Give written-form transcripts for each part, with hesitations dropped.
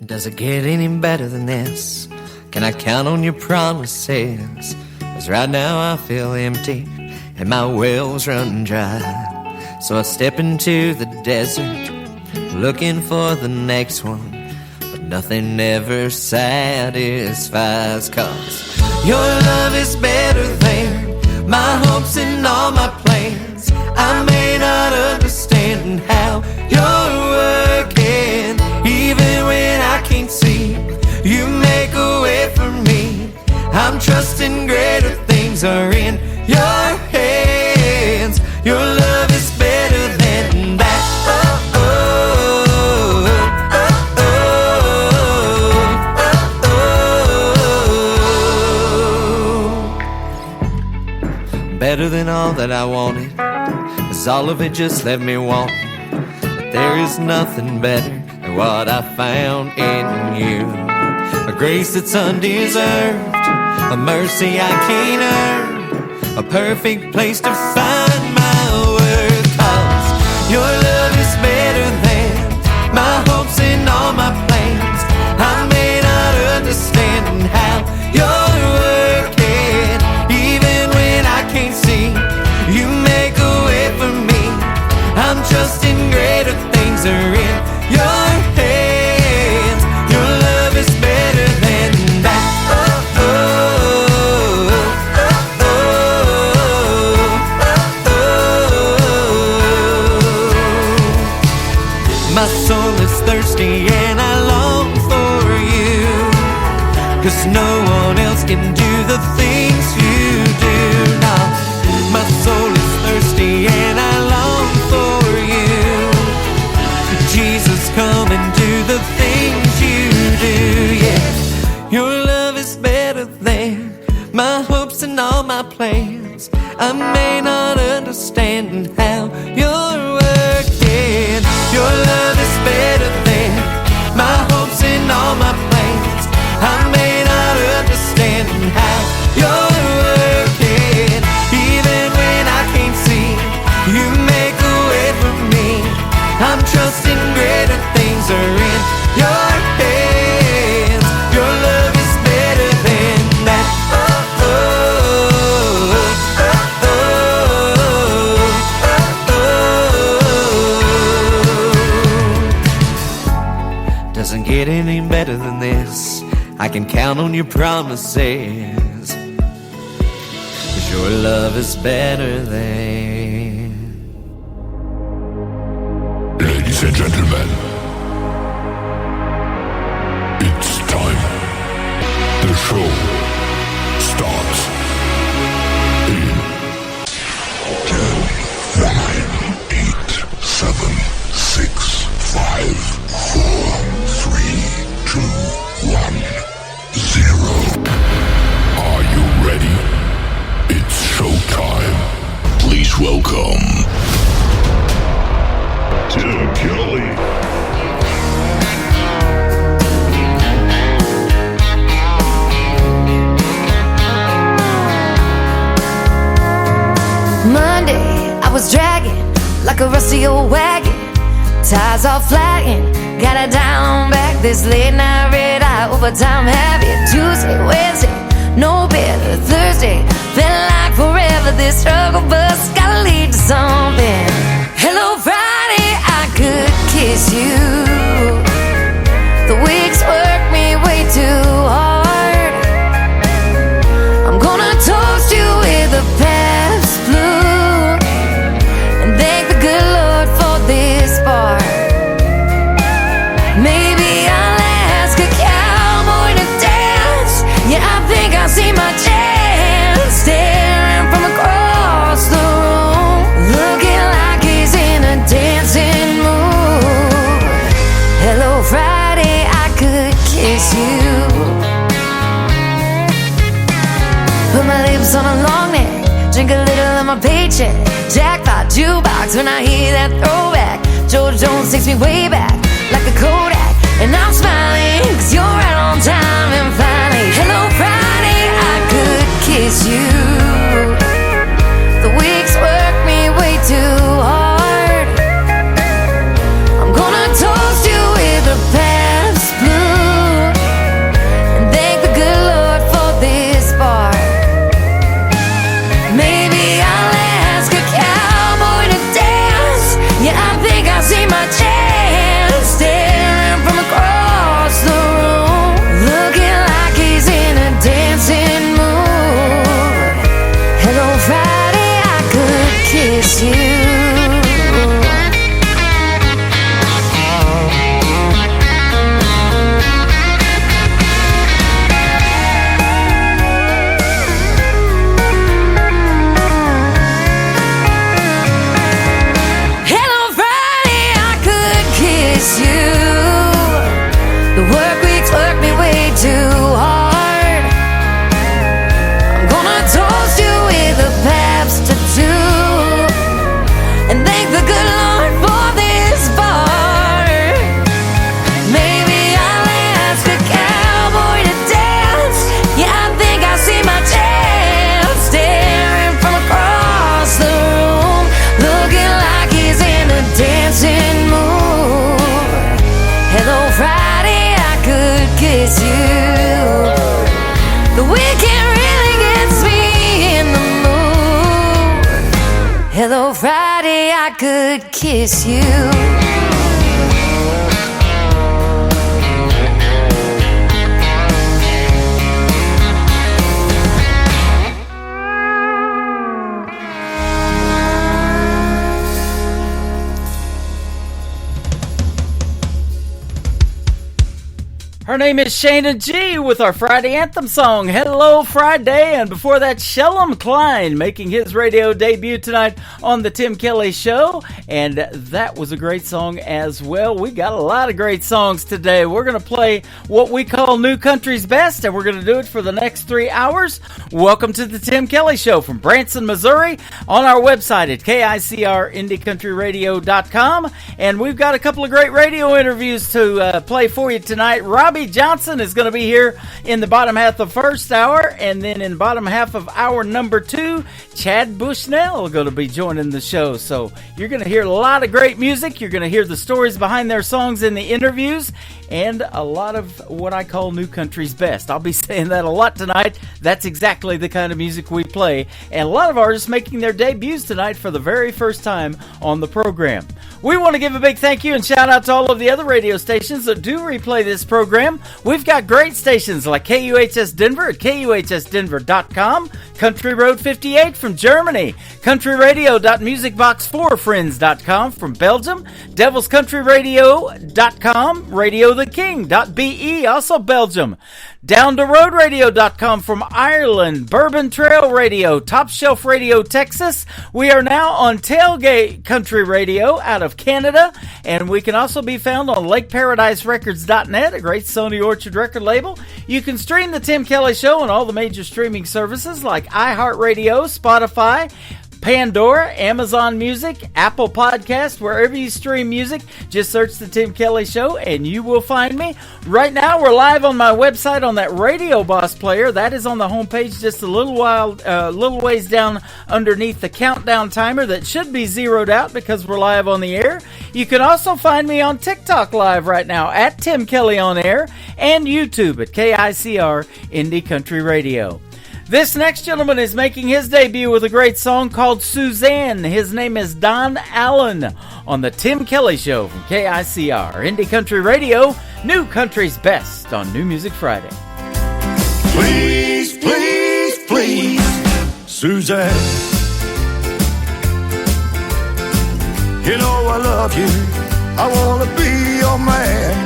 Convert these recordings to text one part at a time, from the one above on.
Does it get any better than this? Can I count on your promises? 'Cause right now I feel empty and my well's run dry. So I step into the desert looking for the next one, but nothing ever satisfies. 'Cause your love is better than my hopes and all my plans. I may not understand how you're working, even when I can't see. You make a way for me. I'm trusting greater things are in your hands. Your love is better than that. Oh, oh, oh, oh, oh. Better than all that I wanted, 'cause all of it just left me wanting. But there is nothing better than what I found in you. A grace that's undeserved, a mercy I can't earn, a perfect place to find my worth. 'Cause your love is better than my hopes and all my plans. I may not understand how you're working, even when I can't see. You make a way for me. I'm trusting greater things are in your hands. Your love is better than that. Oh, oh, oh, oh, oh. My soul is thirsty and I long for you, 'cause no one else can do the things you do. Now my soul is thirsty and I long for you. Jesus, come and do the things you do, yeah. Your love is better than my hopes and all my plans. I may not understand how you're working. Your love is better than my hopes and all my plans. I may not understand how you're working, even when I can't see. You make a way for me. I'm trusting greater things are in your hands. Your love is better than that. Oh, oh, oh, oh, oh. Doesn't get any better than this. I can count on your promises, 'cause your love is better than. Ladies and gentlemen, it's time. The show starts in 10, 9, 8, 7, 6, 5, 4, 3, 2, 1, 0. Are you ready? It's showtime. Please welcome Tim Kelly. Monday, I was dragging like a rusty old wagon. Tires all flagging, gotta down back this late night red eye overtime habit. Tuesday, Wednesday, no better. Thursday, felt like forever. This struggle bus gotta lead to something. Hello, Friday, I could kiss you. The weeks work me way too hard. I'm gonna toast you with a past blue and thank the good Lord for this bar. Maybe I'll ask a cowboy to dance. Yeah, I think I see my chance. Staring from across the room, looking like he's in a dancing mood. Hello, Friday, I could kiss you. Put my lips on a long neck, drink a little of my paycheck. Jackpot jukebox when I hear that throwback. George Jones takes me way back like a Kodak, and I'm smiling 'cause you're right on time. And finally, hello, Friday, I could kiss you. The weeks work me way too hard. I'm gonna toast you with a past blue The work weeks work me way too hard. I'm gonna toast you with a Pabst tattoo and thank the good Lord for this bar. Maybe I'll ask a cowboy to dance. Yeah, I think I see my chance, staring from across the room, looking like he's in a dancing mood. Hello, Friday, I could kiss you. The weekend really gets me in the mood. Hello, Friday, I could kiss you. Her name is Shayna G with our Friday anthem song, Hello Friday. And before that, Shellum Klein making his radio debut tonight on the Tim Kelly Show. And that was a great song as well. We got a lot of great songs today. We're going to play what we call New Country's Best, and we're going to do it for the next 3 hours. Welcome to the Tim Kelly Show from Branson, Missouri, on our website at KICRIndieCountryRadio.com. And we've got a couple of great radio interviews to play for you tonight. Robbie Johnson is going to be here in the bottom half of the first hour, and then in the bottom half of hour number 2, Chad Bushnell is going to be joining the show. So you're going to hear a lot of great music. You're going to hear the stories behind their songs in the interviews, and a lot of what I call New Country's Best. I'll be saying that a lot tonight. That's exactly the kind of music we play, and a lot of artists making their debuts tonight for the very first time on the program. We want to give a big thank you and shout out to all of the other radio stations that do replay this program. We've got great stations like KUHS Denver at KUHSdenver.com, Country Road 58 from Germany, countryradio.musicbox4friends.com from Belgium, devilscountryradio.com, radiotheking.be, also Belgium, downtheroadradio.com from Ireland, Bourbon Trail Radio, Top Shelf Radio Texas. We are now on Tailgate Country Radio out of Canada, and we can also be found on LakeParadiseRecords.net, a great Sony Orchard record label. You can stream the Tim Kelly Show on all the major streaming services like iHeartRadio, Spotify, Pandora, Amazon Music, Apple Podcast, wherever you stream music, just search the Tim Kelly Show and you will find me. Right now, we're live on my website on that Radio Boss player. That is on the homepage just a little ways down underneath the countdown timer that should be zeroed out because we're live on the air. You can also find me on TikTok live right now at Tim Kelly on Air and YouTube at KICR Indie Country Radio. This next gentleman is making his debut with a great song called Suzanne. His name is Don Allen on the Tim Kelly Show from KICR Indie Country Radio, New Country's Best on New Music Friday. Please, please, please, Suzanne. You know I love you. I want to be your man.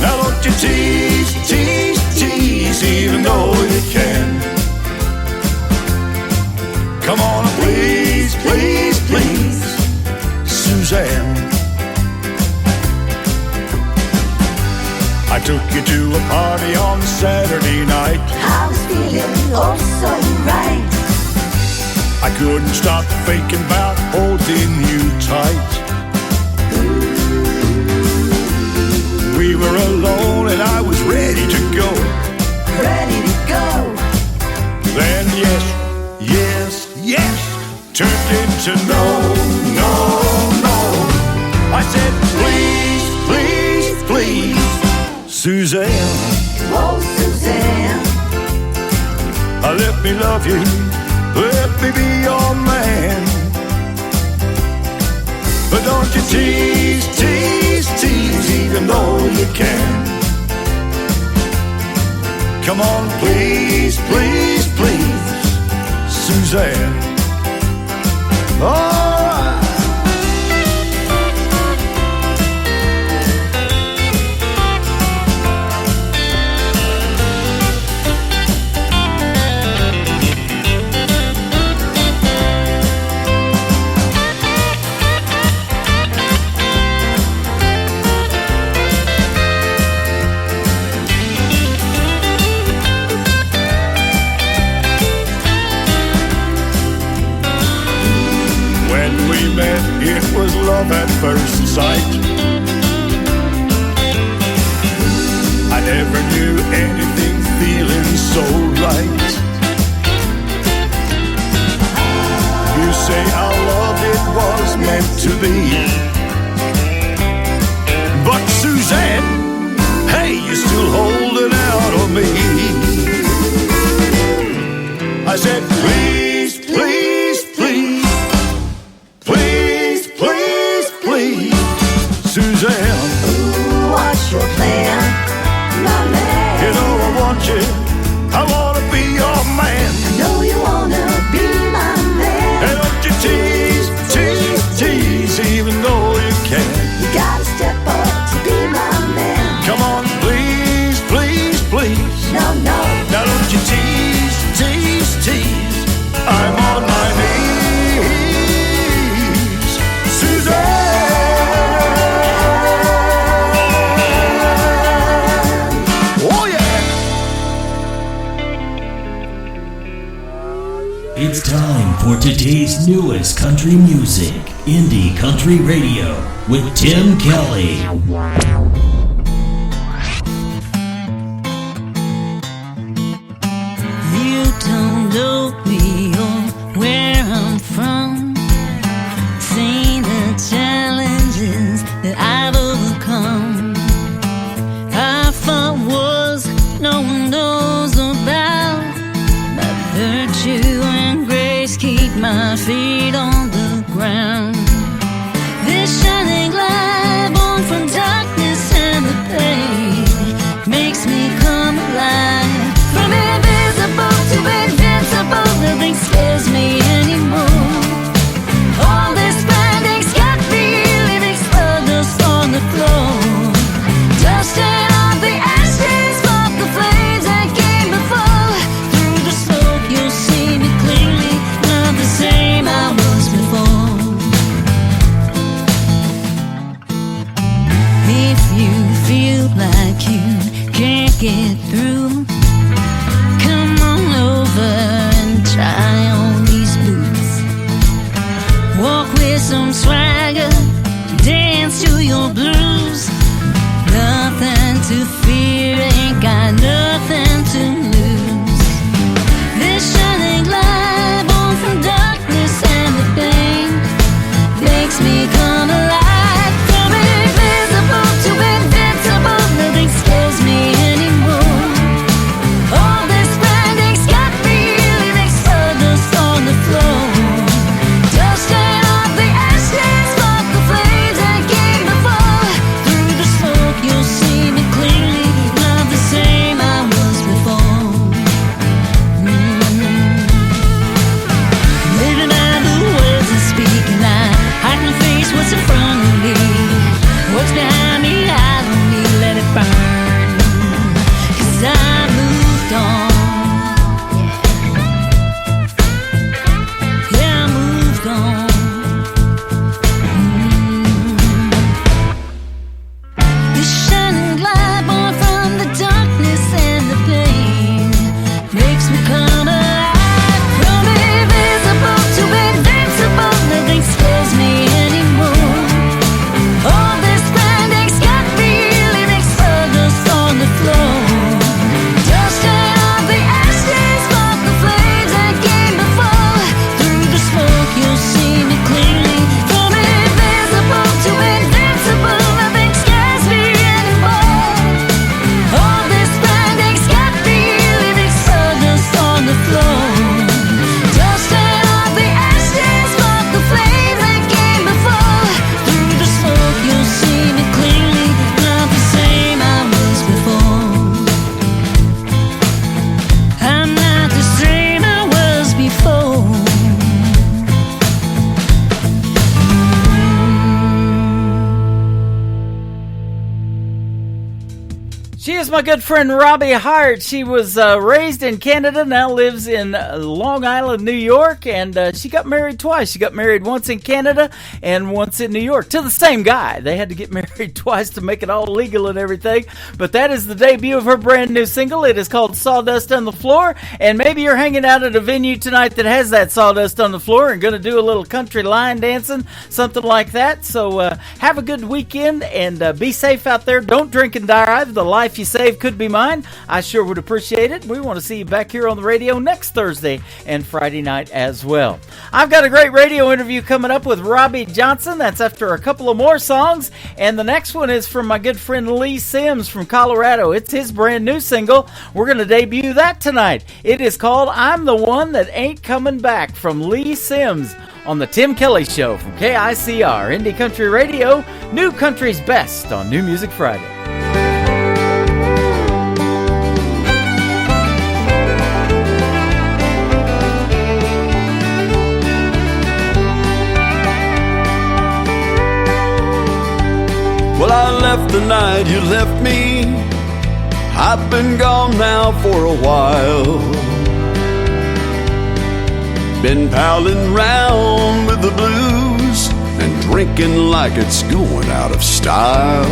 Now don't you tease, tease, tease, even though you can. Come on, please, please, please, Suzanne. I took you to a party on Saturday night. I was feeling oh so right. I couldn't stop thinking about holding you tight. We were alone and I was ready to go. Ready to go. Then yes, yes, yes turned into no, no, no. I said please, please, please, Suzanne. Oh, Suzanne. Let me love you, let me be your man. But don't you tease, tease, tease, even though you can. Come on, please, please, please, Suzanne. All right. first sight. I never knew anything feeling so right. You say our love, it was meant to be. But Suzanne, hey, you're still holding out on me. I said, please, please, please, please, please, please, Suzanne. Ooh, what's your plan, my man? You know I want you, I wanna be your man. I know you wanna be my man. And don't you tease, tease, tease, even though you can. You gotta step up to be my man. Come on, please, please, please. No, no. Now don't you tease, tease, tease. I'm on my knees, Suzanne. Oh yeah. It's time for today's newest country music, Indie Country Radio, with Tim Kelly. You don't know me or where I'm from. Seen the challenges that I've overcome. I fought wars no one knows about, but virtue and grace keep my feet on the ground. This shining light born from darkness and the pain makes me come alive. From invisible to invincible, nothing scares me anymore. All this binding's got me leaving stardust on the floor. Dusting off the ashes, spark the flames that came before. Through the smoke you'll see me clearly, not the same I was before. If you feel like you can't get through, come on over and try on these boots. Walk with some swagger, dance to your blues. Nothing to fear, ain't got nothing to lose. This shining light born from darkness and the pain makes me come alive. From invisible to invincible, nothing scares me anymore. She is my good friend Robbie Hart. She was raised in Canada, now lives in Long Island, New York, and she got married twice. She got married once in Canada and once in New York to the same guy. They had to get married twice to make it all legal and everything, but that is the debut of her brand new single. It is called Sawdust on the Floor, and maybe you're hanging out at a venue tonight that has that sawdust on the floor and going to do a little country line dancing, something like that. So have a good weekend and be safe out there. Don't drink and drive. The life you save could be mine. I sure would appreciate it. We want to see you back here on the radio next Thursday and Friday night as well. I've got a great radio interview coming up with Robbie Johnson. That's after a couple of more songs. And the next one is from my good friend Lee Sims from Colorado. It's his brand new single. We're going to debut that tonight. It is called I'm the One That Ain't Coming Back from Lee Sims on the Tim Kelly Show from KICR, Indie Country Radio, New Country's Best on New Music Friday. Well, I left the night you left me. I've been gone now for a while. Been palling round with the blues and drinking like it's going out of style.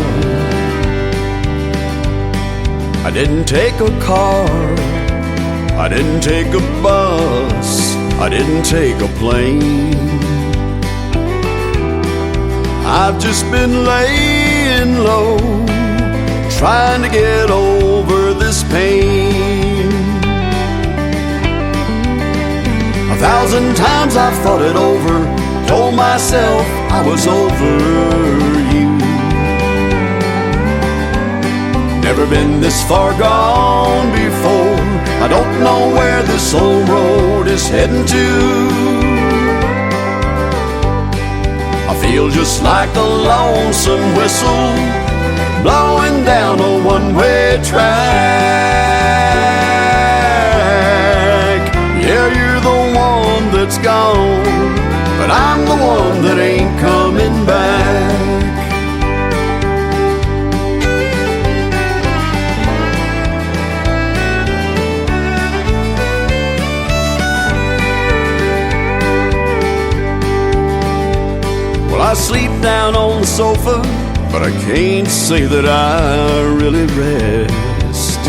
I didn't take a car, I didn't take a bus, I didn't take a plane. I've just been laying low, trying to get over this pain. 1,000 times I've thought it over, told myself I was over you. Never been this far gone before, I don't know where this old road is heading to. I feel just like a lonesome whistle blowing down a one-way track. Yeah, you're the one that's gone, but I'm the one that ain't coming back. Well, I sleep down on the sofa, but I can't say that I really rest.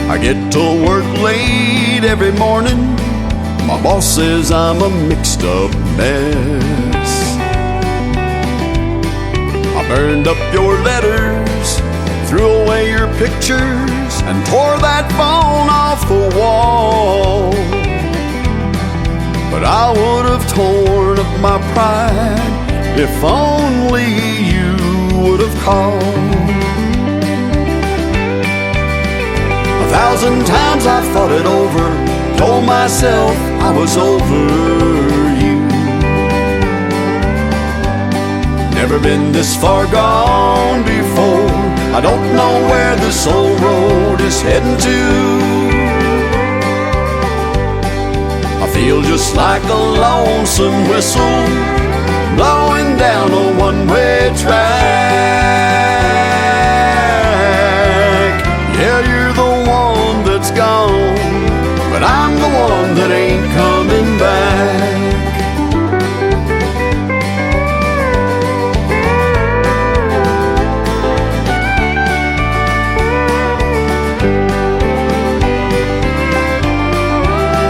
I get to work late every morning. My boss says I'm a mixed up mess. I burned up your letters, threw away your pictures, and tore that phone off the wall. But I would have torn up my pride if only you would have called. 1,000 times I've thought it over, told myself I was over you. Never been this far gone before, I don't know where this old road is heading to. I feel just like a lonesome whistle blowing down a one-way track. Yeah, you're the one that's gone, but I'm the one that ain't coming back.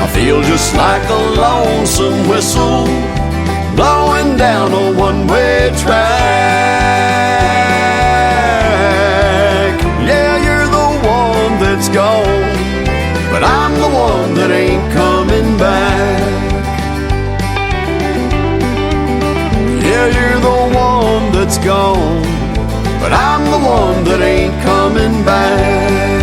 I feel just like a lonesome whistle blowing down a one-way track. Yeah, you're the one that's gone, but I'm the one that ain't coming back. Yeah, you're the one that's gone, but I'm the one that ain't coming back.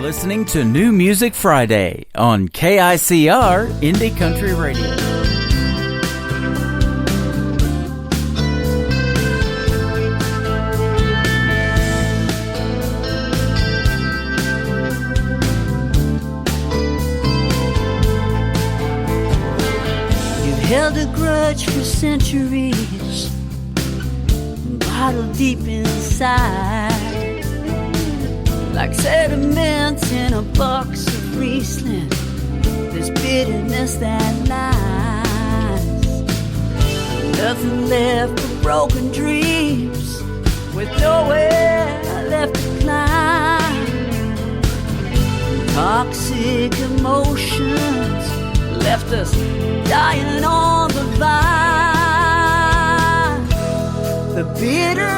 Listening to New Music Friday on KICR Indie Country Radio. You've held a grudge for centuries, bottled deep inside, like sediments in a box of Riesling. There's bitterness that lies, nothing left but broken dreams, with nowhere left to climb. Toxic emotions left us dying on the vine. The bitter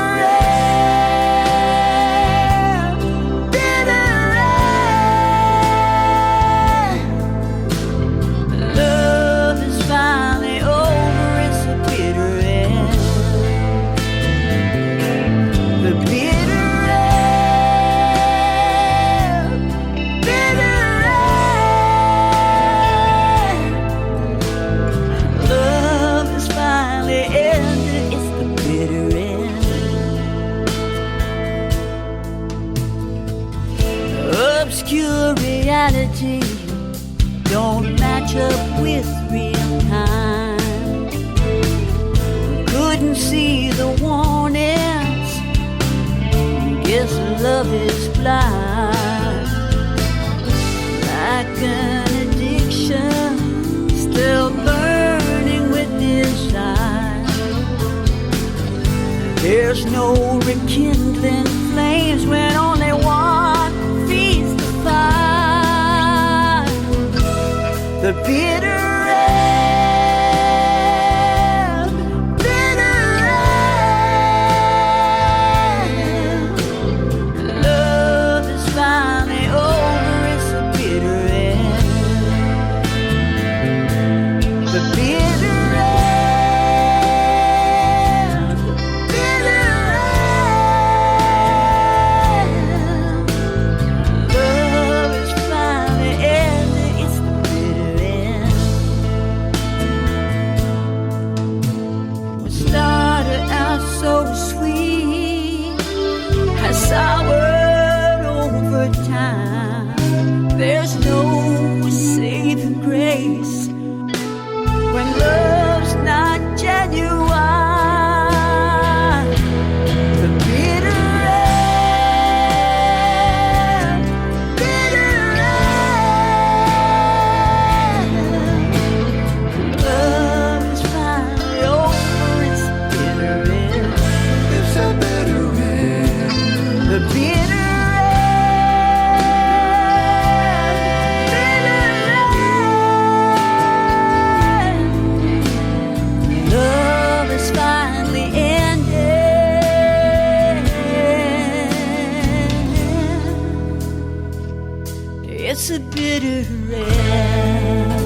reality don't match up with real time. Couldn't see the warnings, guess love is blind. Like an addiction, still burning with desire. There's no rekindling flames when only one feeds the fire. The bitter end, love is finally over, it's a bitter end. The bitter end, love is finally ended, it's the bitter end. What started out so sweet has soured over time. There's no saving grace when love's not genuine. The bitter end, love is finally over, it's the bitter end. It's a bitter end. The bitter end. Love is finally ended. It's a bitter end.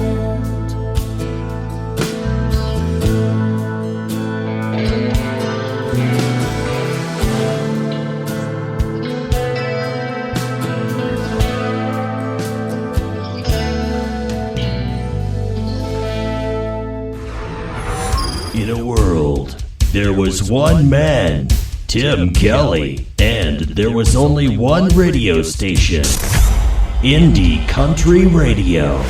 In a world, there was one man, Tim Kelly, and there was only one radio station, Indie Country Radio.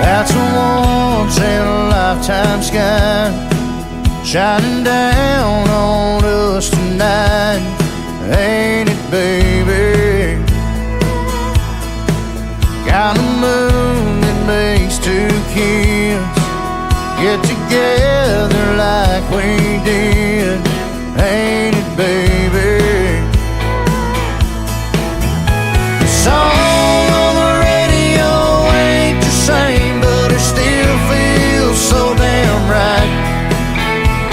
That's a once in a lifetime sky shining down on us tonight, ain't it, baby? Got a moon that makes two kids get together like we did, ain't it, baby? The song on the radio ain't the same, but it still feels so damn right.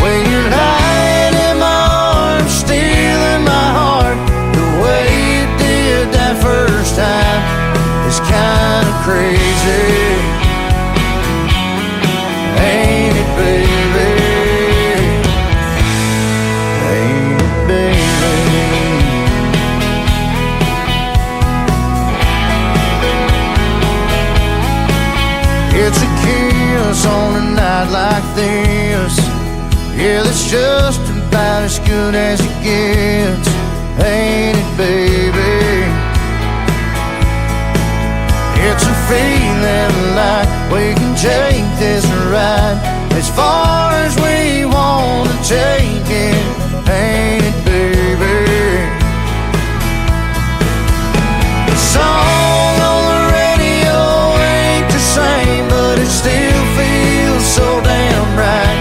When you're lying in my arms, stealing my heart, the way you did that first us on a night like this. Yeah, that's just about as good as it gets, ain't it, baby? It's a feeling like we can take this ride as far as we want to take it, ain't it, baby? The song on the radio ain't the same, but it still feels so damn right.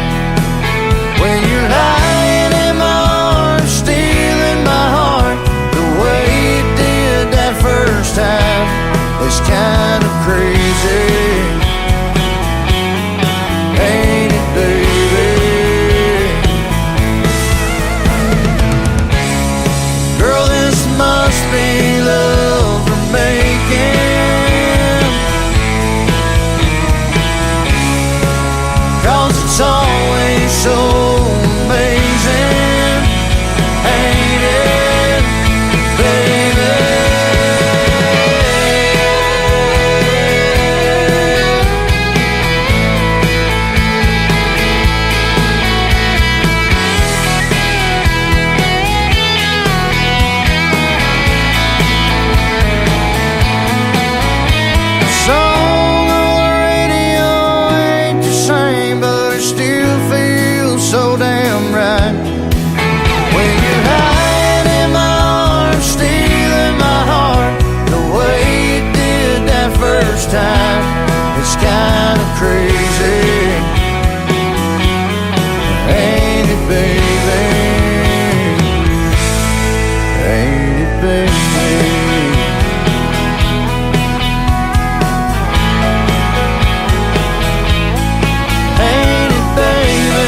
When you're lying in my arms, stealing my heart, the way it did that first time is kind of crazy, ain't it, baby? Girl, this must be love we're making, 'cause it's always so amazing, ain't it, baby? The song on the radio ain't the same, but it still feels so damn right. When you're hiding in my arms, stealing my heart, the way you did that first time, it's kind of crazy, ain't it, baby? Ain't it, baby? Ain't it, baby? Ain't it, baby?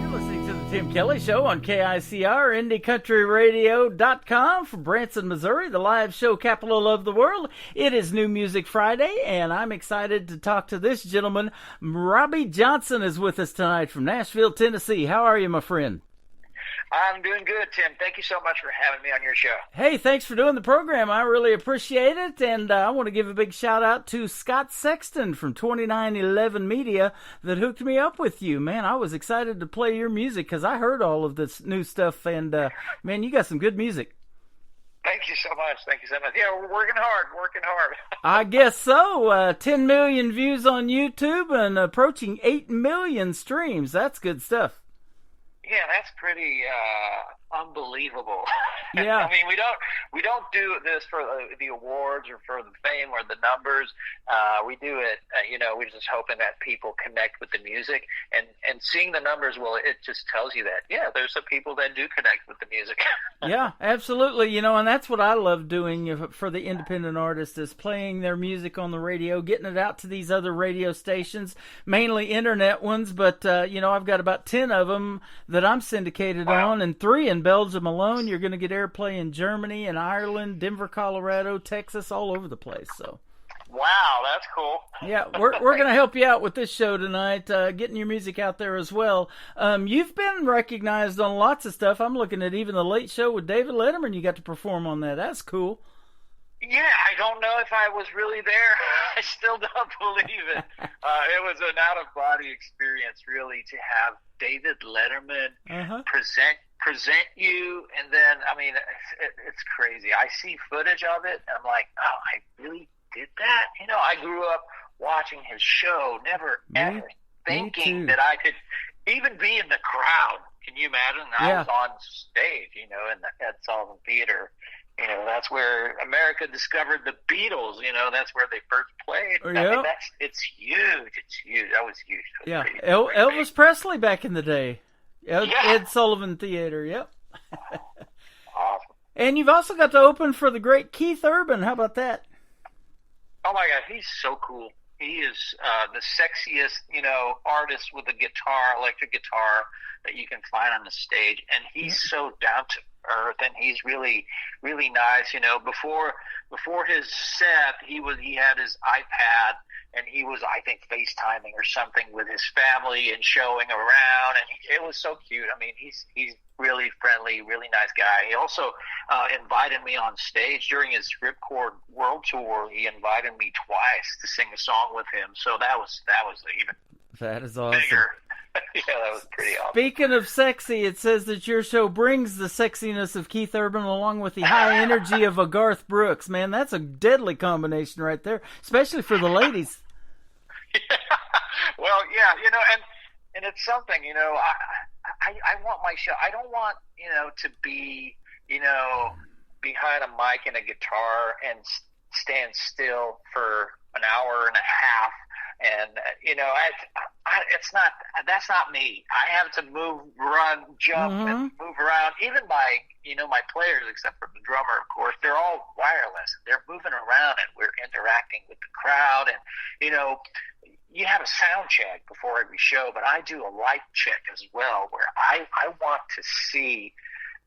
You're listening to the Tim Kelly Show on KICR, IndieCountryRadio.com from Branson, Missouri, the live show capital of the world. It is New Music Friday, and I'm excited to talk to this gentleman. Robbie Johnson is with us tonight from Nashville, Tennessee. How are you, my friend? I'm doing good, Tim. Thank you so much for having me on your show. Hey, thanks for doing the program. I really appreciate it, and I want to give a big shout-out to Scott Sexton from 2911 Media that hooked me up with you. Man, I was excited to play your music because I heard all of this new stuff, and, man, you got some good music. Thank you so much. Thank you so much. Yeah, we're working hard. I guess so. 10 million views on YouTube and approaching 8 million streams. That's good stuff. Yeah, that's pretty unbelievable. Yeah. I mean, we don't do this for the awards or for the fame or the numbers. We do it, we're just hoping that people connect with the music and seeing the numbers. Well, it just tells you that, yeah, there's some people that do connect with the music. Yeah, absolutely. And that's what I love doing for the independent artist is playing their music on the radio, getting it out to these other radio stations, mainly internet ones. But, I've got about 10 of them that I'm syndicated on, and 3 in Belgium alone. You're going to get airplay in Germany and Ireland, Denver, Colorado, Texas, all over the place. So, wow, that's cool. Yeah, we're going to help you out with this show tonight, getting your music out there as well. You've been recognized on lots of stuff. I'm looking at even the Late Show with David Letterman. You got to perform on that. That's cool. Yeah, I don't know if I was really there. I still don't believe it. It was an out-of-body experience, really, to have David Letterman present you, and then, I mean, it's crazy. I see footage of it, and I'm like, oh, I really did that? I grew up watching his show, never ever thinking that I could even be in the crowd. Can you imagine? I was on stage, in the Ed Sullivan Theater. That's where America discovered the Beatles. That's where they first played. I mean, it's huge. It's huge. That was huge. Yeah, Elvis Presley back in the day. Ed Sullivan Theater. Yep. Awesome. And you've also got to open for the great Keith Urban. How about that? Oh my God, he's so cool. He is the sexiest, artist with a guitar, electric guitar that you can find on the stage, and he's so down to earth, and he's really, really nice. Before his set, he had his iPad, and he was, I think, FaceTiming or something with his family and showing around, and it was so cute. I mean, he's really friendly, really nice guy. He also invited me on stage during his Ripcord World Tour. He invited me twice to sing a song with him, so that was even that is awesome. bigger. Yeah, that was pretty awesome. Speaking of sexy, it says that your show brings the sexiness of Keith Urban along with the high energy of a Garth Brooks. Man, that's a deadly combination right there, especially for the ladies. Yeah. Well, yeah, and it's something, I want my show. I don't want, to be, behind a mic and a guitar and stand still for an hour and a half. And, that's not me. I have to move, run, jump, and move around. Even my players, except for the drummer, of course, they're all wireless. They're moving around and we're interacting with the crowd. And, you have a sound check before every show, but I do a light check as well, where I want to see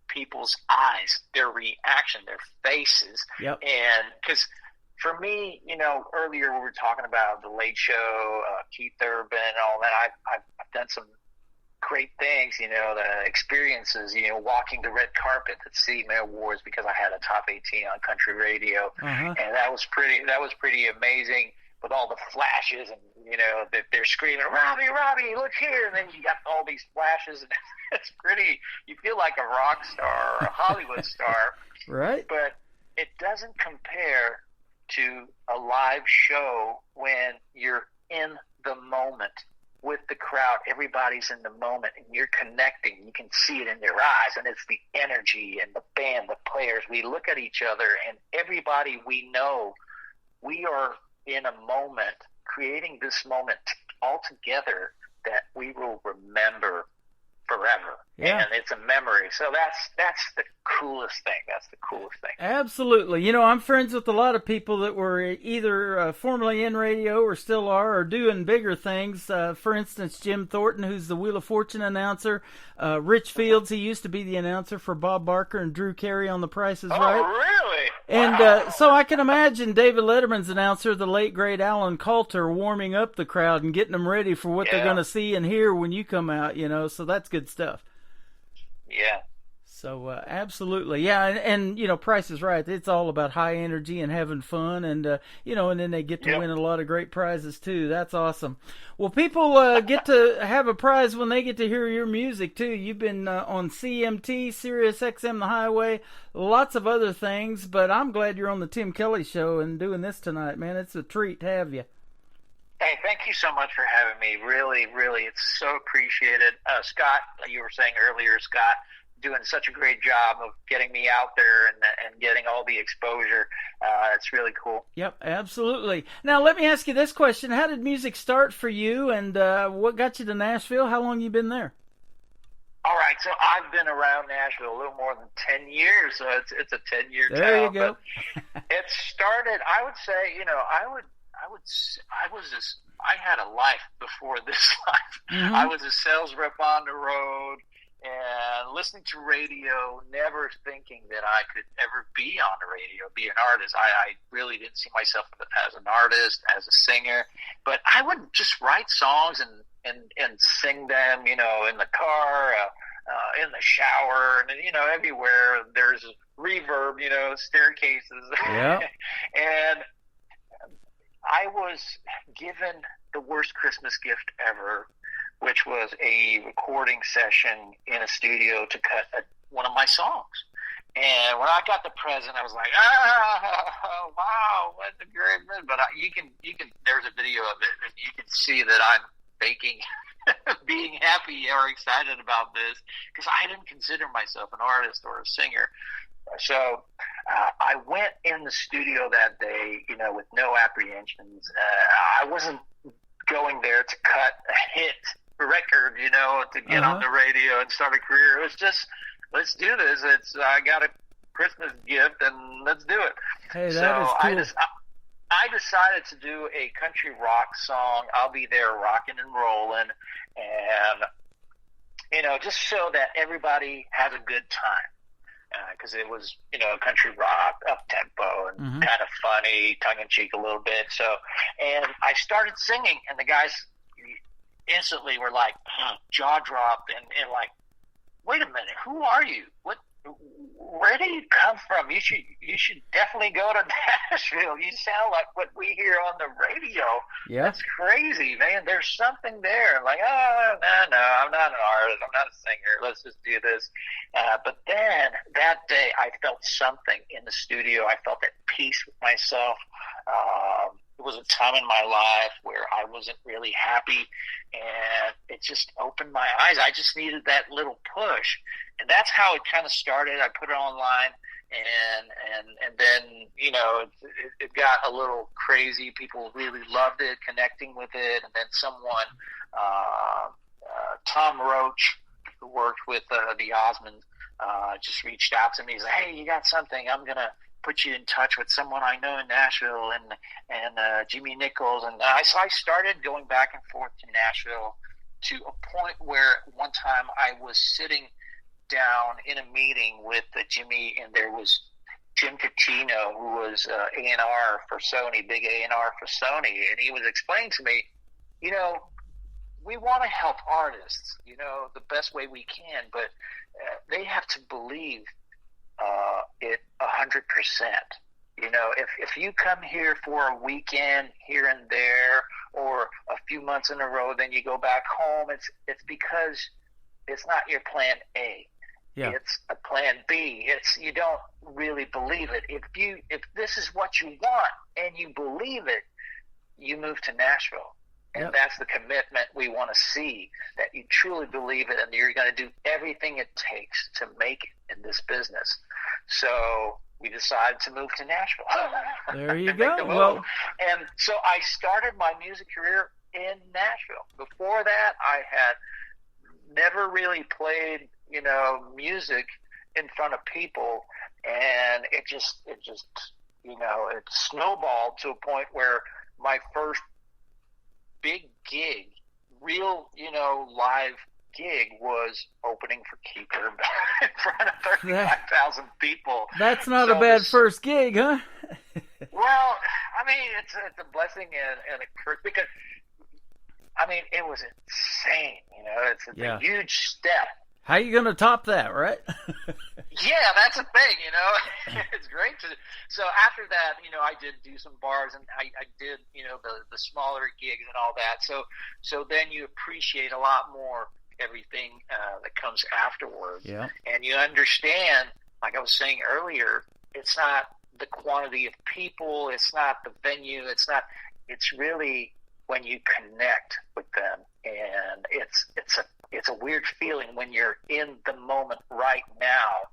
people's eyes, their reaction, their faces. Yep. And because for me, earlier we were talking about The Late Show, Keith Urban, and all that. I've done some great things, the experiences, walking the red carpet at CMA Awards because I had a top 18 on country radio, and that was pretty amazing. With all the flashes and, they're screaming, Robbie, look here. And then you got all these flashes and it's pretty, you feel like a rock star or a Hollywood star. Right. But it doesn't compare to a live show when you're in the moment with the crowd. Everybody's in the moment and you're connecting. You can see it in their eyes, and it's the energy and the band, the players. We look at each other and everybody we know, we are in a moment, creating this moment all together that we will remember forever. Yeah. And it's a memory. So that's the coolest thing. That's the coolest thing. Absolutely. I'm friends with a lot of people that were either formerly in radio or still are, or doing bigger things. For instance, Jim Thornton, who's the Wheel of Fortune announcer. Rich Fields, he used to be the announcer for Bob Barker and Drew Carey on The Price is Right. Oh, really? And wow. So I can imagine David Letterman's announcer, the late, great Alan Coulter, warming up the crowd and getting them ready for what they're going to see and hear when you come out, so that's good stuff. Yeah. So, absolutely. Yeah, and Price is Right. It's all about high energy and having fun, and, and then they get to win a lot of great prizes, too. That's awesome. Well, people get to have a prize when they get to hear your music, too. You've been on CMT, Sirius XM, The Highway, lots of other things, but I'm glad you're on the Tim Kelly Show and doing this tonight, man. It's a treat to have you. Hey, thank you so much for having me. Really, really, it's so appreciated. Scott, you were saying earlier, Scott, doing such a great job of getting me out there and getting all the exposure. It's really cool. Yep, absolutely. Now, let me ask you this question. How did music start for you, and what got you to Nashville? How long you been there? All right, so I've been around Nashville a little more than 10 years, so it's a 10-year town. There you go. It started, I would say, I had a life before this life. Mm-hmm. I was a sales rep on the road and listening to radio, never thinking that I could ever be on the radio, be an artist. I really didn't see myself as an artist, as a singer, but I would just write songs and sing them, in the car, in the shower, and, everywhere there's reverb, staircases. Yeah. And I was given the worst Christmas gift ever, which was a recording session in a studio to cut one of my songs. And when I got the present, I was like, wow, what a great present. But you can, there's a video of it, and you can see that I'm faking being happy or excited about this, because I didn't consider myself an artist or a singer. So I went in the studio that day, with no apprehensions. I wasn't going there to cut a hit record, to get on the radio and start a career. It was just, let's do this. I got a Christmas gift and let's do it. Hey, that is cool. I decided to do a country rock song, I'll Be There Rockin' and Rollin', and, just so that everybody has a good time. because it was, country rock, up-tempo, and kind of funny, tongue-in-cheek a little bit. So, and I started singing, and the guys instantly were like, jaw dropped, and like, wait a minute, who are you? Where do you come from? You should definitely go to Nashville. You sound like what we hear on the radio. Yeah. That's crazy, man. There's something there. Like, no, I'm not an artist. I'm not a singer. Let's just do this. But then that day I felt something in the studio. I felt at peace with myself. It was a time in my life where I wasn't really happy, and it just opened my eyes. I just needed that little push. And that's how it kind of started. I put it online, and then, it got a little crazy. People really loved it, connecting with it. And then someone, Tom Roach, who worked with the Osmonds, just reached out to me. He's like, hey, you got something. I'm going to put you in touch with someone I know in Nashville, and Jimmy Nichols. And so I started going back and forth to Nashville to a point where one time I was sitting down in a meeting with Jimmy, and there was Jim Catino, who was A&R for Sony, big A&R for Sony, and he was explaining to me, we want to help artists, the best way we can, but they have to believe it 100%. If you come here for a weekend here and there, or a few months in a row, then you go back home, it's because it's not your plan A. Yeah. It's a plan B. You don't really believe it. If this is what you want and you believe it, you move to Nashville. And that's the commitment we want to see, that you truly believe it and you're going to do everything it takes to make it in this business. So we decided to move to Nashville. There you go. Well, and so I started my music career in Nashville. Before that, I had never really played music in front of people, and it snowballed to a point where my first big gig, real, live gig, was opening for Keeper in front of 35,000 people. That's not a bad first gig, huh? Well, it's a blessing and a curse, because it was insane. It's a huge step. How you going to top that, right? Yeah, that's the thing, It's great so after that, I did do some bars, and I did, the smaller gigs and all that. So then you appreciate a lot more everything that comes afterwards. Yeah. And you understand, like I was saying earlier, it's not the quantity of people, it's not the venue, it's really when you connect with them, and it's a weird feeling when you're in the moment right now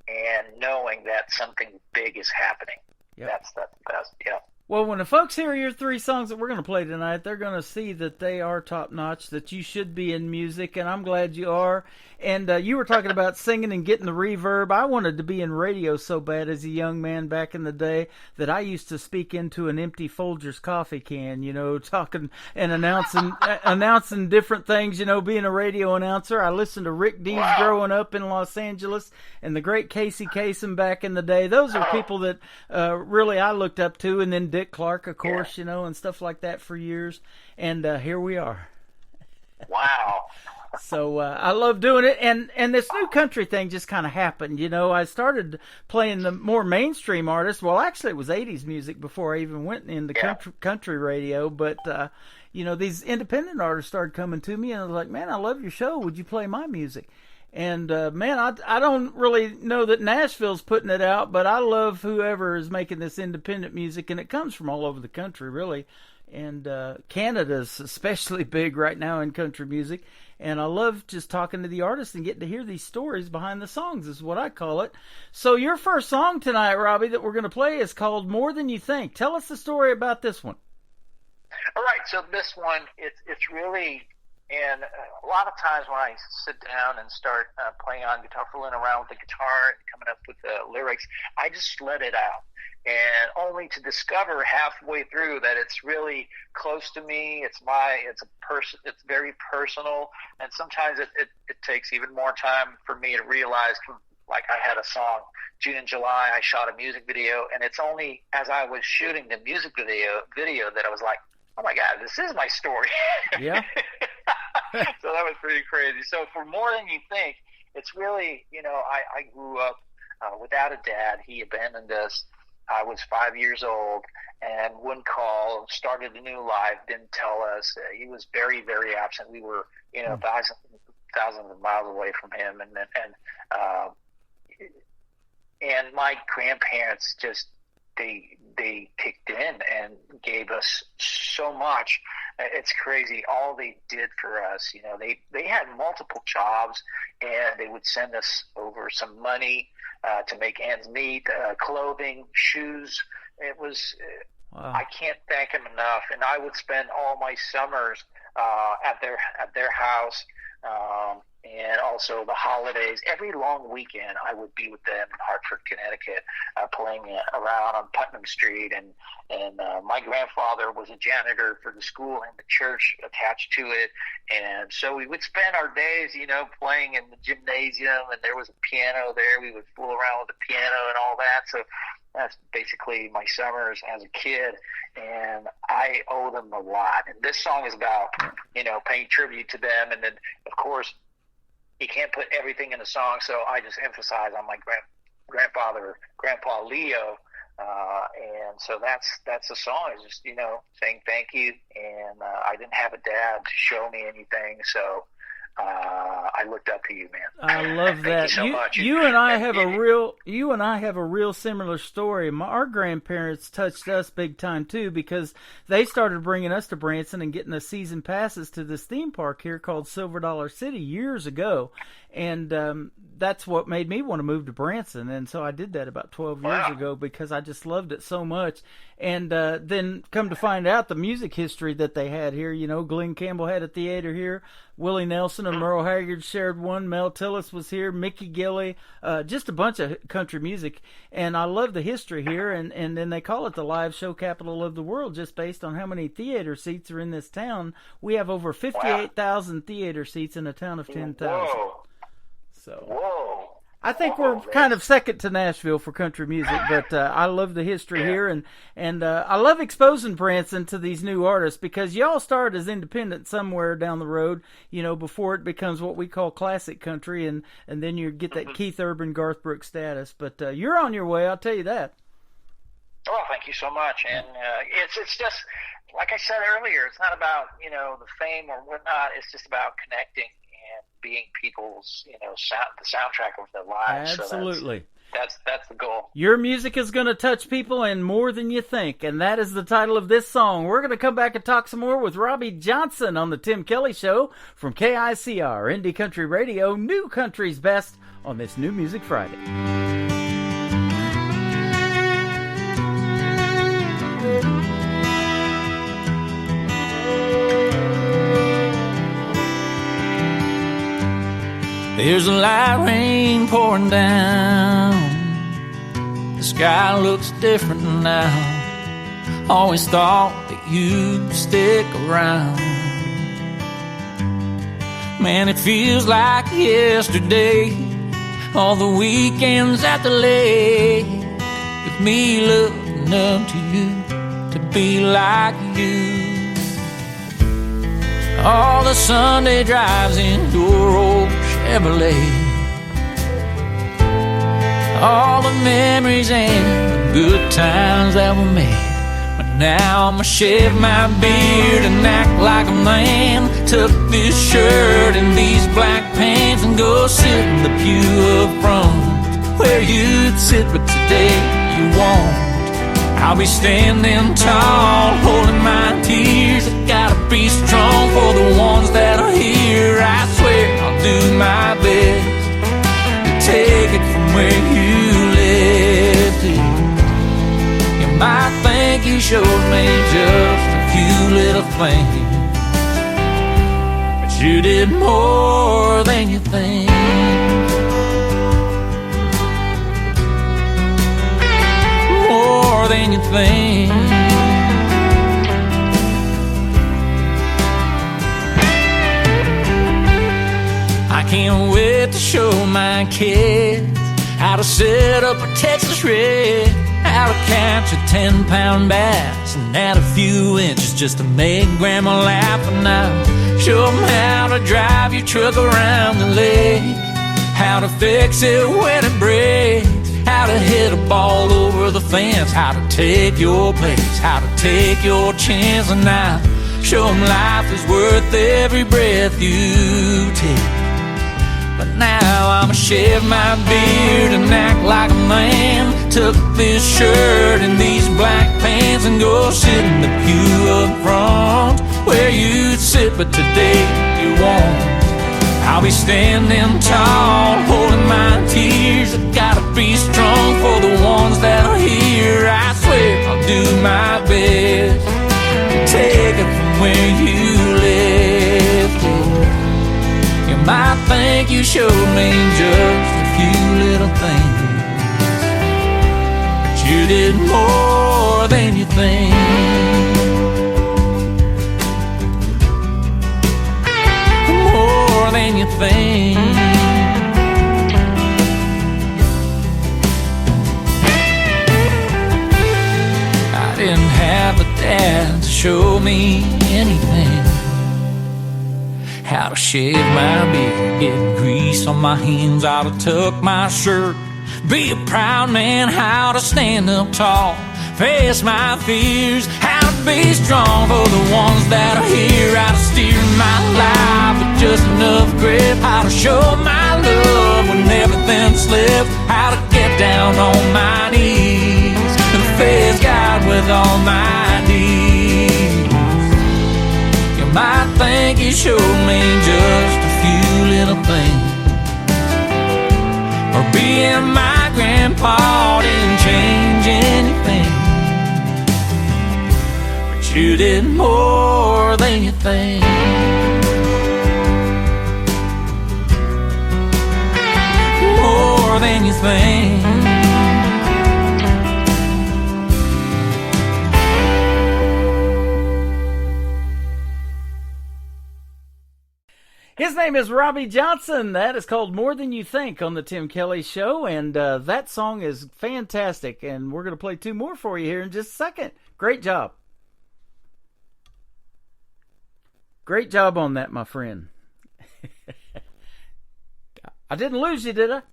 and knowing that something big is happening. Yep. That's the best. Yeah. Well, when the folks hear your 3 songs that we're going to play tonight, they're going to see that they are top-notch, that you should be in music, and I'm glad you are. And you were talking about singing and getting the reverb. I wanted to be in radio so bad as a young man back in the day that I used to speak into an empty Folgers coffee can, talking and announcing different things, being a radio announcer. I listened to Rick Dees growing up in Los Angeles, and the great Casey Kasem back in the day. Those are people that really I looked up to, and then Dick Clark, of course, and stuff like that for years. And here we are. Wow. So I love doing it. And this new country thing just kind of happened. I started playing the more mainstream artists. Well, actually, it was 80s music before I even went into country radio. But, these independent artists started coming to me, and I was like, man, I love your show. Would you play my music? And, man, I don't really know that Nashville's putting it out, but I love whoever is making this independent music, and it comes from all over the country, really. And Canada's especially big right now in country music. And I love just talking to the artists and getting to hear these stories behind the songs, is what I call it. So your first song tonight, Robbie, that we're going to play is called More Than You Think. Tell us the story about this one. All right, so this one, it's really... And a lot of times when I sit down and start playing on guitar, fooling around with the guitar and coming up with the lyrics, I just let it out. And only to discover halfway through that it's really close to me. It's very personal. And sometimes it takes even more time for me to realize, like I had a song, June and July, I shot a music video, and it's only as I was shooting the music video that I was like, oh my God, this is my story. Yeah. So that was pretty crazy. So for More Than You Think, it's really, I grew up without a dad. He abandoned us. I was 5 years old and wouldn't call, started a new life, didn't tell us. He was very, very absent. We were, thousands of miles away from him. And my grandparents just, they kicked in and gave us so much. It's crazy. All they did for us, they had multiple jobs, and they would send us over some money to make ends meet, clothing, shoes. It was, wow. I can't thank them enough. And I would spend all my summers at their house, and also the holidays. Every long weekend, I would be with them in Hartford, Connecticut, playing around on Putnam Street. And my grandfather was a janitor for the school and the church attached to it. And so we would spend our days, playing in the gymnasium, and there was a piano there. We would fool around with the piano and all that. So that's basically my summers as a kid, and I owe them a lot. And this song is about, paying tribute to them. And then, of course, you can't put everything in a song, so I just emphasize on my Grandpa Leo, and so that's the song. Is just saying thank you, and I didn't have a dad to show me anything, so I looked up to you, man. I love that. Thank you so much. You and I have a real similar story. Our grandparents touched us big time too, because they started bringing us to Branson and getting us season passes to this theme park here called Silver Dollar City years ago, and that's what made me want to move to Branson. And so I did that about 12 years ago because I just loved it so much. And then come to find out the music history that they had here. Glenn Campbell had a theater here. Willie Nelson and Merle Haggard shared one. Mel Tillis was here. Mickey Gilley, just a bunch of country music. And I love the history here. And then they call it the live show capital of the world just based on how many theater seats are in this town. We have over 58,000 theater seats in a town of 10,000. Whoa. So Whoa. I think we're kind of second to Nashville for country music, but I love the history here, and I love exposing Branson to these new artists, because y'all started as independent somewhere down the road, before it becomes what we call classic country, and then you get that Keith Urban, Garth Brooks status. But you're on your way, I'll tell you that. Oh, thank you so much. And it's just, like I said earlier, it's not about, the fame or whatnot. It's just about connecting and being people's, the soundtrack of their lives. Absolutely. So that's the goal. Your music is going to touch people, and more than you think, and that is the title of this song. We're going to come back and talk some more with Robbie Johnson on the Tim Kelly Show from KICR, Indie Country Radio, New Country's Best, on this New Music Friday. There's a light rain pouring down. The sky looks different now. Always thought that you'd stick around. Man, it feels like yesterday. All the weekends at the lake, with me looking up to you to be like you. All the Sunday drives in your old Chevrolet, all the memories and the good times that were made. But now I'ma shave my beard and act like a man. Tuck this shirt and these black pants and go sit in the pew up front where you'd sit, but today you won't. I'll be standing tall, holding my tears. I gotta be strong for the ones that are here. I swear I'll do my best to take it from where you left it. You might think you showed me just a few little things, but you did more than you think. More than you think. I can't wait to show my kids how to set up a Texas red, how to catch a 10-pound bass and add a few inches just to make Grandma laugh. And I'll show them how to drive your truck around the lake, how to fix it when it breaks, how to hit a ball over the fence, how to take your place, how to take your chance. And I'll show them life is worth every breath you take. But now I'ma shave my beard and act like a man, tuck this shirt and these black pants and go sit in the pew up front where you'd sit, but today you won't. I'll be standing tall, holding my tears. I gotta be strong for the ones that are here. I swear I'll do my best to take it from where you left it. You might think you showed me just a few little things, but you did more than you think. More than you think. I didn't have a dad to show me anything, how to shave my beard, get grease on my hands, how to tuck my shirt, be a proud man, how to stand up tall, face my fears, how to be strong for the ones that are here, how to steer my life with just enough grip, how to show my love when everything slips, how to get down on my knees and face God with all my needs. You might think you showed me just a few little things, or being my grandpa didn't change anything, but you did more than you think. More than you think. His name is Robbie Johnson. That is called More Than You Think on the Tim Kelly Show, and that song is fantastic, and we're going to play two more for you here in just a second. Great job. Great job on that, my friend. I didn't lose you, did I?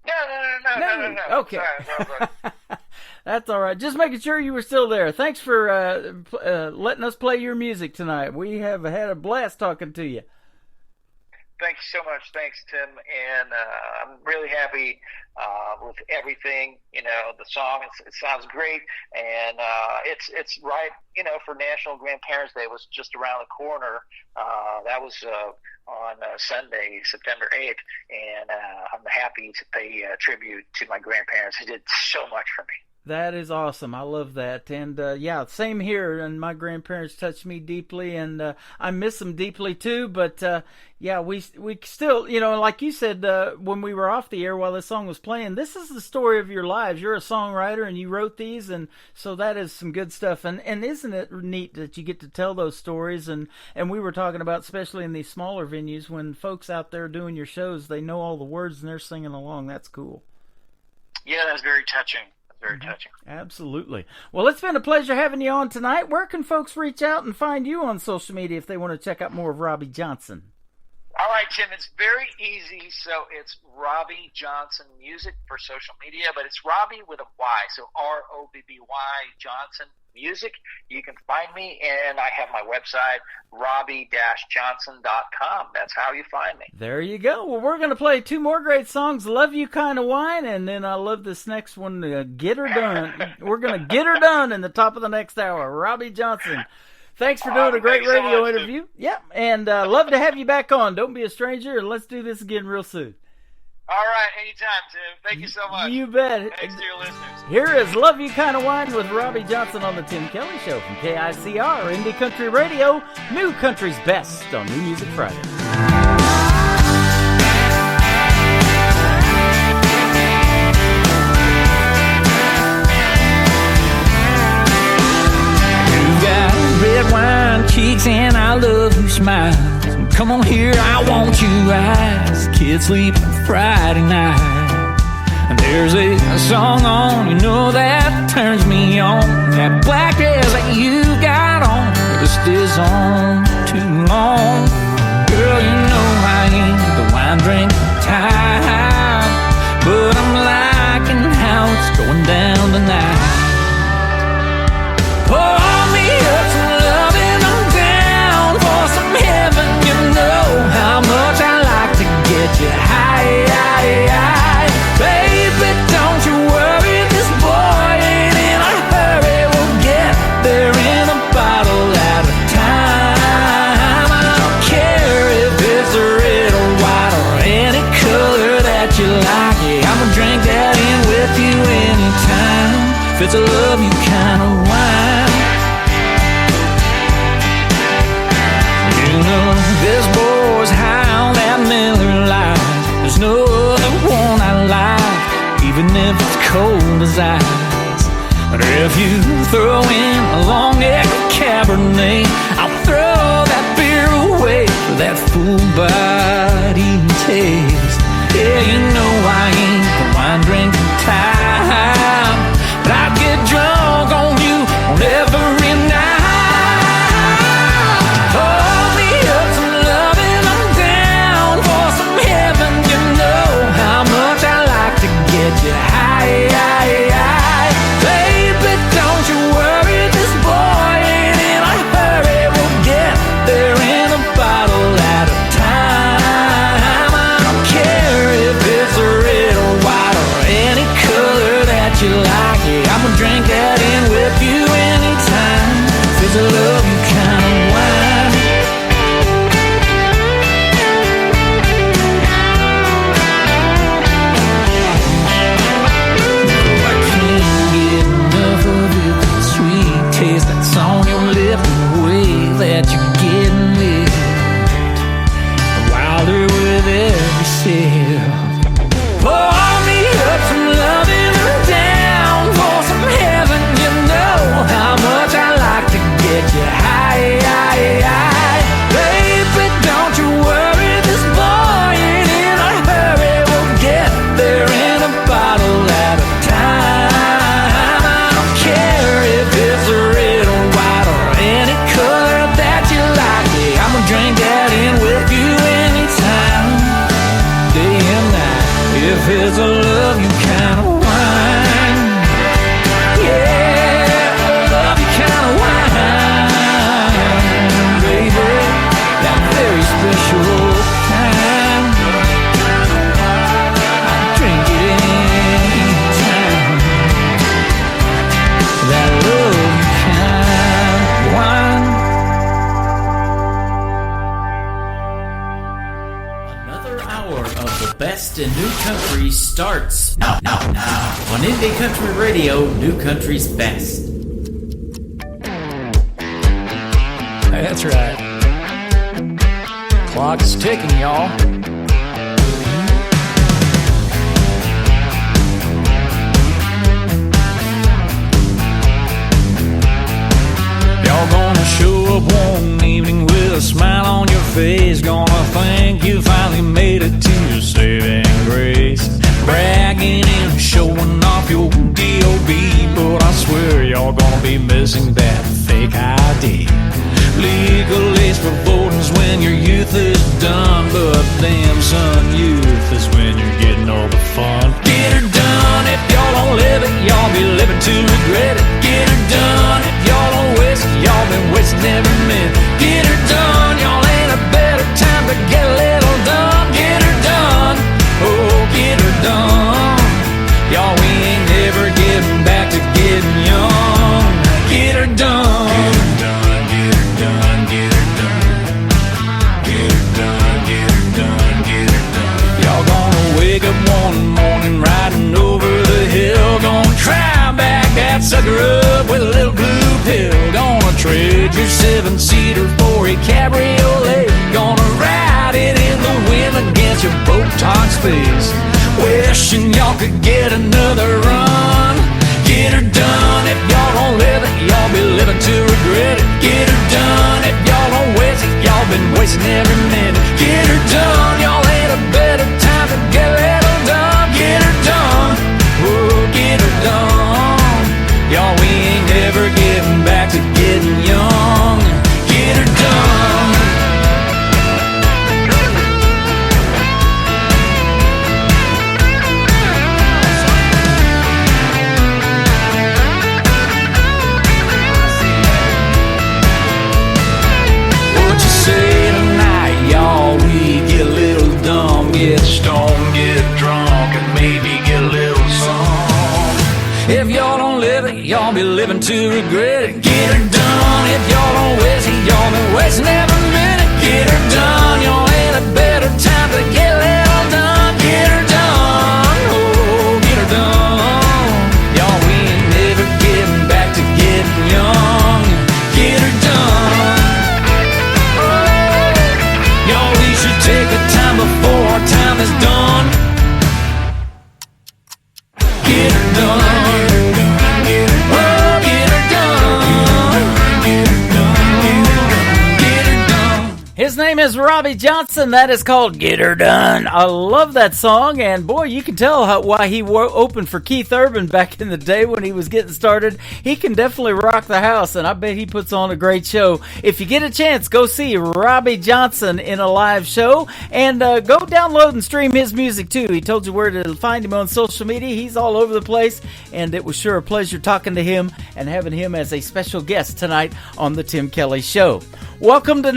No. Okay. Sorry. That's all right. Just making sure you were still there. Thanks for letting us play your music tonight. We have had a blast talking to you. Thank you so much. Thanks, Tim. And I'm really happy with everything. You know, the song, it sounds great. And it's right, you know, for National Grandparents Day. It was just around the corner. That was on Sunday, September 8th. And I'm happy to pay tribute to my grandparents who did so much for me. That is awesome. I love that. And, yeah, same here. And my grandparents touched me deeply, and I miss them deeply too. But, yeah, we still, you know, like you said, when we were off the air while this song was playing, this is the story of your lives. You're a songwriter, and you wrote these, and so that is some good stuff. And isn't it neat that you get to tell those stories? And we were talking about, especially in these smaller venues, when folks out there doing your shows, they know all the words and they're singing along. That's cool. Yeah, that's very touching. Very touching. Absolutely. Well, it's been a pleasure having you on tonight. Where can folks reach out and find you on social media if they want to check out more of Robbie Johnson? All right, Tim, it's very easy. So it's Robbie Johnson Music for social media, but it's Robbie with a Y. So R-O-B-B-Y Johnson Music. You can find me, and I have my website, robbie-johnson.com. That's how you find me. There you go. Well, we're going to play two more great songs, Love You Kind of Wine, and then I love this next one, Get Her Done. We're going to get her done in the top of the next hour. Robbie Johnson. Thanks for doing a great radio interview. Yep, and love to have you back on. Don't be a stranger, and let's do this again real soon. All right, anytime, Tim. Thank you so much. You bet. Thanks to your listeners. Here is Love You Kind of Wine with Robbie Johnson on the Tim Kelly Show from KICR, Indie Country Radio, New Country's Best on New Music Friday. Red wine cheeks and I love you smiles. Come on here, I want you eyes. Kids sleep on Friday night. And there's a song on, you know, that turns me on. That black dress that you got on, it stays on too long. Girl, you know I ain't the wine drink type, but I'm liking how it's going down tonight. Pour me up some love and I'm down for some heaven. You know how much I like to get you high. Baby, don't you worry, this boy ain't in a hurry. We'll get there in a bottle at a time. I don't care if it's red or white or any color that you like. Yeah, I'ma drink that in with you anytime. If it's a love you kind of wine. You know this boy's high on that Miller Lite. There's no other one I like, even if it's cold as ice. But if you throw in a long neck Cabernet, I'll throw that beer away for that full body taste. Yeah, you know I ain't the wine drinking type, but I get drunk on you on every night. Pour me up some love and I'm down for some heaven. You know how much I like to get you high. Baby, don't you worry, this boy ain't in a hurry. We'll get there in a bottle at a time. I don't care if it's red or white or any color that you like. Yeah, I'ma drink that in with you anytime. If it's a love you kind of wine. I can't get enough of it. The sweet taste that's on your lip and the way that you're getting it. Wilder with every sip. Pour me up some love and I'm down for some heaven. You know how much I like to get you high. Baby, don't you worry, this boy ain't in a hurry. We'll get there in a bottle at a time. I don't care if it's red or white or any color that you like. Yeah, I'ma drink that in with you anytime, day and night. If it's a love you kind of wine. Yeah, love you kind of wine, baby. That very special kind. I'll drink it anytime. That love you kind of wine. Another hour of the best in new country starts now on Indie Country Radio, New Country's Best. That's right. Clock's ticking, y'all. Y'all gonna show up one evening with a smile on your face, gonna think you finally made it to your saving grace, bragging and showing off your D.O.B. But I swear y'all gonna be missing that fake ID. Legal age for voting's when your youth is done, but damn son, youth is when you're getting all the fun. Get her done, if y'all don't live it, y'all be living to regret it. Get her done, if y'all don't waste it, y'all been wasting every minute. Get her done, y'all ain't a better time to get a little done. Get her done, oh get her done. Y'all, we ain't never getting back to getting young. Get her done. Get her done, get her done, get her done. Get her done, get her done, get her done. Y'all gonna wake up one morning riding over the hill, gonna try back that sucker up with a little blue pill. Gonna trade your 7-seater for a cabriolet. Gonna ride it in the wind against your Botox face, wishing y'all could get another run. Get her done, if y'all don't live it, y'all be living to regret it. Get her done, if y'all don't waste it, y'all been wasting every minute. Get her done, y'all ain't a better time to get a little done. Get her done, living to regret it. Get her done. If y'all don't waste it, y'all been wasting every minute. Get her done. Y'all ain't a better time to get a little done. Get her done. Oh, get her done. Y'all, we ain't never getting back to getting young. Get her done. Y'all, we should take the time before our time is done. Get her done. His name is Robbie Johnson. That is called Get Her Done. I love that song, and boy, you can tell why he opened for Keith Urban back in the day when he was getting started. He can definitely rock the house, and I bet he puts on a great show. If you get a chance, go see Robbie Johnson in a live show, and go download and stream his music too. He told you where to find him on social media. He's all over the place, and it was sure a pleasure talking to him and having him as a special guest tonight on the Tim Kelly Show. Welcome to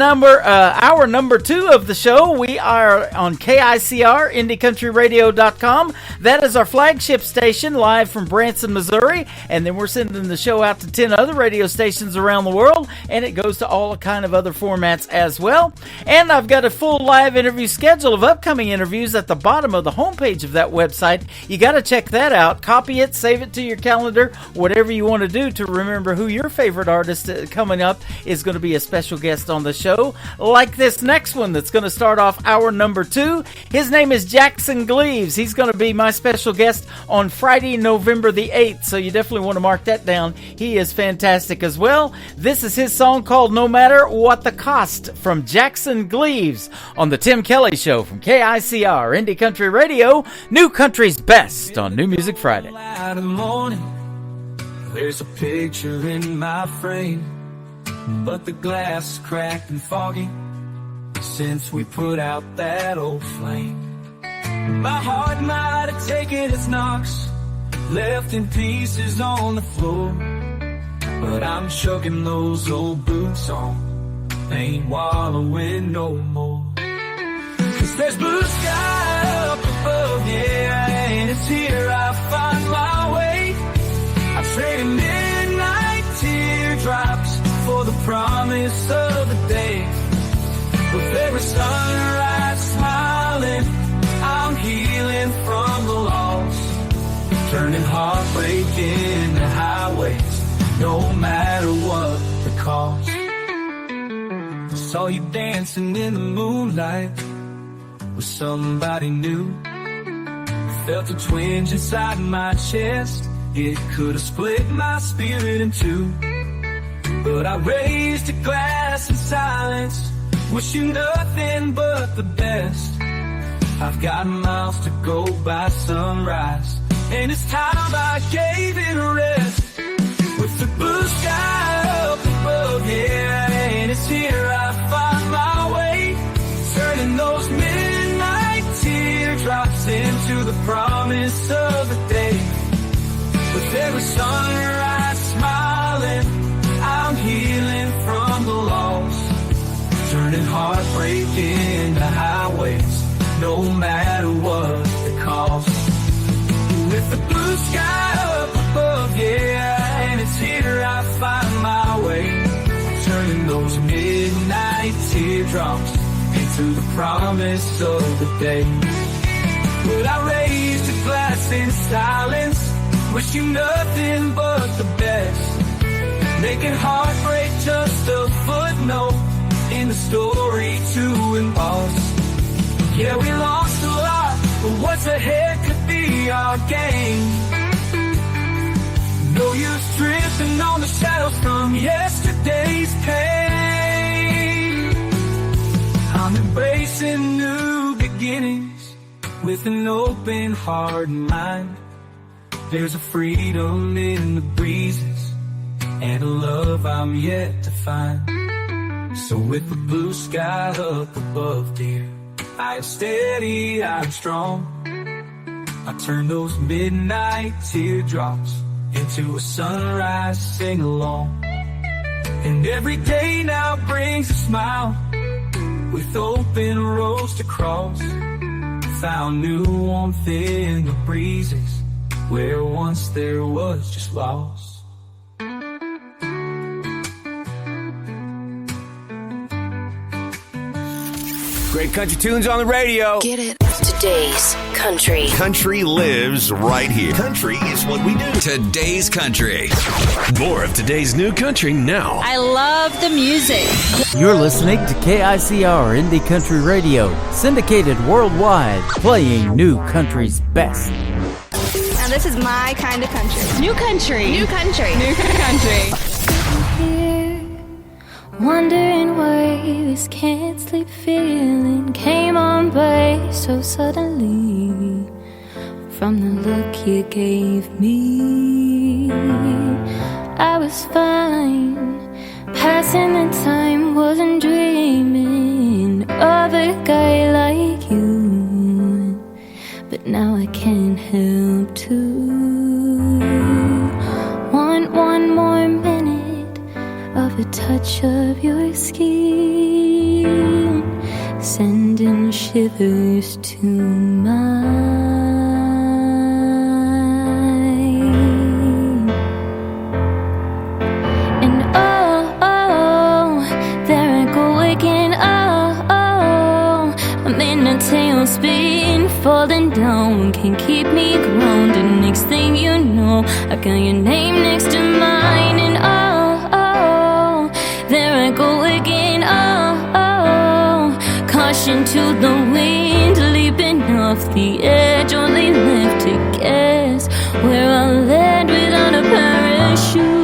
hour number 2 of the show. We are on KICR, IndieCountryRadio.com. That is our flagship station, live from Branson, Missouri. And then we're sending the show out to 10 other radio stations around the world. And it goes to all kind of other formats as well. And I've got a full live interview schedule of upcoming interviews at the bottom of the homepage of that website. You got to check that out. Copy it, save it to your calendar, whatever you want to do to remember who your favorite artist coming up is going to be a special guest on the show, like this next one that's going to start off hour number 2. His name is Jackson Gleaves. He's going to be my special guest on Friday, November the 8th, so you definitely want to mark that down. He is fantastic as well. This is his song called No Matter What the Cost from Jackson Gleaves on the Tim Kelly Show from KICR, Indie Country Radio, New Country's Best on New Music Friday. There's a picture in my frame, but the glass is cracked and foggy since we put out that old flame. My heart might have taken its knocks, left in pieces on the floor, but I'm chucking those old boots on, ain't wallowing no more. 'Cause there's blue sky up above, yeah, and it's here I find my way. I traded midnight teardrops for the promise of the day. With every sunrise smiling, I'm healing from the loss, turning heartbreak into highways, no matter what the cost. I saw you dancing in the moonlight with somebody new. Felt a twinge inside my chest, it could have split my spirit in two. But I raised a glass in silence, wish you nothing but the best. I've got miles to go by sunrise, and it's time I gave it a rest. With the blue sky up above, yeah, and it's here I find my way, turning those midnight teardrops into the promise of the day. With every sunrise smiling, I'm healing from the loss, turning heartbreak into highways, no matter what the cost. With the blue sky up above, yeah, and it's here I find my way, turning those midnight teardrops into the promise of the day. But I raised a glass in silence, wish you nothing but the best, making heartbreak just a footnote in the story to emboss. Yeah, we lost a lot, but what's ahead could be our game. No use drifting on the shadows from yesterday's pain. I'm embracing new beginnings with an open heart and mind. There's a freedom in the breezes and a love I'm yet to find. So with the blue sky up above, dear, I am steady, I am strong. I turn those midnight teardrops into a sunrise sing-along. And every day now brings a smile, with open roads to cross. Found new warmth in the breezes, where once there was just loss. Great country tunes on the radio. Get it? Today's country. Country lives right here. Country is what we do. Today's country. More of today's new country now. I love the music. You're listening to KICR Indie Country Radio, syndicated worldwide, playing new country's best. Now this is my kind of country. New country. New country. New country. Here, wondering why this can't sleep feeling came on by so suddenly. From the look you gave me, I was fine. Passing the time, wasn't dreaming of a guy like you. But now I can't help to want one more minute of a touch of your skin, sending shivers to mine. And oh, there I go again. Oh, I'm in a tailspin, falling down, can't keep me grounded. Next thing you know, I got your name next to mine. And oh, there I go again. Oh, caution to the wind, leaping off the edge, only left to guess where I'll land without a parachute.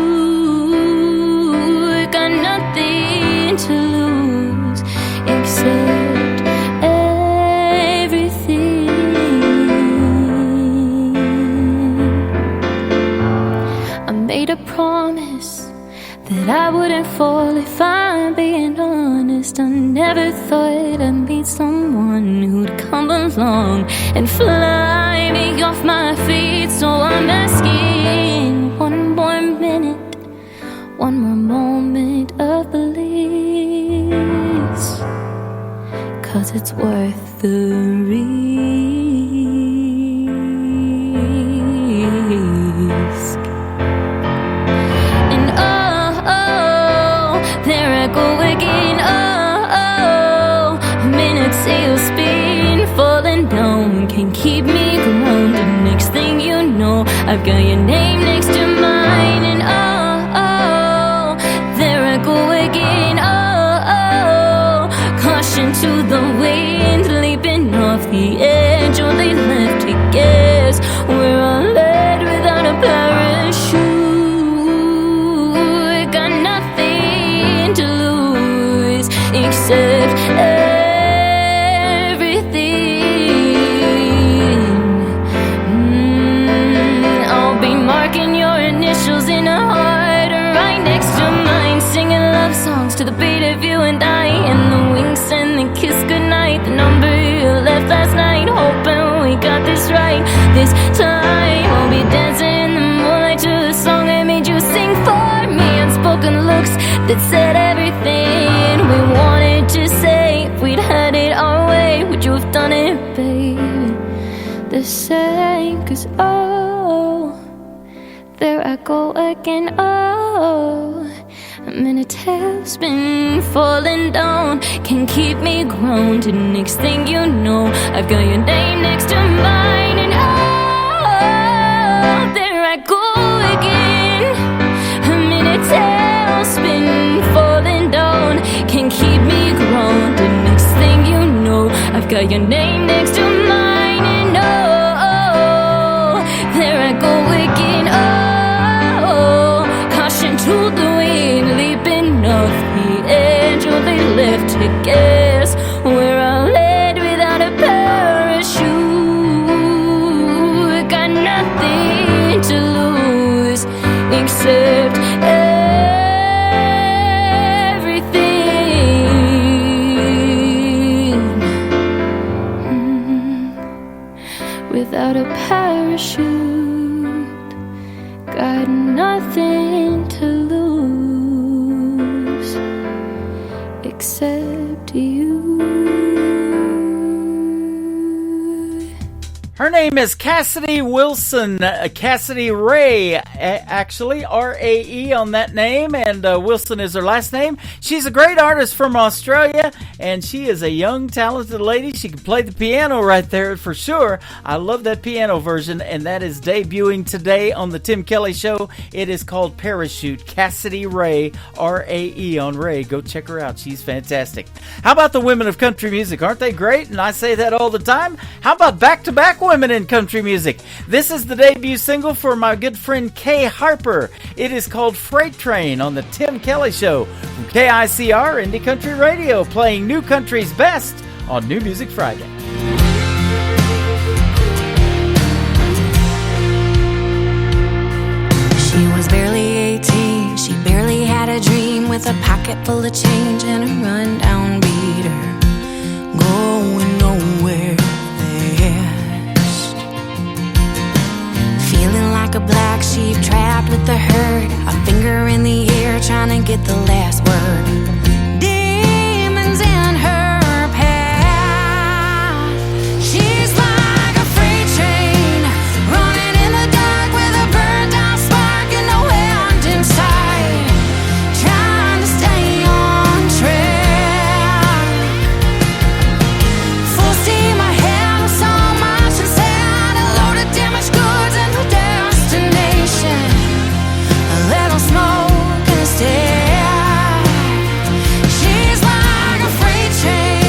Got nothing to lose except everything. I made a promise that I wouldn't fall if I'm being honest. I never thought I'd meet someone who'd come along and fly me off my feet. So I'm asking one more minute, one more moment of bliss, 'cause it's worth the risk. And oh, there I go again. Oh, I'm in a tailspin, falling down, can't keep me grounded. Next thing you know, I've got your name next to mine. And oh, there I go again. Oh, caution to the wind, leaping off the edge, only left to guess where I'll land without a parachute. Got nothing to lose except everything. I'll be marking your initials in a heart right next to mine, singing love songs to the beat of you and I, and the winks and the kiss goodnight, the number you left last night, hoping we got this right this time. I'll be dancing in the moonlight to the song I made you sing for me, unspoken looks that said everything we wanted to say. If we'd had it our way, would you have done it, baby? The same, 'cause oh, there I go again. Oh, I'm in a tailspin, falling down, can't keep me grounded. Next thing you know, I've got your name next to mine. And oh, there I go again. I'm in a tailspin, falling down, can't keep me grounded. Next thing you know, I've got your name next to mine. And oh, there I go again. Oh, caution to the wind, leaping off the edge, only left to guess where I'll land without a parachute. Got nothing to lose except everything. Without a parachute, got nothing to lose except you. Her name is Cassidy Wilson, Cassidy Ray, actually, R-A-E on that name, and Wilson is her last name. She's a great artist from Australia, and she is a young, talented lady. She can play the piano right there for sure. I love that piano version, and that is debuting today on the Tim Kelly Show. It is called Parachute. Cassidy Ray, R-A-E on Ray. Go check her out. She's fantastic. How about the women of country music? Aren't they great? And I say that all the time. How about back-to-back women in country music? This is the debut single for my good friend Kay Harper. It is called Freight Train on the Tim Kelly Show from KICR Indie Country Radio, playing New Country's best on New Music Friday. She was barely 18, she barely had a dream, with a pocket full of change and a rundown beater, going nowhere fast. Feeling like a black sheep trapped with the herd, a finger in the air trying to get the last word. Demons in her path. She's like a freight train running in the dark with a burned out spark and no end in sight, trying to stay on track. Full steam ahead with so much inside, a load of damaged goods and no destination, a little smoke and a stack. She's like a freight train.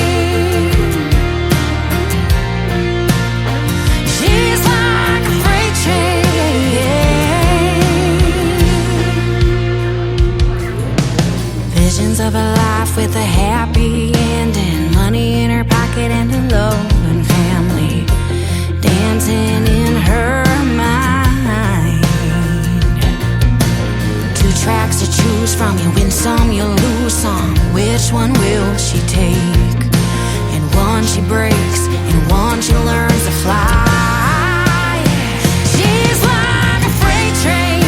She's like a freight train. Visions of a life with a happy ending, money in her pocket and a loving family dancing in her mind. Two tracks to choose from, you win some, you lose some. Which one will she take? And one she breaks, and one she learns to fly. She's like a freight train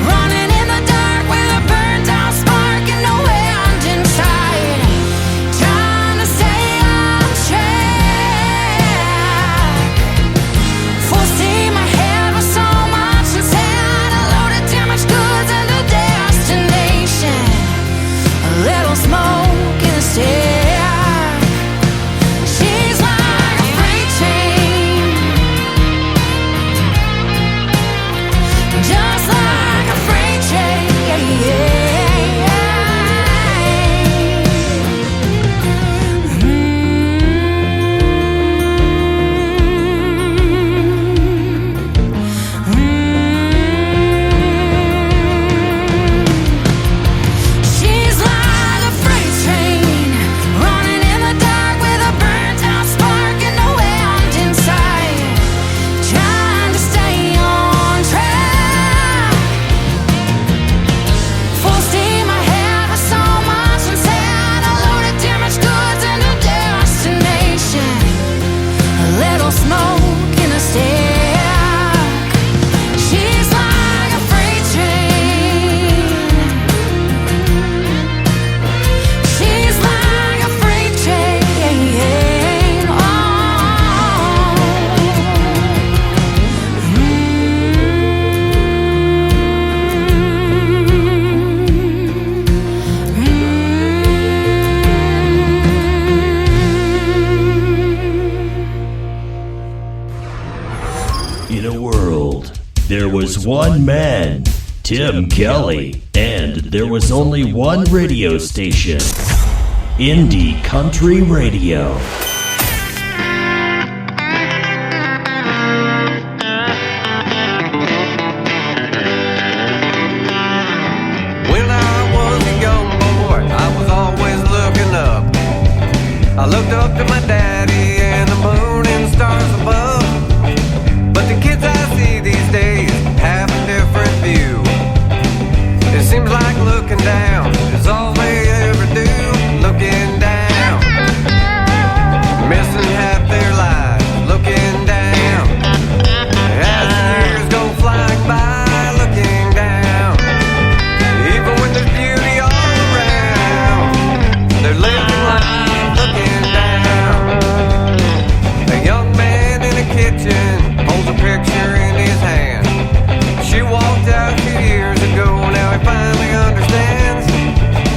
running in the dark with a burnt out spark and no end in sight, trying to stay on track. Full steam ahead with so much inside, a load of damaged goods and a destination, a little smoke in a stack. She's like a freight train, just like a freight train. She's like a freight train running in the dark with a burnt out spark and no end in sight, trying to stay on track. Full steam ahead with so much inside, a load of damaged goods and a destination, a little smoke in a stack. She's like a freight train. She's like a freight train. Oh. In a world, there was one man, Tim Kelly, and there was only one radio station, Indie Country Radio. When I was a young boy, I was always looking up. I looked up to my daddy and the moon and stars above. But the kids I see these days have a different view. It seems like looking down is all they ever do. Looking down, missing half their lives. Looking down, as the years go flying by. Looking down, even when there's beauty all around, they're living life looking down. A young man in a kitchen picture in his hand. She walked out a few years ago, now he finally understands.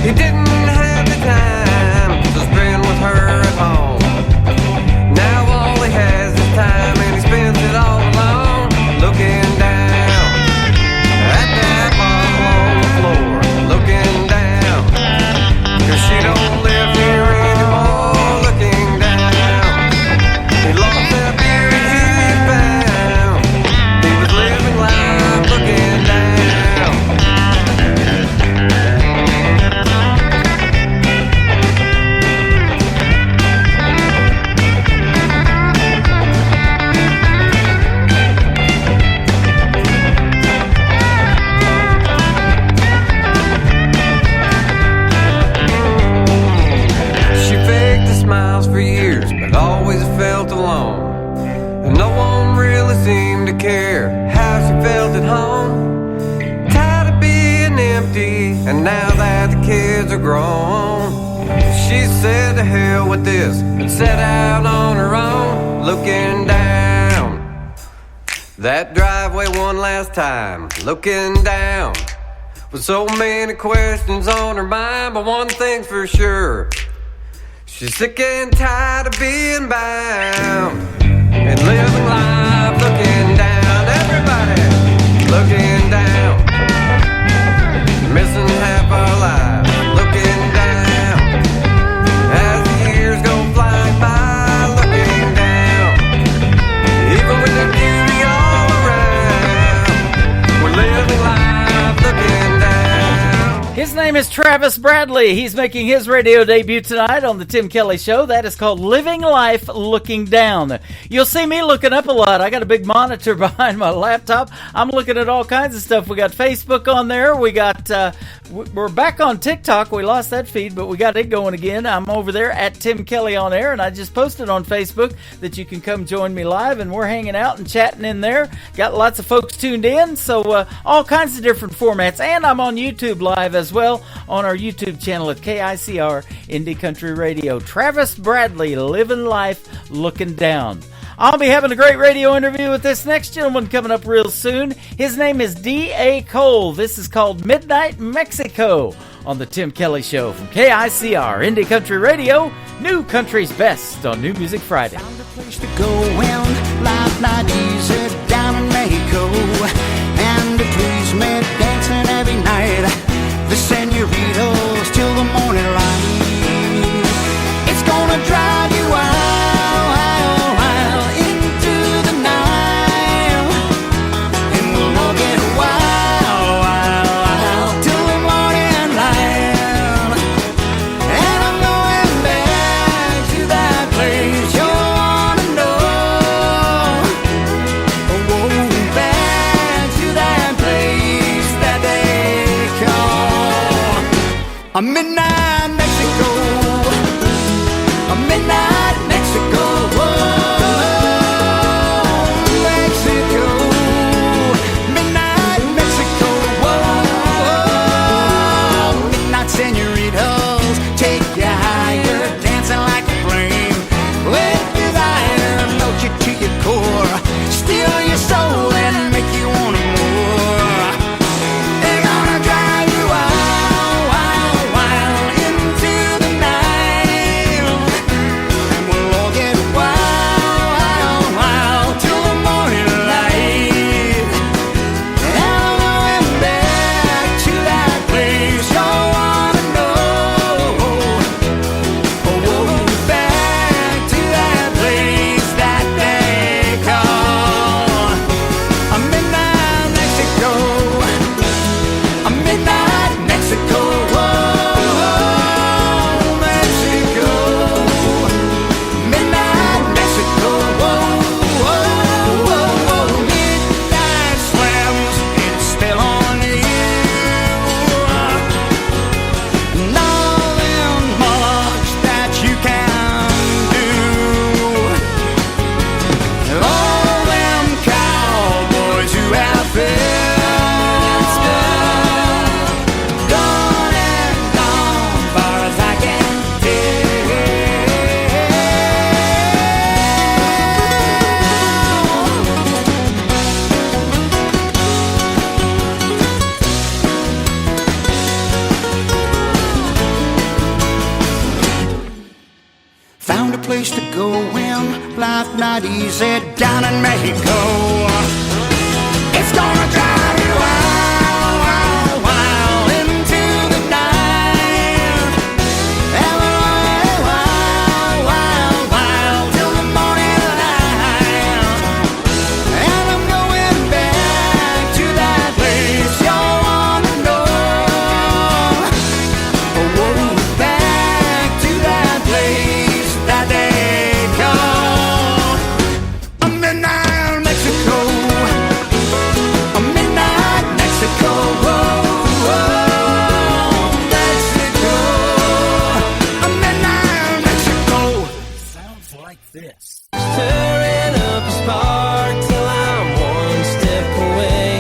He didn't have the time to spend with her at home. Now all he has is time, and he spends it all alone, looking down at that bottle on the floor, looking down, 'cause she don't live here anymore, looking down. He lost that beauty he found. He was living life looking down. She faked the smiles for years, but always felt alone. And no one really seemed to care how she felt at home. Tired of being empty, and now that the kids are grown, she said to hell with this and set out on her own, looking down that driveway one last time, looking down with so many questions on her mind. But one thing's for sure, she's sick and tired of being bound and living life looking down. Everybody looking down, missing half our lives, looking down as the years go flying by, looking down. Even with the beauty all around, we're living life looking down. His name is Travis Bradley. He's making his radio debut tonight on the Tim Kelly Show. That is called Living Life Looking Down. You'll see me looking up a lot. I got a big monitor behind my laptop. I'm looking at all kinds of stuff. We got Facebook on there. We got we're back on TikTok. We lost that feed, but we got it going again. I'm over there at Tim Kelly on Air, and I just posted on Facebook that you can come join me live, and we're hanging out and chatting in there. Got lots of folks tuned in, so all kinds of different formats. And I'm on YouTube live as well on our YouTube channel at KICR Indie Country Radio. Travis Bradley, Living Life Looking Down. I'll be having a great radio interview with this next gentleman coming up real soon. His name is D.A. Cole. This is called Midnight Mexico on the Tim Kelly Show from KICR Indie Country Radio. New Country's Best on New Music Friday. Found a place to go when life not easy down in Mexico, and to please me dancing every night, the senoritas till the morning light. It's gonna drive you wild into the night, and we'll all get wild till the morning light. And I'm going back to that place you wanna know. Oh, back to that place that they call a midnight Mexico, a midnight Mexico, Mexico, midnight Mexico, midnight senoritas take you higher, dancing like a flame, with desire, melt you to your core, steal your soul and make you want more. They're gonna drive you wild place to go when life not easy down in Mexico. It's gonna drive you wild, wild, wild into the night. Wild, wild, wild, wild till the morning light. And I'm going back to that place you wanna know. Oh, back to that place that they call a midnight Mexico. A midnight Mexico. Oh, Mexico. A midnight Mexico. Sounds like this. Stirring up a spark till I'm one step away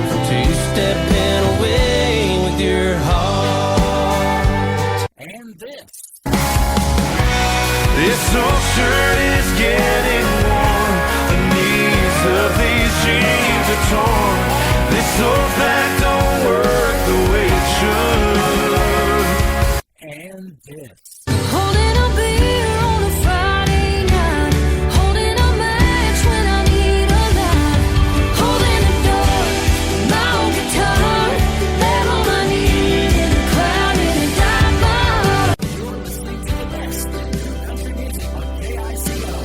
from two-stepping away with your heart. And this. This old shirt is getting warm. The knees of these jeans are torn. This old back don't work the way it should. And this. Holding a beer on a Friday night, holding a match when I need a light, holding the door, my old guitar, that all I need in a crowded and dark bar. You're listening to the best country music on KICO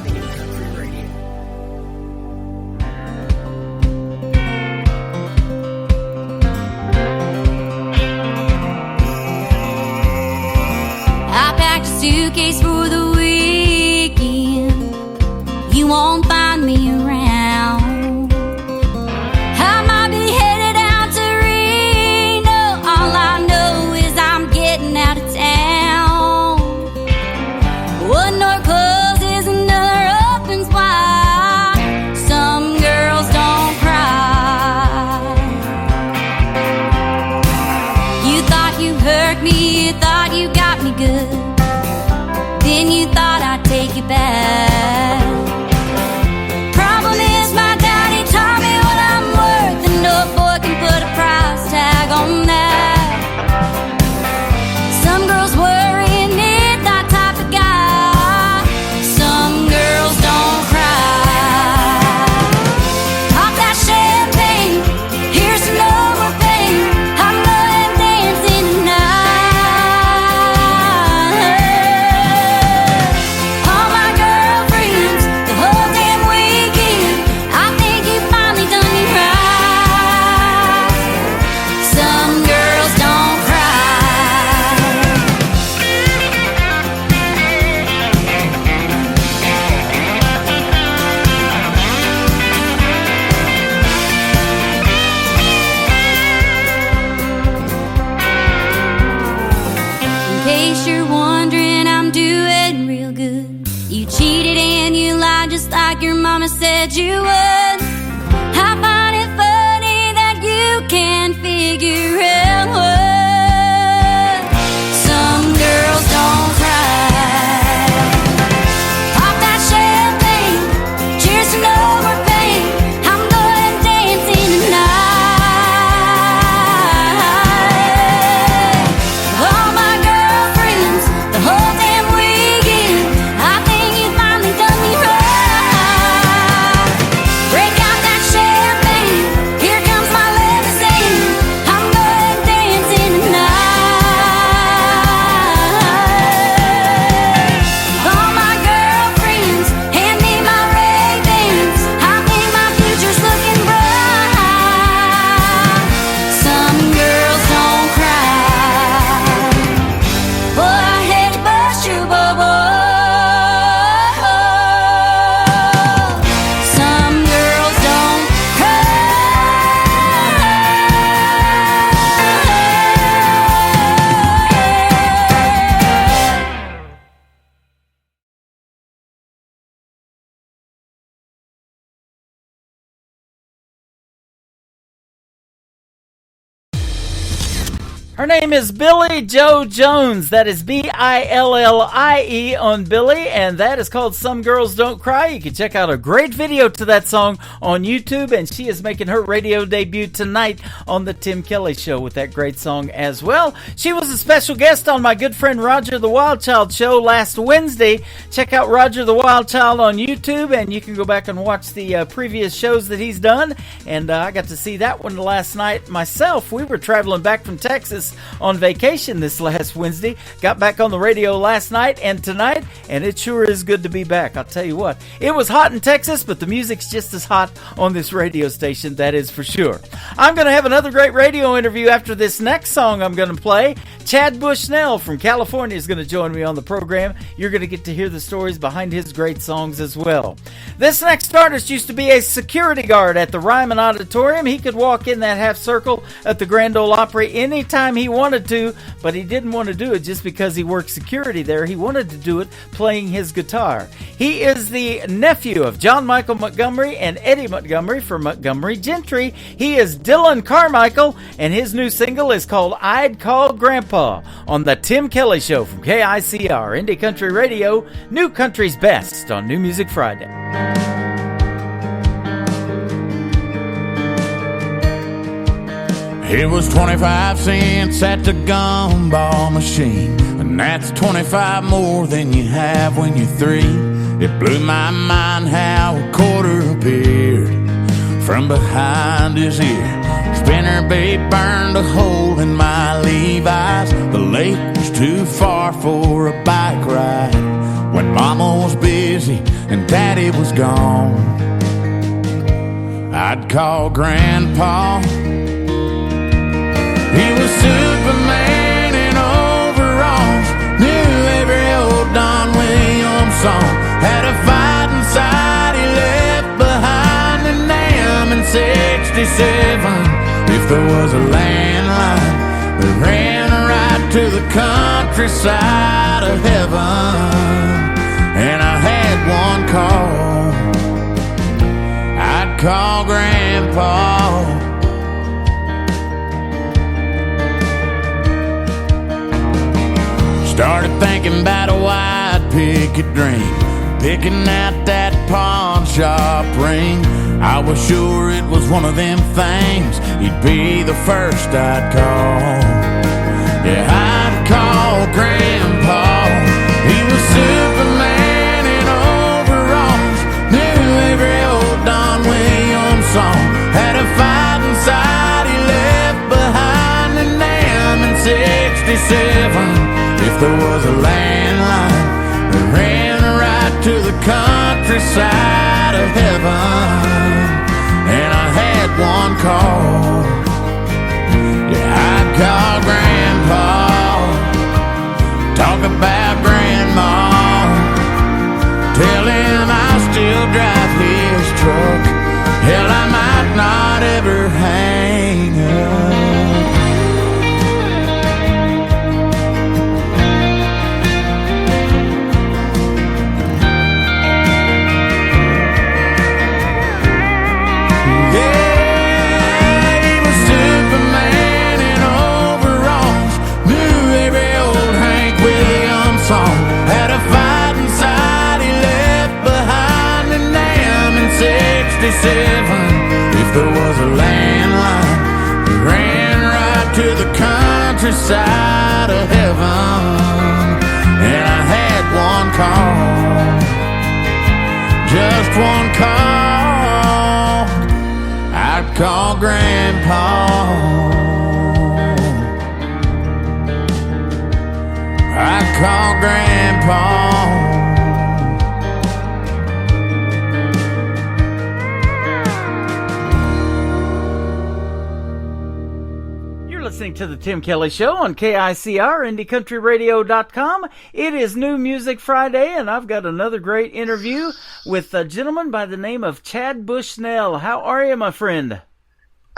Indie Country Radio. I packed a suitcase for the weekend. You won't find me around. I might be headed out to Reno. All I know is I'm getting out of town. One door closes, another opens wide. Some girls don't cry. You thought you hurt me, you thought you got me good. Then you thought I'd take you back. Problem is my daddy taught me what I'm worth, and no boy can put a price tag on that. Some girls worry and need that type of guy. Some girls don't cry. Pop that champagne, here's some more pain. I'm going dancing tonight. All my girlfriends, the whole damn weekend. I think you finally done me right. Some girls don't cry. In case you're wondering, I'm doing real good. You cheated and you lied just like your mama said you would. I find it funny that you can't figure out what some girls don't cry. Pop that champagne, cheers to no more pain. I'm going dancing tonight. All my girlfriends, the whole damn weekend. I think you finally done me right. Break out that champagne, here comes my limousine. I'm going Her name is Billie Joe Jones. That is Billie on Billie, and that is called Some Girls Don't Cry. You can check out a great video to that song on YouTube, and she is making her radio debut tonight on the Tim Kelly Show with that great song as well. She was a special guest on my good friend Roger the Wild Child show last Wednesday. Check out Roger the Wild Child on YouTube, and you can go back and watch the previous shows that he's done. And I got to see that one last night myself. We were traveling back from Texas on vacation this last Wednesday. Got back on the radio last night and tonight, and it sure is good to be back. I'll tell you what, it was hot in Texas, but the music's just as hot on this radio station, that is for sure. I'm going to have another great radio interview after this next song I'm going to play. Chad Bushnell from California is going to join me on the program. You're going to get to hear the stories behind his great songs as well. This next artist used to be a security guard at the Ryman Auditorium. He could walk in that half circle at the Grand Ole Opry anytime he wanted to, but he didn't want to do it just because he worked security there. He wanted to do it playing his guitar. He is the nephew of John Michael Montgomery and Eddie Montgomery from Montgomery Gentry. He is Dylan Carmichael, and his new single is called I'd Call Grandpa on the Tim Kelly Show from KICR, Indie Country Radio, New Country's Best on New Music Friday. It was 25 cents at the gumball machine, and that's 25 more than you have when you're 3. It blew my mind how a quarter appeared from behind his ear. Spinnerbait burned a hole in my Levi's. The lake was too far for a bike ride when Mama was busy and Daddy was gone. I'd call Grandpa. He was Superman in overalls, knew every old Don Williams song, had a fight inside he left behind in Nam in 67. If there was a landline that ran right to the countryside of heaven, and I had one call, I'd call Grandpa. Started thinking about a white picket dream, picking out that pawn shop ring. I was sure it was one of them things, he'd be the first I'd call. Yeah, I'd call Grandpa. He was Superman in overalls, knew every old Don Williams song, had a fight inside he left behind in Nam in 67. If there was a landline that ran right to the countryside of heaven, and I had one call, yeah, I'd call Grandpa. Talk about Grandma, tell him I still drive his truck. Hell, I might not ever hang up. Had a fight inside he left behind in Nam in 67. If there was a landline that ran right to the countryside of heaven, and I had one call, just one call, I'd call Grandpa. I'd call Grandpa. You're listening to the Tim Kelly Show on KICR, IndieCountryRadio.com. It is New Music Friday, and I've got another great interview with a gentleman by the name of Chad Bushnell. How are you, my friend?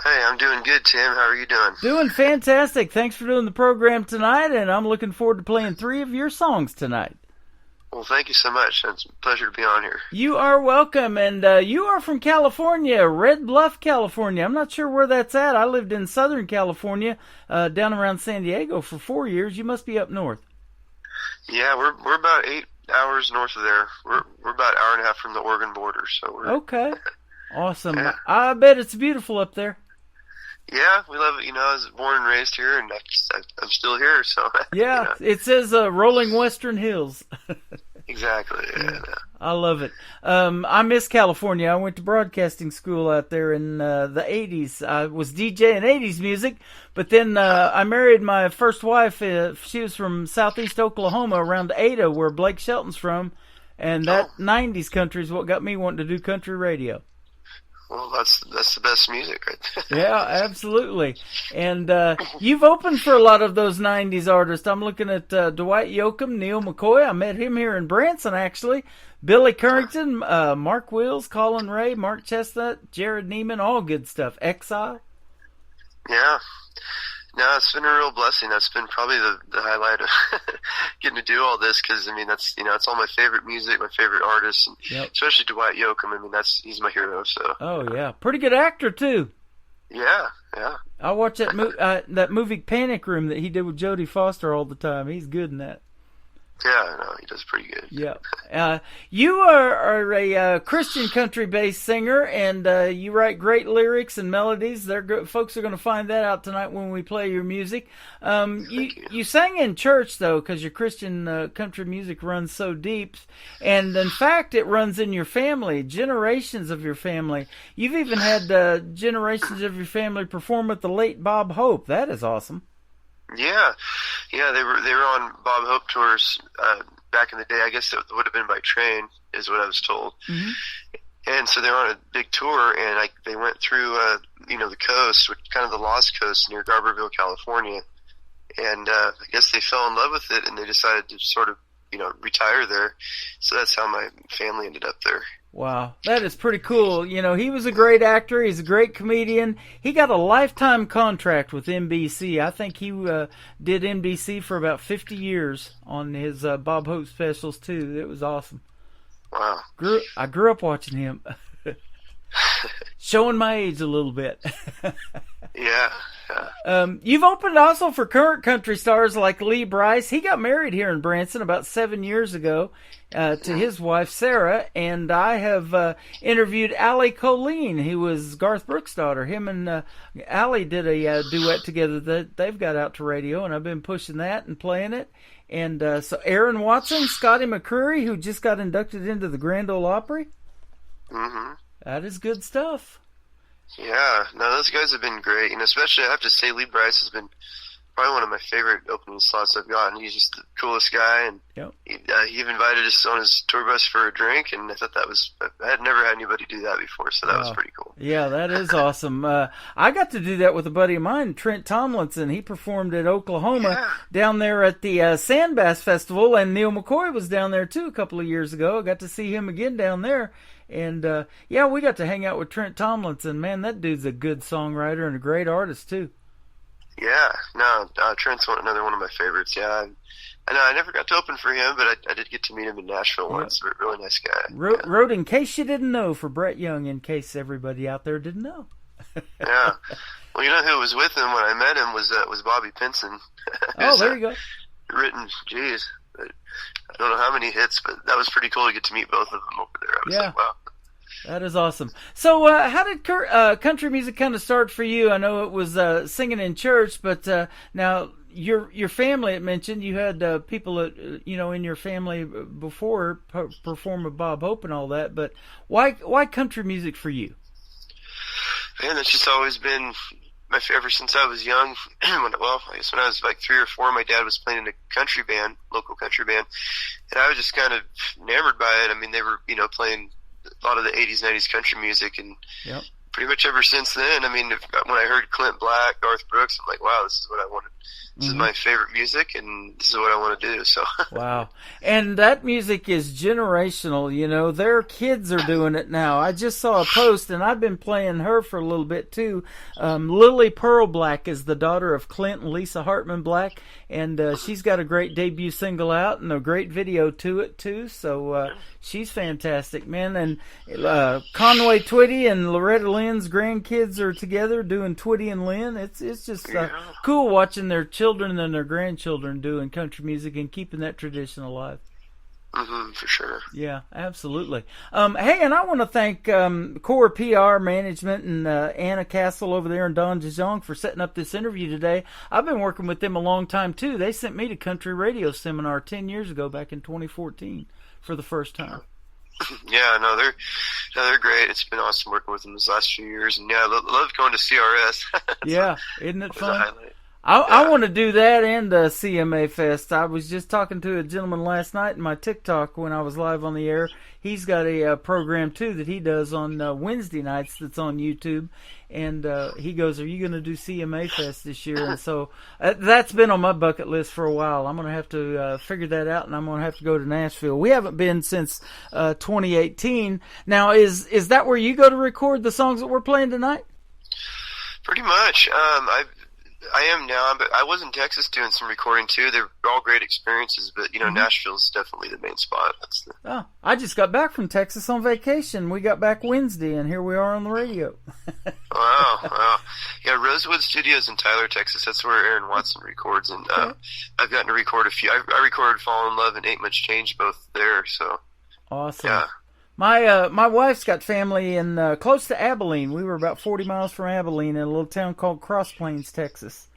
Hey, I'm doing good, Tim. How are you doing? Doing fantastic. Thanks for doing the program tonight, and I'm looking forward to playing 3 of your songs tonight. Well, thank you so much. It's a pleasure to be on here. You are welcome, and you are from California, Red Bluff, California. I'm not sure where that's at. I lived in Southern California, down around San Diego for 4 years. You must be up north. Yeah, we're about 8 hours north of there. We're about an hour and a half from the Oregon border, so we're okay. Awesome. Yeah. I bet it's beautiful up there. Yeah, we love it. I was born and raised here, and I'm still here. So yeah, it says rolling Western Hills. Exactly. Yeah. I love it. I miss California. I went to broadcasting school out there in the 80s. I was DJing 80s music, but then I married my first wife. She was from southeast Oklahoma, around Ada, where Blake Shelton's from, and that 90s country is what got me wanting to do country radio. Well, that's the best music right there. Yeah, absolutely. And you've opened for a lot of those 90s artists. I'm looking at Dwight Yoakam, Neil McCoy. I met him here in Branson, actually. Billy Currington, Mark Wills, Colin Ray, Mark Chestnut, Jared Neiman, all good stuff. Exile. Yeah. No, it's been a real blessing. That's been probably the highlight of getting to do all this, because that's it's all my favorite music, my favorite artists, and especially Dwight Yoakam. He's my hero. So. Oh yeah, pretty good actor too. Yeah. I watch that movie Panic Room that he did with Jodie Foster all the time. He's good in that. Yeah, no, he does pretty good. Yeah. You are a Christian country-based singer, and you write great lyrics and melodies. Folks are going to find that out tonight when we play your music. You sang in church, though, because your Christian country music runs so deep. And, in fact, it runs in your family, generations of your family. You've even had generations of your family perform with the late Bob Hope. That is awesome. Yeah, they were on Bob Hope tours back in the day. I guess it would have been by train, is what I was told. Mm-hmm. And so they were on a big tour, and they went through the coast, which kind of the Lost Coast near Garberville, California. And I guess they fell in love with it, and they decided to sort of retire there. So that's how my family ended up there. Wow, that is pretty cool. He was a great actor. He's a great comedian. He got a lifetime contract with NBC. I think he did NBC for about 50 years on his Bob Hope specials, too. It was awesome. Wow. I grew up watching him. Showing my age a little bit. Yeah. You've opened also for current country stars like Lee Brice. He got married here in Branson about 7 years ago to his wife, Sarah, and I have interviewed Allie Colleen, who was Garth Brooks' daughter. Him and Allie did a duet together that they've got out to radio, and I've been pushing that and playing it. And so Aaron Watson, Scotty McCreery, who just got inducted into the Grand Ole Opry. Mm-hmm. That is good stuff. Yeah, no, those guys have been great, and especially I have to say Lee Brice has been probably one of my favorite opening slots I've gotten. He's just the coolest guy, and he even invited us on his tour bus for a drink, and I thought I had never had anybody do that before, so that was pretty cool. Yeah, that is awesome. I got to do that with a buddy of mine, Trent Tomlinson. He performed at Oklahoma down there at the Sandbass Festival, and Neil McCoy was down there too a couple of years ago. I got to see him again down there. And, we got to hang out with Trent Tomlinson. Man, that dude's a good songwriter and a great artist, too. Yeah, no, Trent's another one of my favorites. Yeah, I know I never got to open for him, but I did get to meet him in Nashville once. A really nice guy. Wrote In Case You Didn't Know for Brett Young, in case everybody out there didn't know. Yeah. Well, you know who was with him when I met him was Bobby Pinson. Oh, there you go. Written, geez. I don't know how many hits, but that was pretty cool to get to meet both of them over there. I was like, wow. That is awesome. So how did country music kind of start for you? I know it was singing in church, but now your family, it mentioned, you had people in your family before perform with Bob Hope and all that, but why country music for you? Man, that's just always been my favorite since I was young. I guess when I was like 3 or 4, my dad was playing in a country band, local country band, and I was just kind of enamored by it. I mean, they were, playing a lot of the 80s, 90s country music, and pretty much ever since then. I mean, when I heard Clint Black, Garth Brooks, I'm like, wow, this is what I wanted. This is my favorite music, and this is what I want to do. So wow. And that music is generational, you know. Their kids are doing it now. I just saw a post, and I've been playing her for a little bit, too. Lily Pearl Black is the daughter of Clint and Lisa Hartman Black, and she's got a great debut single out and a great video to it, too. So she's fantastic, man. And Conway Twitty and Loretta Lynn's grandkids are together doing Twitty and Lynn. It's just cool watching their children and their grandchildren doing country music and keeping that tradition alive. For sure. Yeah, absolutely. Hey, and I want to thank Core PR Management and Anna Castle over there and Don DeJong for setting up this interview today. I've been working with them a long time, too. They sent me to Country Radio Seminar 10 years ago, back in 2014, for the first time. Yeah, no, they're great. It's been awesome working with them these last few years. And, yeah, I love going to CRS. Yeah, isn't it fun? I want to do that and CMA Fest. I was just talking to a gentleman last night in my TikTok when I was live on the air. He's got a program, too, that he does on Wednesday nights that's on YouTube. And he goes, are you going to do CMA Fest this year? And so that's been on my bucket list for a while. I'm going to have to figure that out, and I'm going to have to go to Nashville. We haven't been since 2018. Now, is that where you go to record the songs that we're playing tonight? Pretty much. I am now, but I was in Texas doing some recording too. They're all great experiences, but Nashville's definitely the main spot. I just got back from Texas on vacation. We got back Wednesday, and here we are on the radio. Wow. Yeah, Rosewood Studios in Tyler, Texas. That's where Aaron Watson records, and I've gotten to record a few. I recorded "Fall in Love" and "Ain't Much Change" both there. So awesome. Yeah. My wife's got family in close to Abilene. We were about 40 miles from Abilene in a little town called Cross Plains, Texas.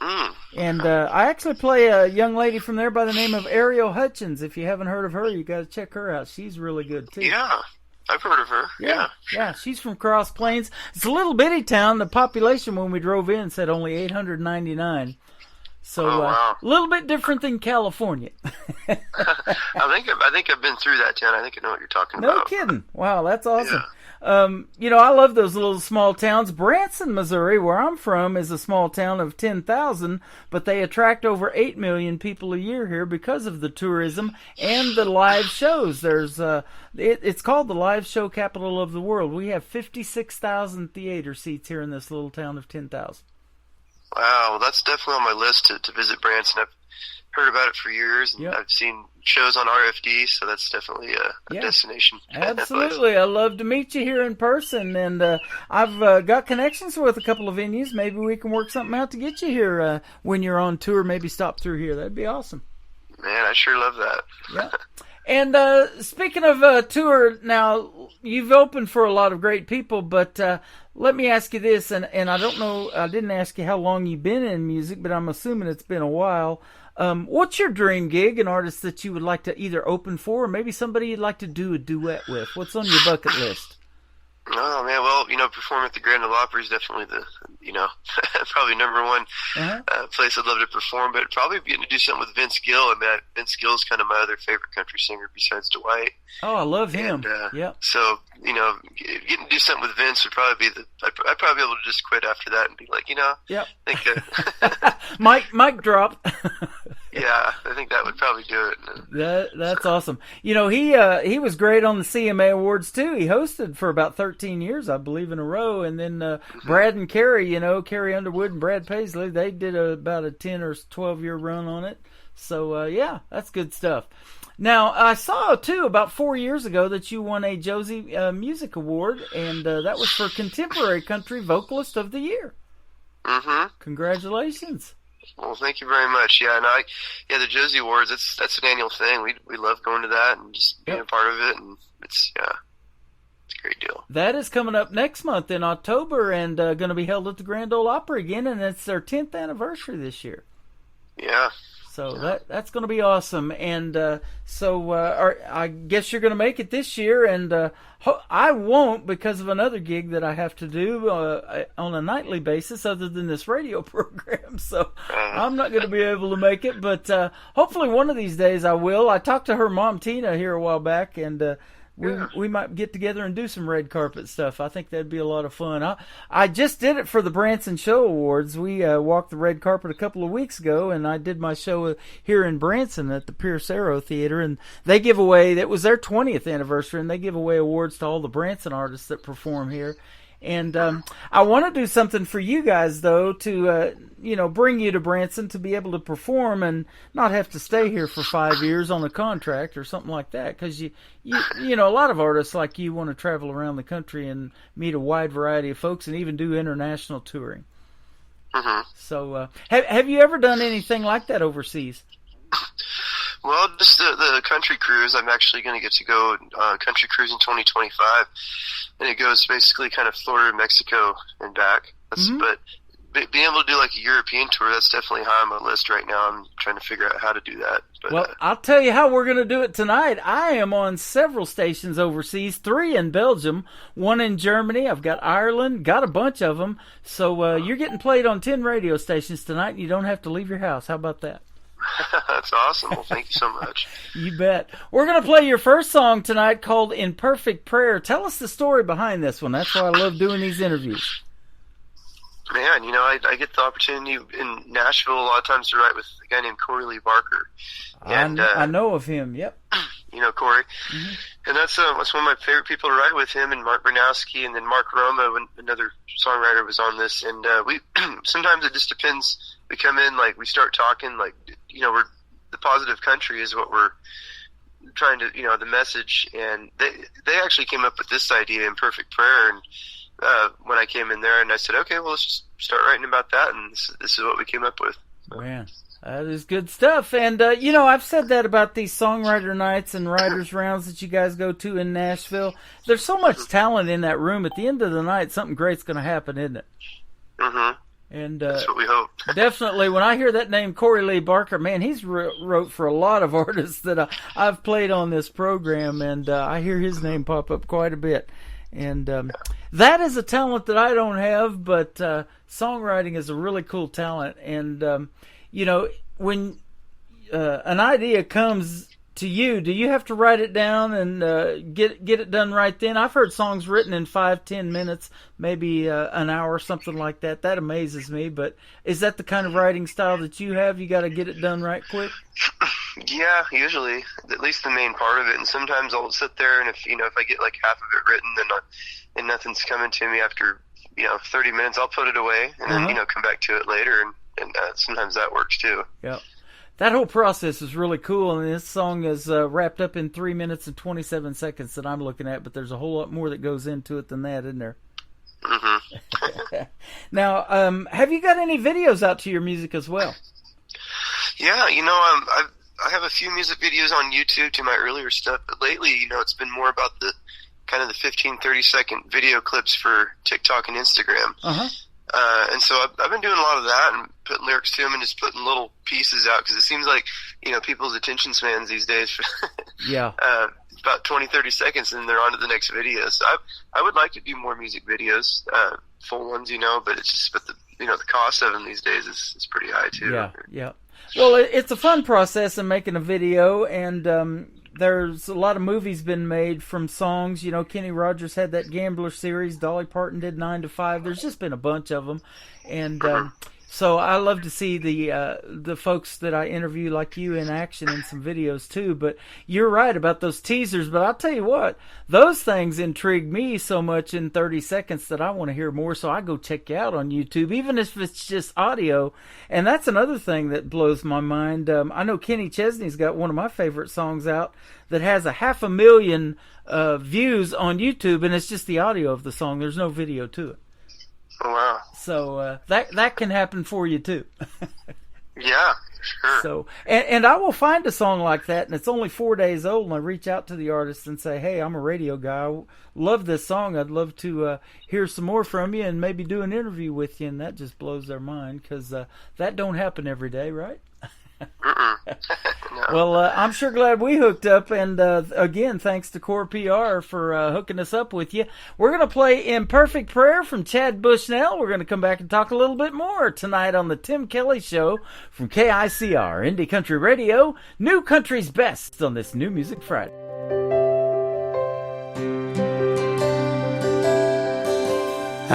And I actually play a young lady from there by the name of Ariel Hutchins. If you haven't heard of her, you got to check her out. She's really good, too. Yeah, I've heard of her. Yeah, she's from Cross Plains. It's a little bitty town. The population when we drove in said only 899. So a little bit different than California. I think I've been through that town. I think I know what you're talking about. No kidding. Wow, that's awesome. Yeah. I love those little small towns. Branson, Missouri, where I'm from, is a small town of 10,000, but they attract over 8 million people a year here because of the tourism and the live shows. There's it's called the live show capital of the world. We have 56,000 theater seats here in this little town of 10,000. Wow, well, that's definitely on my list to visit Branson. I've heard about it for years, and I've seen shows on RFD, so that's definitely a destination. Absolutely. I'd love to meet you here in person, and I've got connections with a couple of venues. Maybe we can work something out to get you here when you're on tour. Maybe stop through here. That'd be awesome. Man, I sure love that. Yeah. And speaking of tour, now, you've opened for a lot of great people, but let me ask you this, and I don't know, I didn't ask you how long you've been in music, but I'm assuming it's been a while. What's your dream gig, an artist that you would like to either open for, or maybe somebody you'd like to do a duet with? What's on your bucket list? Oh, man, well, performing at the Grand Ole Opry is definitely probably number one place I'd love to perform, but probably getting to do something with Vince Gill. I mean, Vince Gill's kind of my other favorite country singer besides Dwight. Oh, I love him. So, getting to do something with Vince would probably be I'd probably be able to just quit after that and be like, Yep. I think, Mic drop. Yeah, I think that would probably do it. That's awesome. He was great on the CMA Awards too. He hosted for about 13 years, I believe, in a row. And then Brad and Carrie, Carrie Underwood and Brad Paisley, they did about a 10 or 12 year run on it. So that's good stuff. Now, I saw too about 4 years ago that you won a Josie Music Award, and that was for Contemporary Country Vocalist of the Year. Mm-hmm. Congratulations. Well, thank you very much. Yeah, the Josie Awards, that's an annual thing. We love going to that and just being a part of it, and it's a great deal. That is coming up next month in October, and going to be held at the Grand Ole Opry again, and it's their 10th anniversary this year. Yeah. So that's going to be awesome, and I guess you're going to make it this year, and I won't because of another gig that I have to do on a nightly basis other than this radio program, so I'm not going to be able to make it, but hopefully one of these days I will. I talked to her mom, Tina, here a while back, and we might get together and do some red carpet stuff. I think that'd be a lot of fun. I just did it for the Branson Show Awards. We walked the red carpet a couple of weeks ago, and I did my show here in Branson at the Pierce Arrow Theater, and they give away, that was their 20th anniversary, and they give away awards to all the Branson artists that perform here. And I want to do something for you guys, though, to bring you to Branson to be able to perform and not have to stay here for 5 years on a contract or something like that. Because you know, a lot of artists like you want to travel around the country and meet a wide variety of folks and even do international touring. Mm-hmm. So, have you ever done anything like that overseas? Well, just the country cruise. I'm actually going to get to go country cruise in 2025, and it goes basically kind of Florida, Mexico, and back. But being able to do like a European tour, that's definitely high on my list right now. I'm trying to figure out how to do that. But, well, I'll tell you how we're going to do it tonight. I am on several stations overseas, 3 in Belgium, 1 in Germany. I've got Ireland, got a bunch of them. So you're getting played on 10 radio stations tonight, and you don't have to leave your house. How about that? That's awesome. Well, thank you so much. You bet. We're going to play your first song tonight called In Perfect Prayer. Tell us the story behind this one. That's why I love doing these interviews. Man, you know, I get the opportunity in Nashville a lot of times to write with a guy named Corey Lee Barker. And I know of him, yep. You know Corey. Mm-hmm. And that's one of my favorite people to write with, him and Mark Bernowski, and then Mark Roma, another songwriter, was on this. And we sometimes it just depends. We come in, like, we start talking, like, you know, the positive country is what we're trying to, you know, the message. And they actually came up with this idea, In Perfect Prayer, and when I came in there, and I said, okay, well, let's just start writing about that, and this is what we came up with. So. Man, that is good stuff. And, you know, I've said that about these songwriter nights and writers' rounds that you guys go to in Nashville. There's so much talent in that room. At the end of the night, something great's going to happen, isn't it? Mm-hmm. And that's what we hope. Definitely, when I hear that name, Corey Lee Barker, man, he's wrote for a lot of artists that I've played on this program, and I hear his name pop up quite a bit. And that is a talent that I don't have, but songwriting is a really cool talent. And, you know, when an idea comes to you, do you have to write it down and get it done right then? I've heard songs written in 5-10 minutes, maybe an hour, something like that. That amazes me. But is that the kind of writing style that you have? You got to get it done right quick? Yeah, usually, at least the main part of it. And sometimes I'll sit there, and if I get like half of it written, and nothing's coming to me after 30 minutes, I'll put it away and then come back to it later, and sometimes that works too. Yeah. That whole process is really cool, and this song is wrapped up in 3 minutes and 27 seconds that I'm looking at, but there's a whole lot more that goes into it than that, isn't there? Mm-hmm. Now, have you got any videos out to your music as well? Yeah, I have a few music videos on YouTube to my earlier stuff, but lately, it's been more about the kind of the 15, 30-second video clips for TikTok and Instagram. Uh-huh. And so I've been doing a lot of that and putting lyrics to them and just putting little pieces out, because it seems like, people's attention spans these days, yeah, about 20, 30 seconds, and they're on to the next video. So I would like to do more music videos, full ones, but it's just, the cost of them these days is pretty high too. Yeah, yeah. Well, it's a fun process in making a video, and there's a lot of movies been made from songs. Kenny Rogers had that Gambler series. Dolly Parton did 9 to 5. There's just been a bunch of them, and so I love to see the folks that I interview like you in action in some videos too. But you're right about those teasers. But I'll tell you what, those things intrigue me so much in 30 seconds that I want to hear more. So I go check you out on YouTube, even if it's just audio. And that's another thing that blows my mind. I know Kenny Chesney's got one of my favorite songs out that has 500,000 views on YouTube, and it's just the audio of the song. There's no video to it. Oh, wow. So that can happen for you too. Yeah, sure. So and I will find a song like that, and it's only 4 days old, and I reach out to the artist and say, hey, I'm a radio guy. I love this song. I'd love to hear some more from you and maybe do an interview with you, and that just blows their mind, because that don't happen every day, right? No. Well, I'm sure glad we hooked up, and again, thanks to Core PR for hooking us up with you. We're going to play In Perfect Prayer from Chad Bushnell. We're going to come back and talk a little bit more tonight on the Tim Kelly Show from KICR, Indie Country Radio, New Country's Best on this New Music Friday.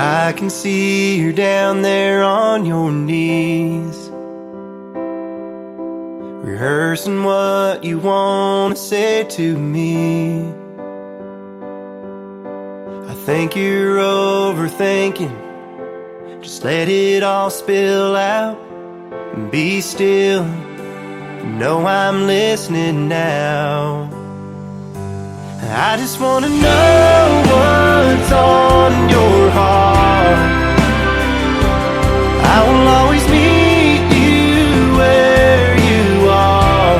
I can see you're down there on your knees, rehearsing what you want to say to me. I think you're overthinking. Just let it all spill out and be still. Know I'm listening now. I just wanna know what's on your heart. I will always meet you where you are.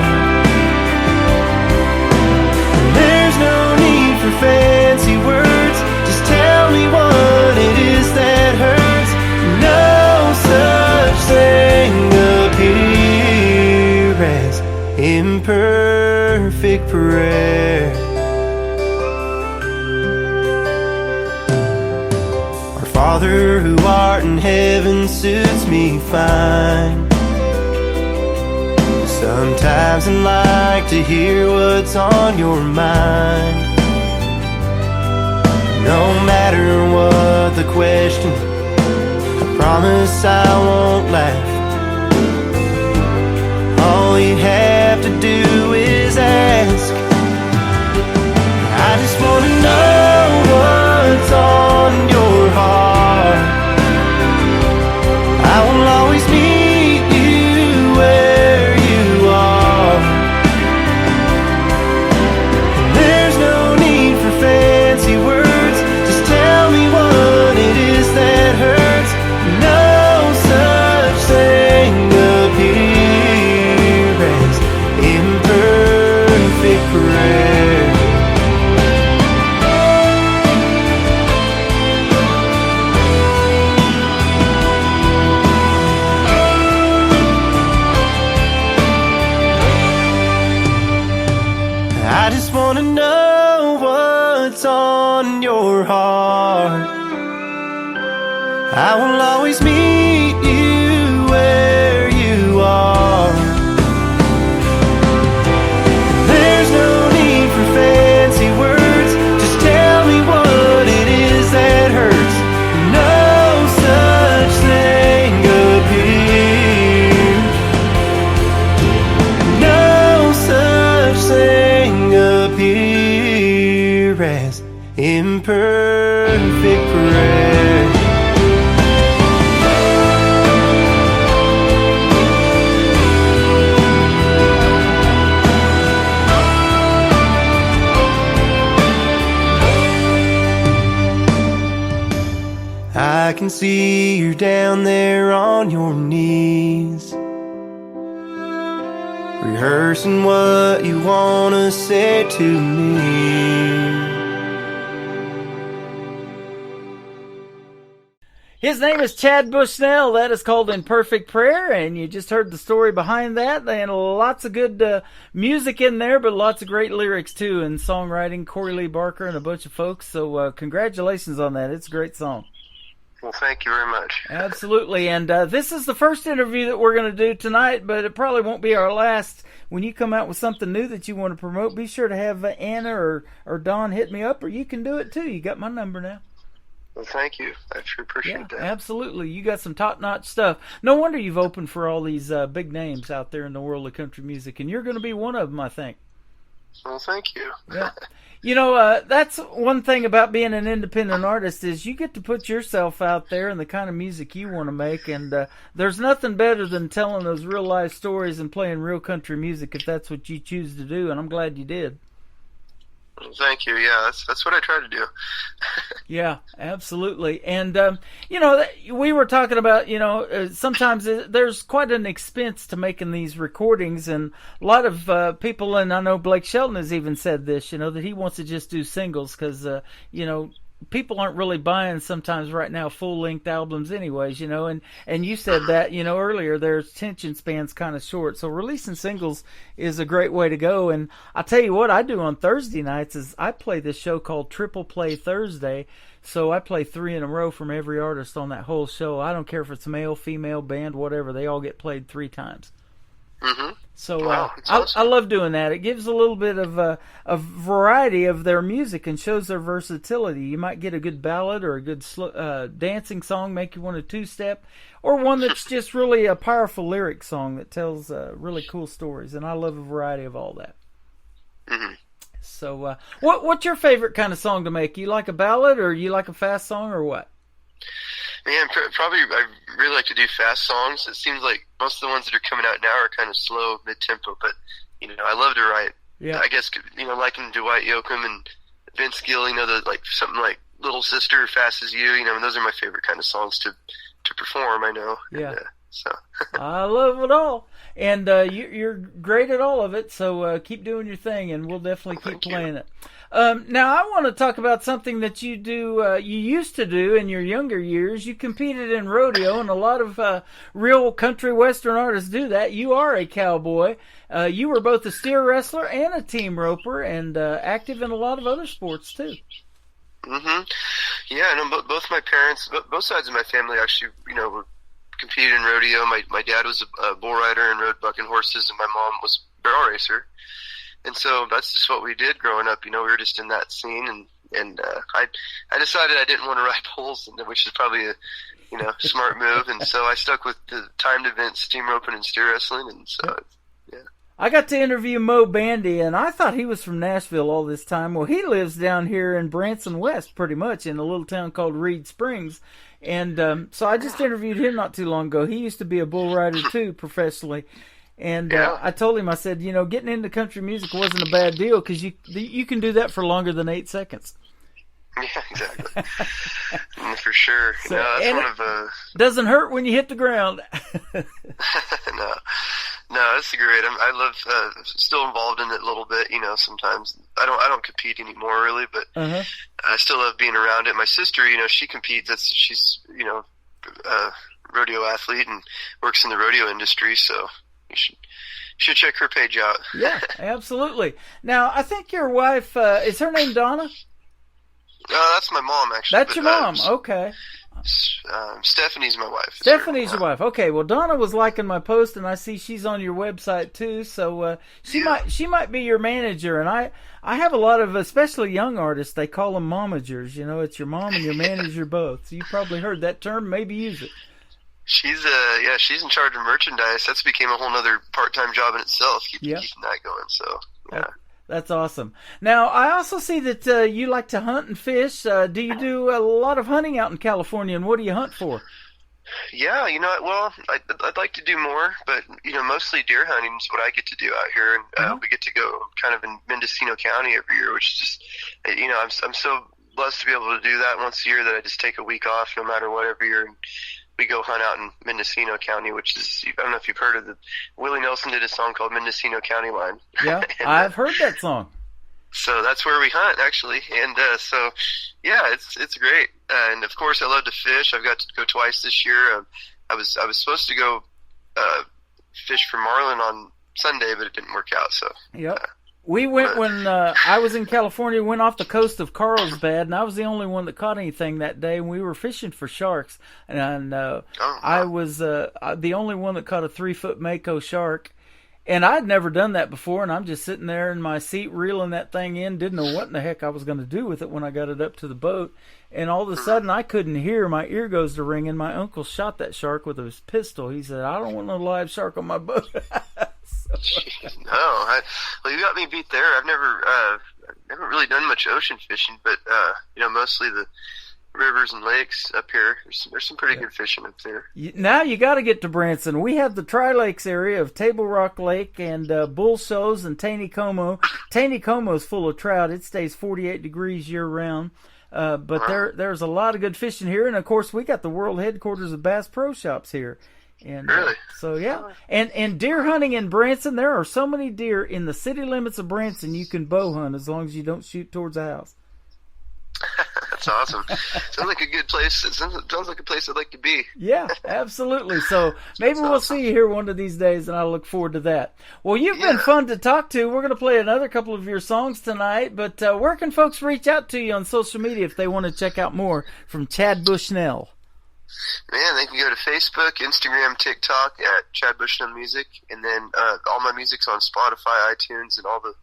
There's no need for fancy words. Just tell me what it is that hurts. No such thing up here as imperfect prayer. Our Father who art in heaven suits me fine. Sometimes I like to hear what's on your mind. No matter what the question, I promise I won't laugh. All you have to do is ask. I just wanna know what's on your heart. I will always meet you where you are. There's no need for fancy words. Just tell me what it is that hurts. No such thing up here as imperfect prayer. I just wanna know what's on your heart. I will always meet you where you are. There's no need for fancy words. Just tell me what it is that hurts. No such thing up here. No such thing up here as imperfect prayer. I can see you're down there on your knees, rehearsing what you want to say to me. His name is Chad Bushnell. That is called Imperfect Prayer, and you just heard the story behind that. And lots of good music in there, but lots of great lyrics too, and songwriting. Corey Lee Barker and a bunch of folks. So congratulations on that. It's a great song. Well, thank you very much. Absolutely. And this is the first interview that we're going to do tonight, but it probably won't be our last. When you come out with something new that you want to promote, be sure to have Anna or Dawn hit me up, or you can do it too. You got my number now. Well, thank you. I sure appreciate that. Absolutely. You got some top-notch stuff. No wonder you've opened for all these big names out there in the world of country music, and you're going to be one of them, I think. Well, thank you. Yeah. You know, that's one thing about being an independent artist is you get to put yourself out there and the kind of music you want to make, and there's nothing better than telling those real-life stories and playing real country music if that's what you choose to do, and I'm glad you did. Thank you. Yeah, that's what I try to do. Yeah, absolutely. And, you know, we were talking about, you know, sometimes there's quite an expense to making these recordings. And a lot of people, and I know Blake Shelton has even said this, you know, that he wants to just do singles because, you know, people aren't really buying sometimes right now full-length albums anyways, you know, and you said that, you know, earlier, their attention span's kind of short. So releasing singles is a great way to go. And I'll tell you what I do on Thursday nights is I play this show called Triple Play Thursday. So I play 3 in a row from every artist on that whole show. I don't care if it's male, female, band, whatever. They all get played 3 times. Mm-hmm. So Wow, that's awesome. I love doing that. It gives a little bit of a variety of their music and shows their versatility. You might get a good ballad or a good dancing song, make you want to two-step, or one that's just really a powerful lyric song that tells really cool stories. And I love a variety of all that. Mm-hmm. So what's your favorite kind of song to make? You like a ballad, or you like a fast song, or what? Man, probably I really like to do fast songs. It seems like most of the ones that are coming out now are kind of slow, mid-tempo, but, I love to write. Yeah. I guess, liking Dwight Yoakam and Vince Gill, something like Little Sister, Fast as You, and those are my favorite kind of songs to perform, I know. Yeah. And, so. I love it all. And you're great at all of it, so keep doing your thing, and we'll definitely keep playing it. Now, I want to talk about something that you do. You used to do in your younger years. You competed in rodeo, and a lot of real country western artists do that. You are a cowboy. You were both a steer wrestler and a team roper, and active in a lot of other sports too. Mm-hmm. Yeah, I know both my parents, both sides of my family actually, were competed in rodeo. My dad was a bull rider and rode bucking horses, and my mom was a barrel racer. And so that's just what we did growing up. We were just in that scene, and I decided I didn't want to ride bulls, which is probably a smart move. And so I stuck with the timed events, team roping and steer wrestling, and so yeah. I got to interview Mo Bandy, and I thought he was from Nashville all this time. Well, he lives down here in Branson West, pretty much, in a little town called Reed Springs. And so I just interviewed him not too long ago. He used to be a bull rider, too, professionally. And I told him, I said, getting into country music wasn't a bad deal, because you can do that for longer than 8 seconds. Yeah, exactly. For sure. So, that's one of doesn't hurt when you hit the ground. No, that's great. I love still involved in it a little bit. Sometimes I don't compete anymore really, but I still love being around it. My sister, she competes. She's a rodeo athlete and works in the rodeo industry, so you should check her page out. Yeah, absolutely. Now, I think your wife is her name Donna? That's my mom, actually. That's your mom. Okay. Stephanie's my wife. Stephanie's your wife. Okay. Well, Donna was liking my post, and I see she's on your website too. So she might be your manager. And I have a lot of, especially young artists, they call them momagers. It's your mom and your manager both. So you probably heard that term. Maybe use it. She's in charge of merchandise. That's became a whole other part-time job in itself. Keeping that going. So yeah. That's awesome. Now, I also see that you like to hunt and fish. Do you do a lot of hunting out in California, and what do you hunt for? Yeah, well, I'd like to do more, but, mostly deer hunting is what I get to do out here. And we get to go kind of in Mendocino County every year, which is just, I'm so blessed to be able to do that once a year that I just take a week off no matter what every year. And we go hunt out in Mendocino County, which is, I don't know if you've heard of it. Willie Nelson did a song called Mendocino County Line. Yeah, and, I've heard that song. So that's where we hunt, actually. And so, yeah, it's great. And, of course, I love to fish. I've got to go twice this year. I was supposed to go fish for marlin on Sunday, but it didn't work out. So yep. We went when I was in California, went off the coast of Carlsbad, and I was the only one that caught anything that day, and we were fishing for sharks. And I was the only one that caught a 3-foot mako shark. And I'd never done that before, and I'm just sitting there in my seat reeling that thing in, didn't know what in the heck I was going to do with it when I got it up to the boat. And all of a sudden, I couldn't hear. My ear goes to ringing. My uncle shot that shark with his pistol. He said, I don't want no live shark on my boat. Well, you got me beat there. I've never really done much ocean fishing, but mostly the rivers and lakes up here. There's some pretty good fishing up there. Now you got to get to Branson. We have the Tri-Lakes area of Table Rock Lake and Bull Shoals and Taneycomo. Taneycomo's full of trout. It stays 48 degrees year round. But there's a lot of good fishing here, and of course we got the world headquarters of Bass Pro Shops here. And really? So yeah, and deer hunting in Branson, there are so many deer in the city limits of Branson you can bow hunt as long as you don't shoot towards a house. That's awesome. Sounds like a good place. It sounds like a place I'd like to be. Yeah, absolutely. So maybe we'll see you here one of these days, and I look forward to that. Well, you've been fun to talk to. We're going to play another couple of your songs tonight, but where can folks reach out to you on social media if they want to check out more from Chad Bushnell? Man, they can go to Facebook, Instagram, TikTok at Chad Bushnell Music, and then all my music's on Spotify, iTunes, and all the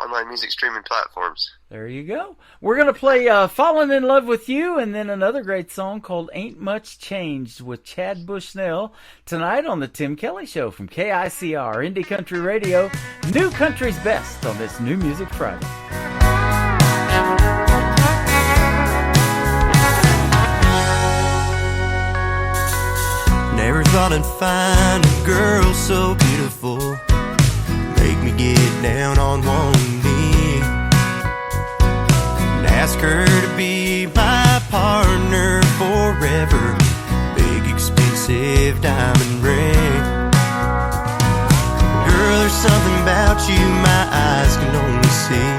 online music streaming platforms. There you go. We're going to play Falling in Love with You, and then another great song called Ain't Much Changed with Chad Bushnell tonight on the Tim Kelly Show from KICR, Indie Country Radio, New Country's Best on this New Music Friday. Never thought I'd find a girl so beautiful, make me get down on one knee and ask her to be my partner forever. Big expensive diamond ring. Girl, there's something about you my eyes can only see.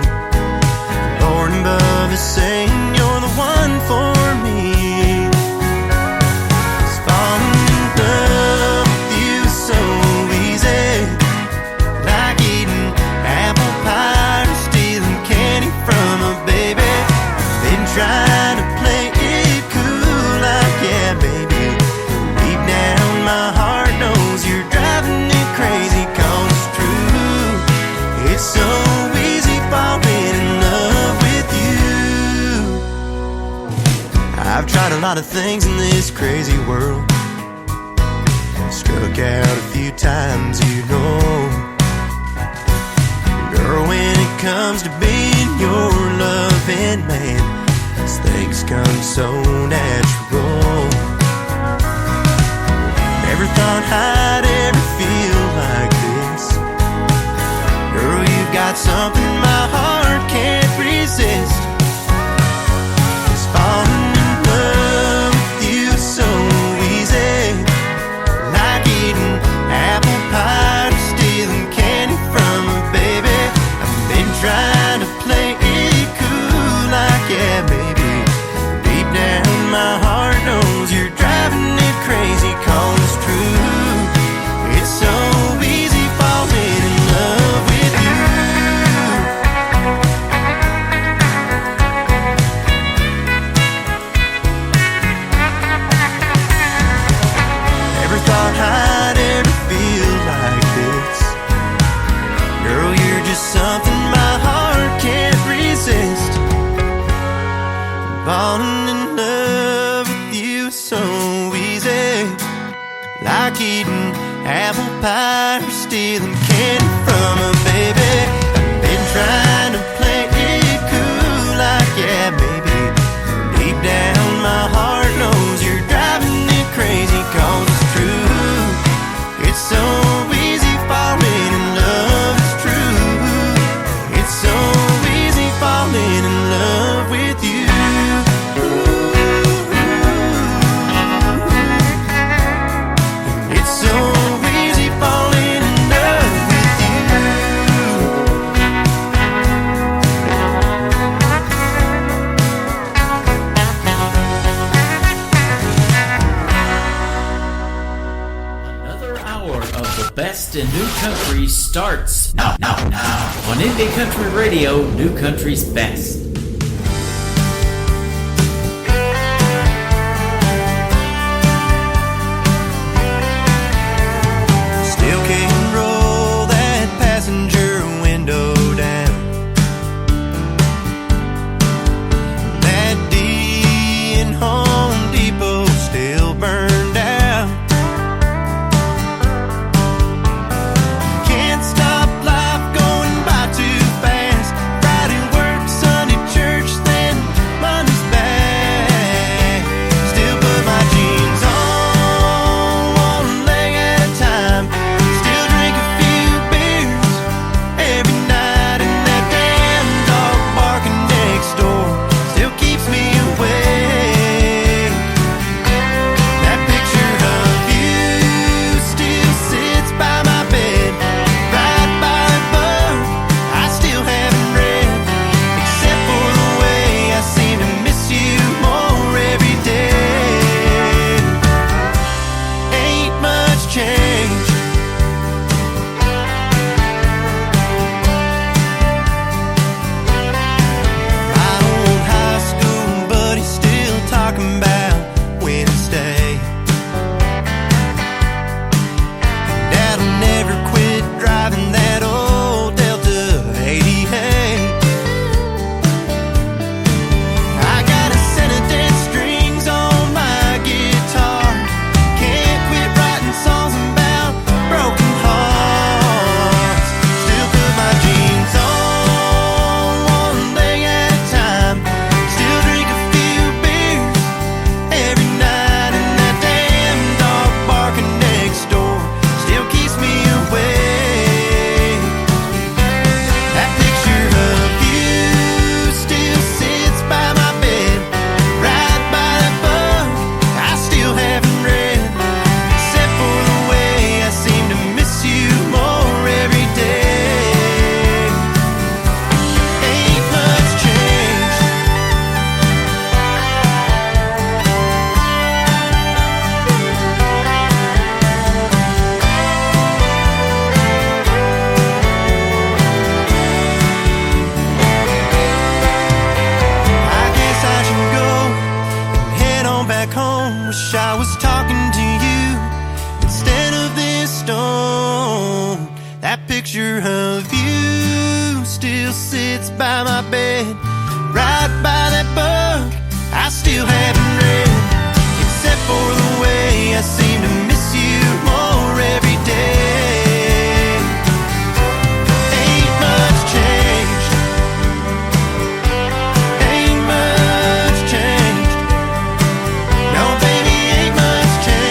Lord above is saying you're the one for me. Trying to play it cool like, yeah, baby. Deep down my heart knows you're driving me crazy, 'cause it's true. It's so easy falling in love with you. I've tried a lot of things in this crazy world, struck out a few times, you know. Girl, when it comes to being your loving man, things come so natural. Never thought I'd ever feel like this. Girl, you've got something my heart can't resist. It's falling in love with you so easy, like eating apple pie or stealing candy from a baby. I've been trying to play it cool like, yeah, baby. My heart knows you're driving it crazy, 'cause it's true. It's so easy falling in love with you. Never thought I'd ever feel like this. Girl, you're just something my heart can't resist. Falling in love with you so easy, like eating apple pie or stealing candy from a baby. I've been trying to play it cool like, yeah, baby. Deep down my heart knows you're driving me crazy, 'cause it's true. It's so easy falling in love, it's true. It's so easy falling in love with you. Best in New Country starts now on Indie Country Radio, New Country's Best. Still can't roll that passenger window down. That D in Home Depot still burned out. Can't stop life going by too fast. Friday work, Sunday bed, right by that book I still haven't read, except for the way I seem to miss you more every day. Ain't much changed, ain't much changed. No, baby, ain't much changed.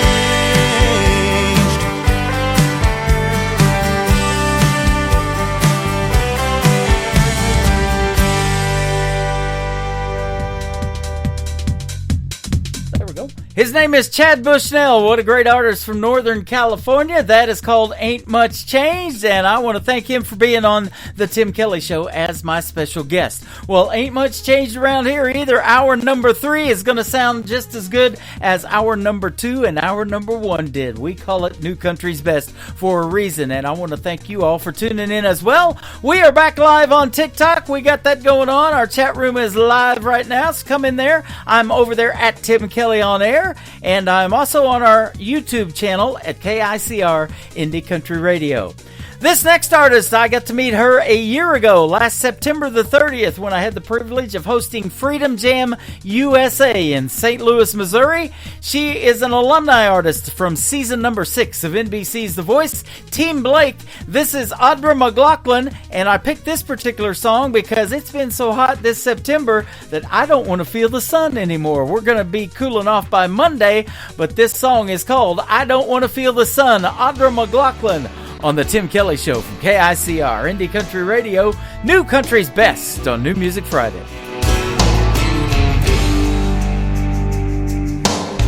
There we go. His name is Chad Bushnell. What a great artist from Northern California. That is called Ain't Much Changed, and I want to thank him for being on the Tim Kelly Show as my special guest. Well, ain't much changed around here either. Hour number 3 is going to sound just as good as hour number 2 and hour number 1 did. We call it New Country's Best for a reason, and I want to thank you all for tuning in as well. We are back live on TikTok. We got that going on. Our chat room is live right now, so come in there. I'm over there at Tim Kelly on Air. And I'm also on our YouTube channel at KICR Indie Country Radio. This next artist, I got to meet her a year ago, last September the 30th, when I had the privilege of hosting Freedom Jam USA in St. Louis, Missouri. She is an alumni artist from season number 6 of NBC's The Voice, Team Blake. This is Audra McLaughlin, and I picked this particular song because it's been so hot this September that I don't want to feel the sun anymore. We're going to be cooling off by Monday, but this song is called I Don't Want to Feel the Sun. Audra McLaughlin on the Tim Kelly Show from KICR Indie Country Radio, New Country's Best on New Music Friday.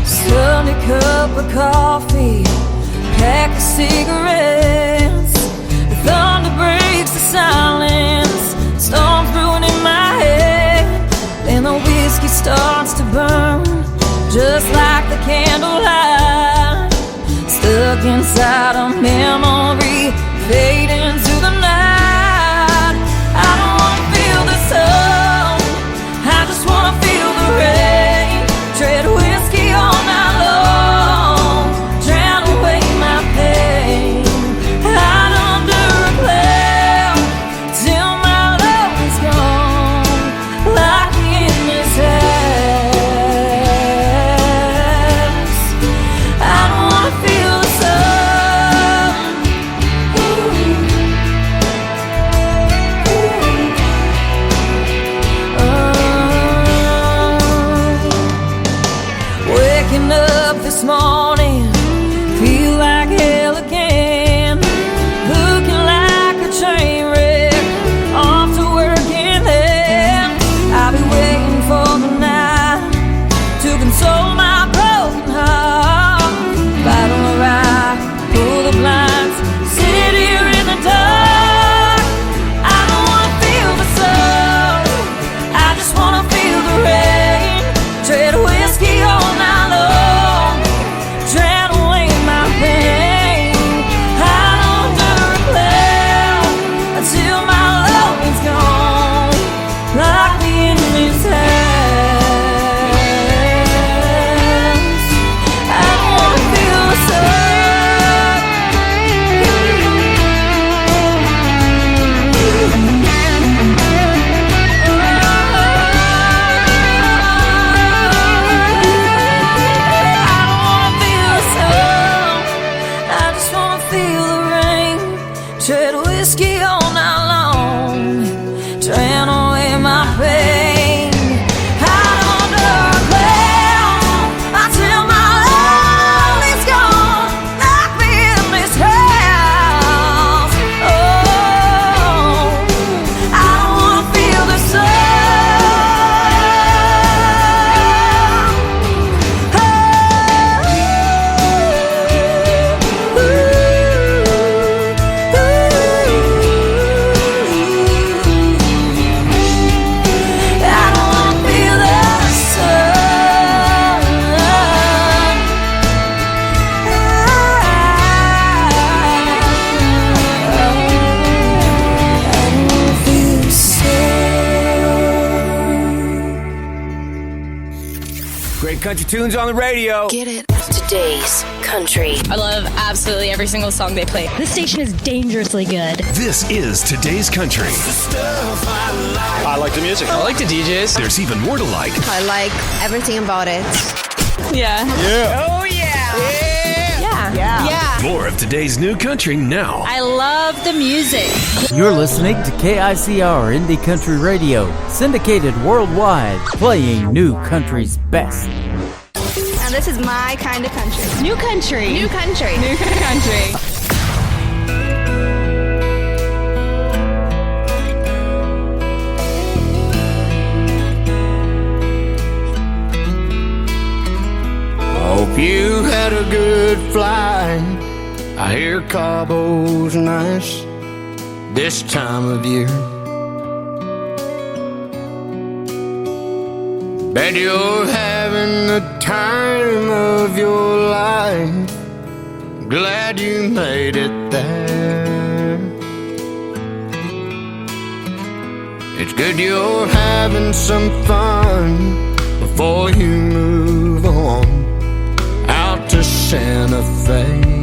Sunny cup of coffee, pack of cigarettes. The thunder breaks the silence, storms brewing in my head. Then the whiskey starts to burn, just like the candlelight. Stuck inside a memory, fading through the night. I don't wanna feel the sun, I just wanna feel the rain. Tread whiskey all night long, drown away my pain. Hide under a cloud till my love is gone, like the endless house. I don't wanna feel the sun. Waking up this morning, feel like hell again. Looking like a train wreck, off to work and then I'll be waiting for the night to console my broken heart. Bottle of rye, pull the blinds, sit here in the dark. I don't wanna feel the sun, I just wanna feel the rain. Tread whiskey all night long, drown away my pain. Hide under a cloud until my love is gone, like the endless house. I don't wanna feel the I just wanna feel the rain. Tread whiskey all night long, drown away my pain. Hide under a cloud until my love is gone, like the endless house. Oh, I don't wanna feel the sun. Great country tunes on the radio. Get it? Today's country. I love absolutely every single song they play. This station is dangerously good. This is Today's Country. I like the music. I like the DJs. There's even more to like. I like everything about it. Yeah. Yeah. Oh, yeah. Yeah. More of today's new country now. I love the music. You're listening to KICR Indie Country Radio, syndicated worldwide, playing new country's best. Now this is my kind of country. New country. New country. New country. Hope you had a good flight. I hear Cabo's nice this time of year. Bet you're having the time of your life. Glad you made it there. It's good you're having some fun before you move on out to Santa Fe.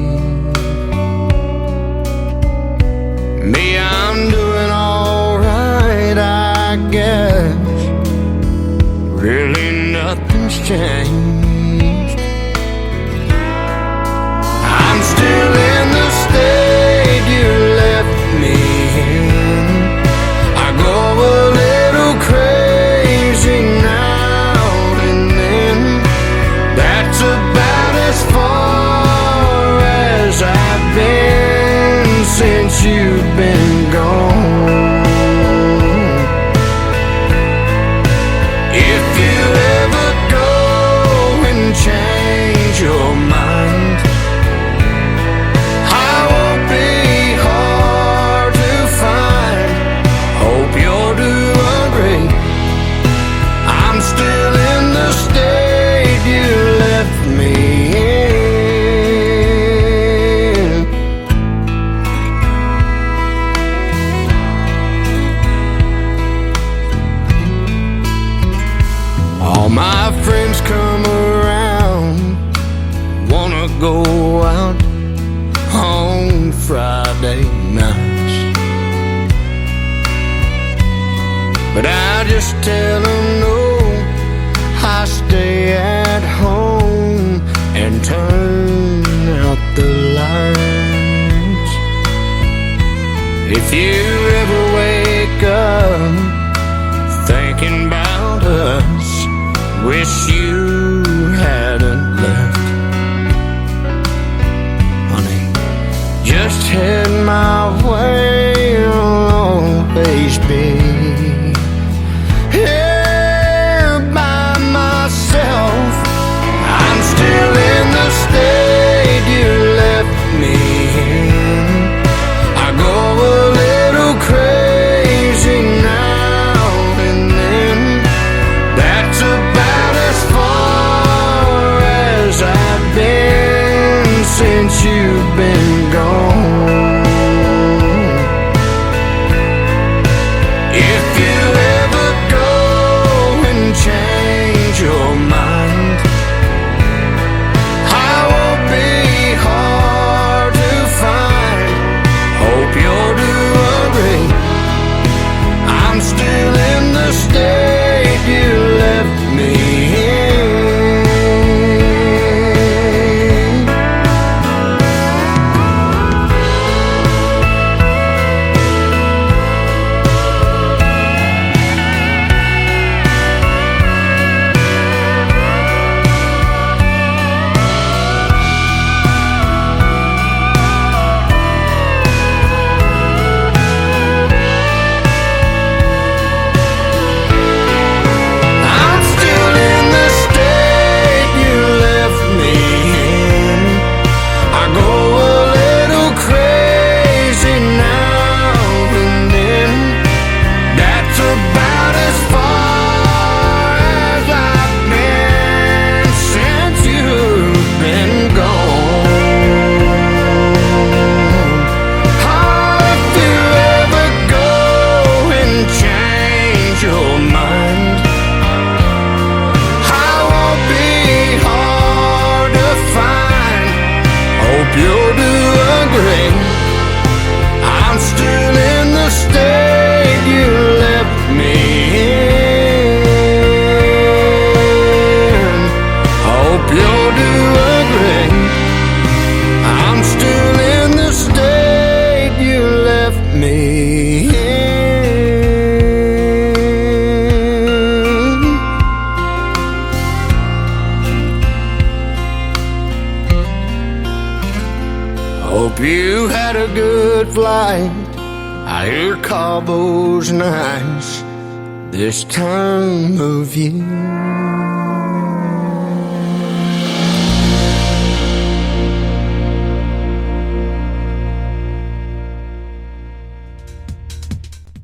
Me, I'm doing alright, I guess. Really nothing's changed. I'm still in the state you left me in. I go a little crazy now and then. That's about as far as I've been since you've been gone. If you ever go and change your mind, I won't be hard to find. Hope you're doing great. I'm still in the state you left me in. All my friends come around, wanna go out on Friday nights, but I just tell them no, I stay at home and turn out the lights. If you ever wake up thinking about us, wish you hadn't left, honey, just head my way, I'll always be here by myself. I'm still in the state you left me in. I go a little crazy now and then. That's about as far had a good flight. I hear Cabo's nice this time of year.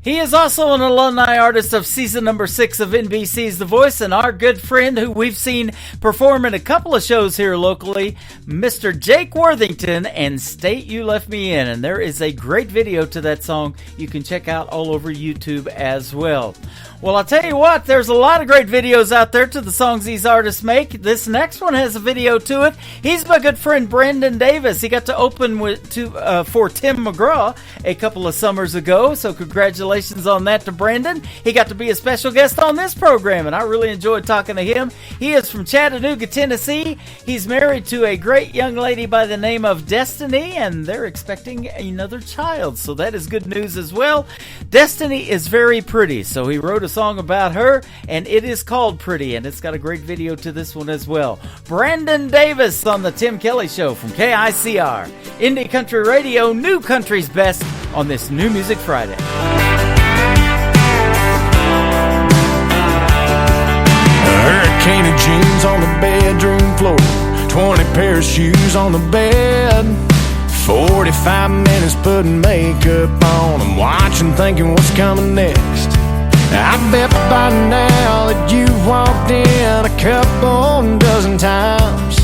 He is also an alumni artist of season number 6 of NBC's The Voice, and our good friend who we've seen perform in a couple of shows here locally, Mr. Jake Worthington and State You Left Me In. And there is a great video to that song you can check out all over YouTube as well. Well, I'll tell you what, there's a lot of great videos out there to the songs these artists make. This next one has a video to it. He's my good friend Brandon Davis. He got to open for Tim McGraw a couple of summers ago, so congratulations on that to Brandon. He got to be a special guest on this program, and I really enjoyed talking to him. He is from Chattanooga, Tennessee. He's married to a great young lady by the name of Destiny, and they're expecting another child, so that is good news as well. Destiny is very pretty, so he wrote a song about her, and it is called Pretty, and it's got a great video to this one as well. Brandon Davis on the Tim Kelly Show from KICR. Indie Country Radio, New Country's Best on this New Music Friday. A hurricane of jeans on the bedroom floor, 20 pair of shoes on the bed, 45 minutes putting makeup on. I'm watching, thinking what's coming next. I bet by now that you've walked in a couple dozen times,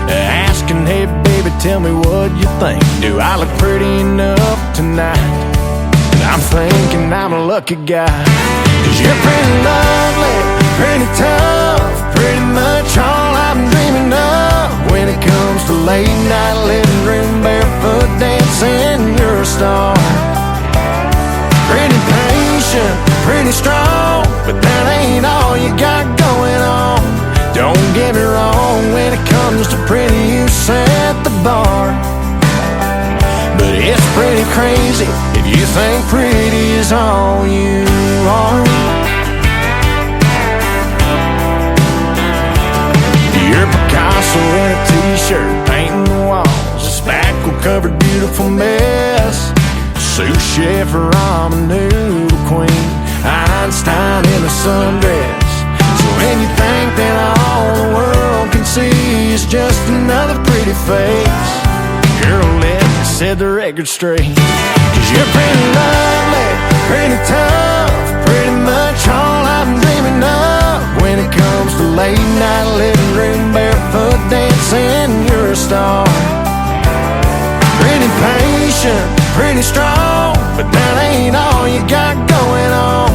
asking, hey baby, tell me what you think. Do I look pretty enough tonight? And I'm thinking I'm a lucky guy, 'cause you're pretty lovely, pretty tough, pretty much all I'm dreaming of. When it comes to late night living room barefoot dancing, you're a star. Pretty patient, pretty strong, but that ain't all you got going on. Don't get me wrong, when it comes to pretty, you set the bar. But it's pretty crazy if you think pretty is all you are. You're Picasso in a t-shirt, painting the walls, a spackle-covered beautiful mess. Sous chef, ramen noodle queen, Einstein in a sundress. So when you think that all the world can see is just another pretty face, girl, let me set the record straight. 'Cause you're pretty lovely, pretty tough, pretty much all I'm dreaming of. When it comes to late night living room barefoot dancing, you're a star. Pretty patient, pretty strong, but that ain't all you got going on.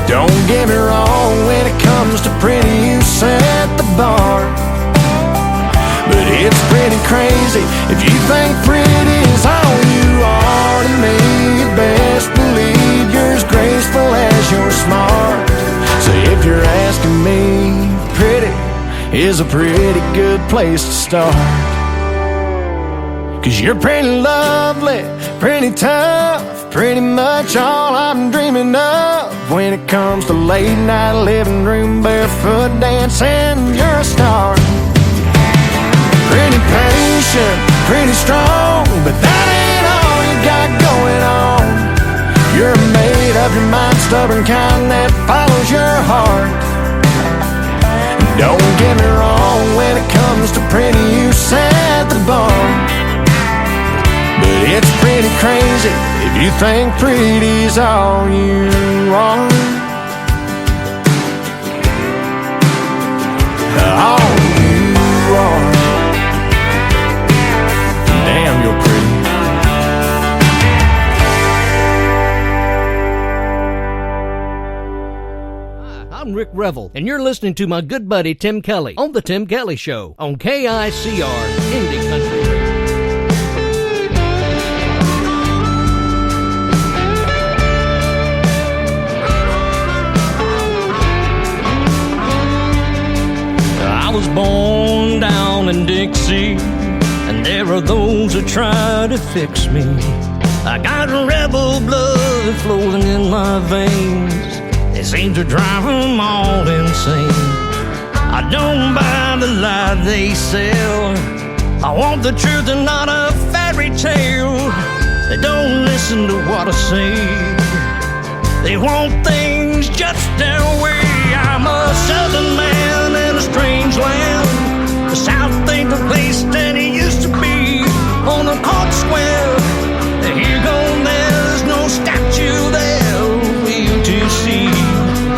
Don't get me wrong, when it comes to pretty, you set the bar. But it's pretty crazy if you think pretty is all you are to me. You best believe you're as graceful as you're smart. So if you're asking me, pretty is a pretty good place to start. 'Cause you're pretty lovely, pretty tough, pretty much all I'm dreaming of. When it comes to late night living room barefoot dancing, you're a star. Pretty patient, pretty strong, but that ain't all you got going on. You're made up your mind, stubborn kind that follows your heart. Don't get me wrong, when it comes to pretty, you set the bar. But it's pretty crazy if you think pretty's all you are. All you are. Damn, you're pretty. I'm Rick Revel, and you're listening to my good buddy Tim Kelly on The Tim Kelly Show on KICR Indie Country Radio. I was born down in Dixie, and there are those who try to fix me. I got rebel blood flowing in my veins. It seems to drive them all insane. I don't buy the lie they sell. I want the truth and not a fairy tale. They don't listen to what I say. They want things just their way. I'm a southern man in a strange land. The South ain't the place that it used to be. On a court square, here gone, there's no statue there for you to see.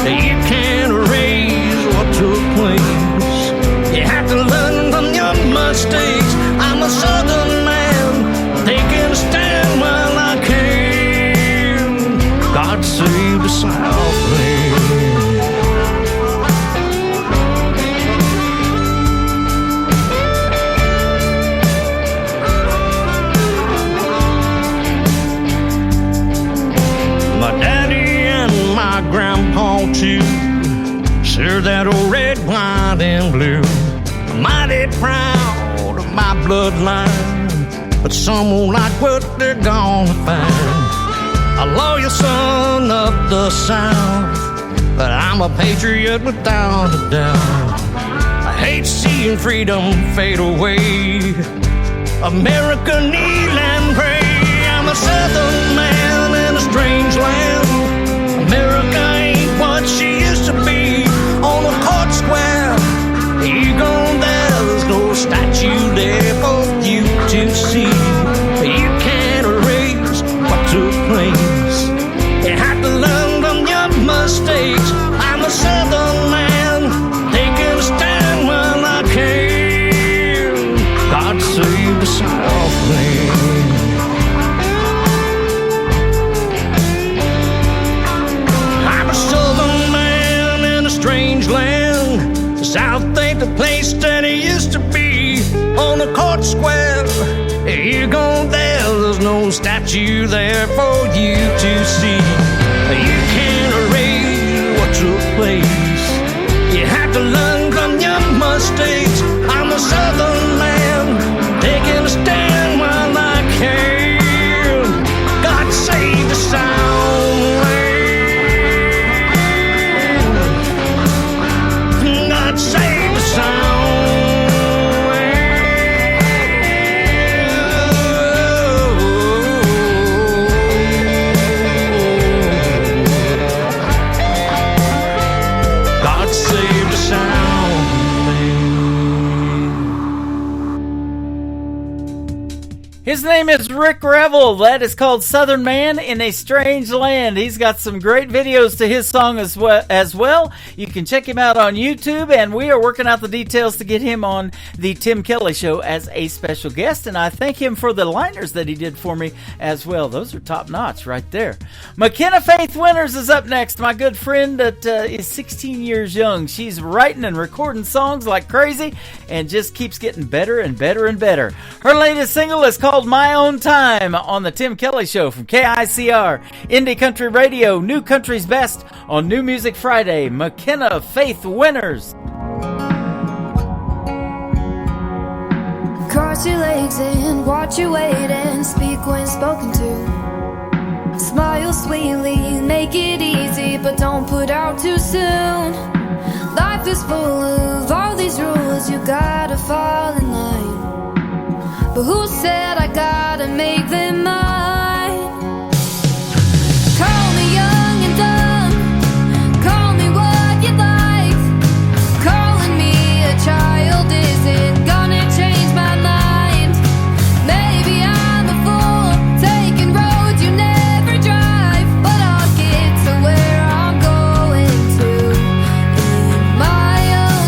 You can't erase what took place. You have to learn from your mistakes. I'm a southern man, taking a stand while I can. God save the Southland. My daddy and my grandpa too served that old red, white, and blue. I'm mighty proud of my bloodline, but some won't like what they're gonna find. A loyal son of the South, but I'm a patriot without a doubt. I hate seeing freedom fade away. America kneel and pray. I'm a southern man in a strange land. America ain't what she used to be. On a court square, you gone there, there's no statue there for you to see. You can't erase what took place. You have to learn from your mistakes. I'm a southern man, taking a stand while I can. God save the Southland. I'm a southern man in a strange land. The South ain't the place that it used to be. On the court square, you go there, there's no statue there for you to see. You can't erase what took place. You have to learn from your mistakes. I'm a southern man, taking a stand while I can. God save the Southland. God save the Southland. God save the Southland. His name is Rick Revel. That is called Southern Man in a Strange Land. He's got some great videos to his song as well. You can check him out on YouTube, and we are working out the details to get him on the Tim Kelly Show as a special guest, and I thank him for the liners that he did for me as well. Those are top-notch right there. McKenna Faith Winters is up next, my good friend that is 16 years young. She's writing and recording songs like crazy and just keeps getting better and better and better. Her latest single is called My Own Time on the Tim Kelly Show from KICR, Indie Country Radio, New Country's Best on New Music Friday. McKenna Faith Winters. Cross your legs and watch your weight and speak when spoken to. Smile sweetly, make it easy, but don't put out too soon. Life is full of all these rules, you gotta fall in line. But who said I gotta make them mine? Call me young and dumb, call me what you like. Calling me a child isn't gonna change my mind. Maybe I'm a fool, taking roads you never drive, but I'll get to where I'm going to in my own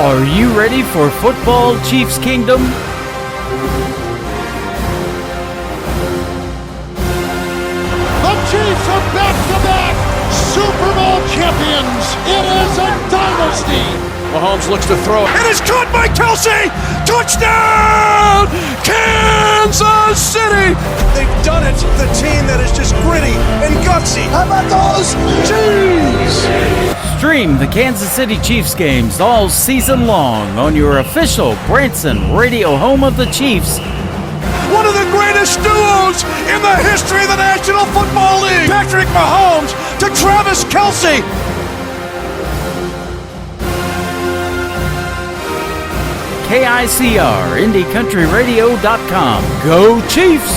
Are you ready for Football Chiefs Kingdom? The Chiefs are back-to-back Super Bowl champions. It is a dynasty. Mahomes looks to throw. It is caught by Kelsey. Touchdown, Kansas City. They've done it. The team that is just gritty and gutsy. How about those Chiefs? Stream the Kansas City Chiefs games all season long on your official Branson radio home of the Chiefs. One of the greatest duos in the history of the National Football League. Patrick Mahomes to Travis Kelsey. KICR, IndieCountryRadio.com. Go Chiefs!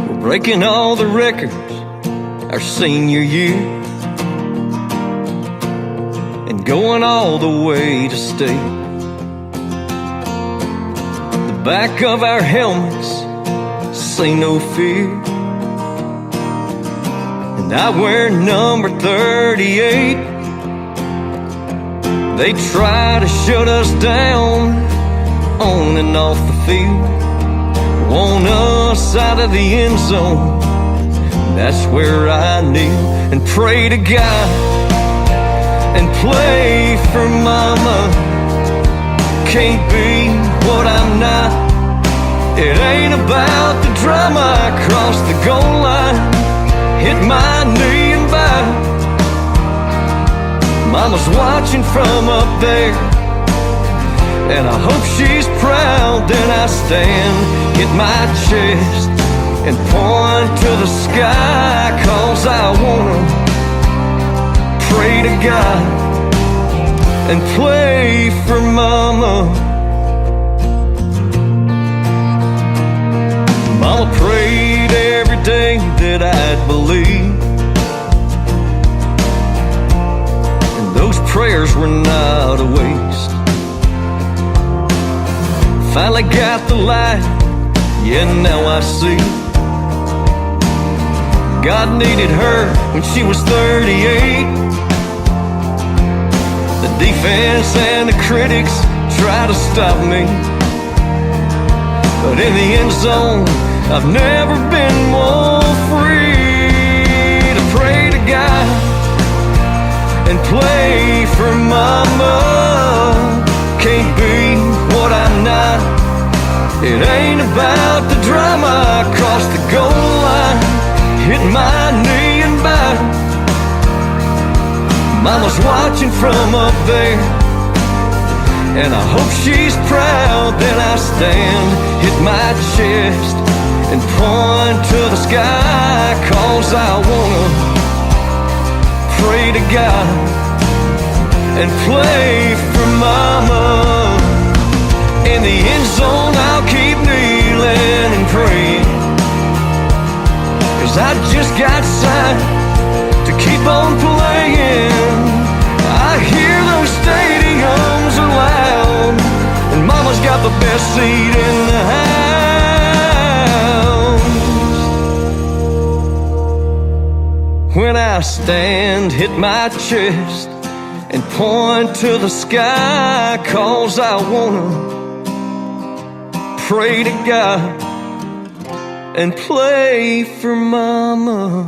We're breaking all the records our senior year and going all the way to state. The back of our helmets say no fear, and I wear number 38. They try to shut us down on and off the field, want us out of the end zone. That's where I kneel and pray to God and play for mama. Can't be what I'm not. It ain't about the drama. I cross the goal line, hit my knee and bow. Mama's watching from up there, and I hope she's proud. Then I stand, hit my chest, and point to the sky, 'cause I wanna pray to God and play for mama. Mama prayed every day that I'd believe, and those prayers were not a waste. Finally got the light, yeah, now I see God needed her when she was 38. The defense and the critics try to stop me, but in the end zone I've never been more free to pray to God and play for mama. Can't be what I'm not. It ain't about the drama. I cross the goal line, hit my knee and bow. Mama's watching from up there, and I hope she's proud. Then I stand, hit my chest, and point to the sky, 'cause I wanna pray to God and play for mama. In the end zone I'll keep kneeling and praying, 'cause I just got signed to keep on playing. I hear those stadiums are loud, and mama's got the best seat in the house. When I stand, hit my chest, and point to the sky, 'cause I wanna pray to God and play for mama.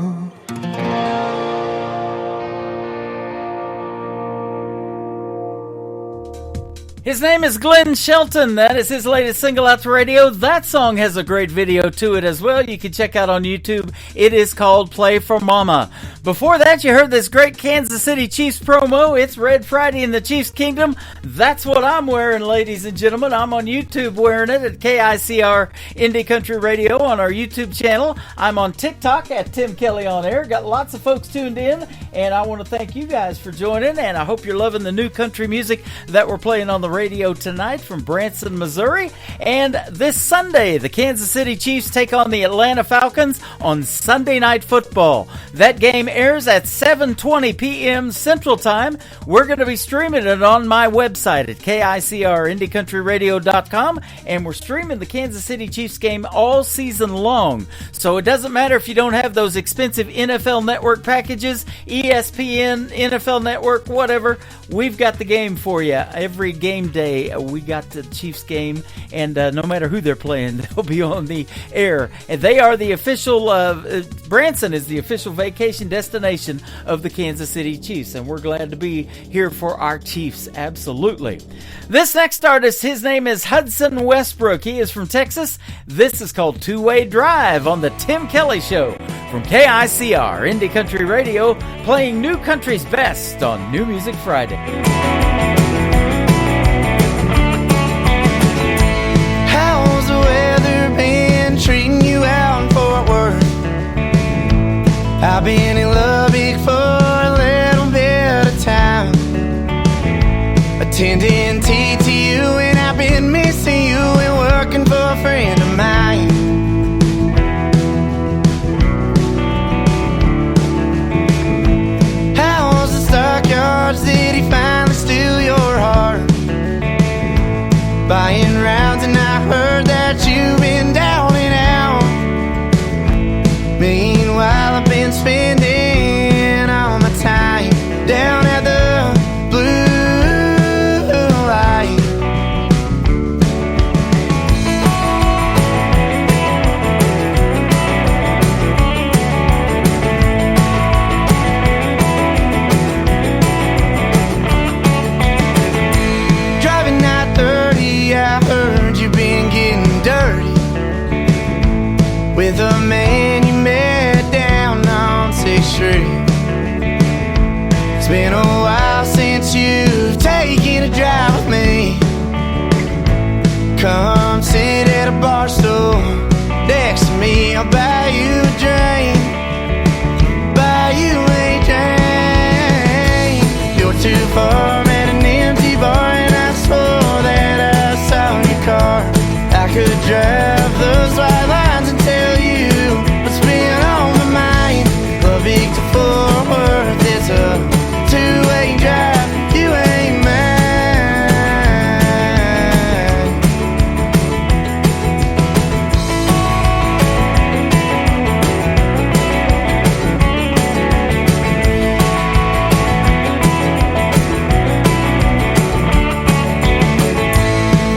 His name is Glenn Shelton. That is his latest single out to radio. That song has a great video to it as well. You can check out on YouTube. It is called Play for Mama. Before that, you heard this great Kansas City Chiefs promo. It's Red Friday in the Chiefs Kingdom. That's what I'm wearing, ladies and gentlemen. I'm on YouTube wearing it at KICR Indie Country Radio on our YouTube channel. I'm on TikTok at Tim Kelly On Air. Got lots of folks tuned in, and I want to thank you guys for joining, and I hope you're loving the new country music that we're playing on the radio tonight from Branson, Missouri. And this Sunday, the Kansas City Chiefs take on the Atlanta Falcons on Sunday Night Football. That game airs at 7:20 p.m. Central Time. We're going to be streaming it on my website at KICRIndyCountryRadio.com, and we're streaming the Kansas City Chiefs game all season long. So it doesn't matter if you don't have those expensive NFL Network packages, ESPN, NFL Network, whatever. We've got the game for you. Every game day, we got the Chiefs game, and no matter who they're playing, they'll be on the air. And they are the official, Branson is the official vacation destination of the Kansas City Chiefs, and we're glad to be here for our Chiefs, absolutely. This next artist, his name is Hudson Westbrook. He is from Texas. This is called Two-Way Drive on the Tim Kelly Show from KICR Indie Country Radio, playing New Country's best on New Music Friday. How's the weather been treating you out in Fort Worth? I've been in Lubbock for a little bit of time, attending TTU, and I've been missing you and working for a friend of mine. How's the stockyards? Did he finally steal your heart? Buying rounds, and I heard that you've been down and out. Meanwhile, I've been spending all my time down at the Blue Light. Driving at 30, I heard you've been getting dirty with a man you met down on 6th Street. It's been a while since you've taken a drive with me. Come sit at a bar stool next to me. I'll buy you a drink, buy you a drink. You're too far, at an empty bar, and I swore that I saw your car. I could drive those white lines and tell you what's been on my mind. Lubbock to Fort Worth, it's a two-way drive. You ain't mine.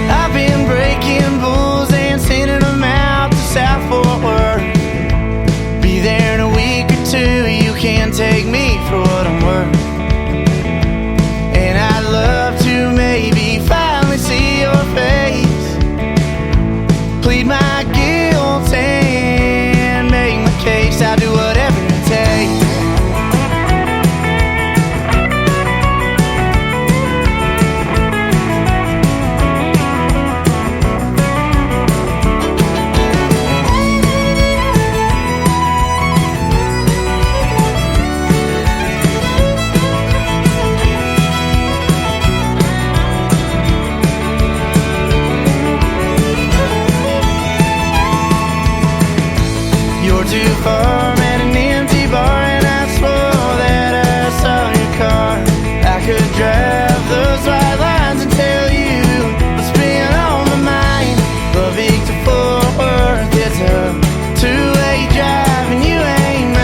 I've been breaking bulls and sending them out to South Fort Worth. Be there in a week or two. You can't take me for what I'm worth. And I'd love to maybe finally see your face, plead my guilt and make my case. I'll do whatever it takes. You're too far, at an empty bar, and I swore that I saw your car. I could drive those white lines and tell you what's been on my mind. Lubbock to Fort Worth, it's a two-way drive, and you ain't mine.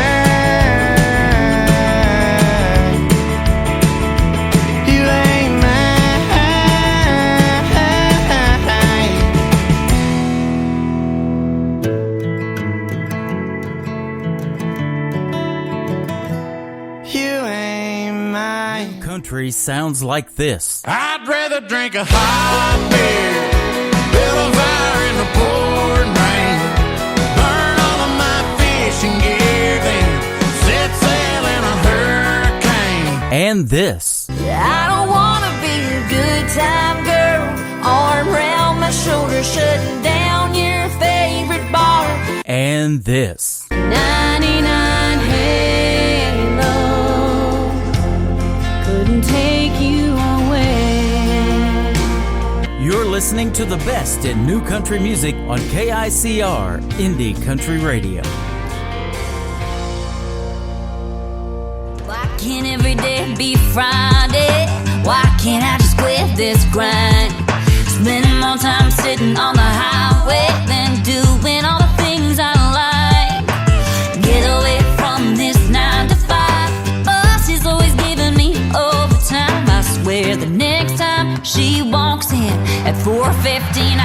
You ain't mine. You ain't mine. Country sounds like this. I'd rather drink a hot beer, build a fire in the pouring rain, burn all of my fishing gear, then set sail in a hurricane. And this. I don't wanna be a good time girl, arm around my shoulder, shutting down your favorite bar. And this. 99 Halo couldn't take you away. listening to the best in new country music on KICR Indie Country Radio. Why can't every day be Friday? Why can't I just quit this grind? Spending more time sitting on the highway than doing all the things I like. Get away from this 9 to 5. The boss is always giving me overtime. I swear the next time she walks in at 4:59,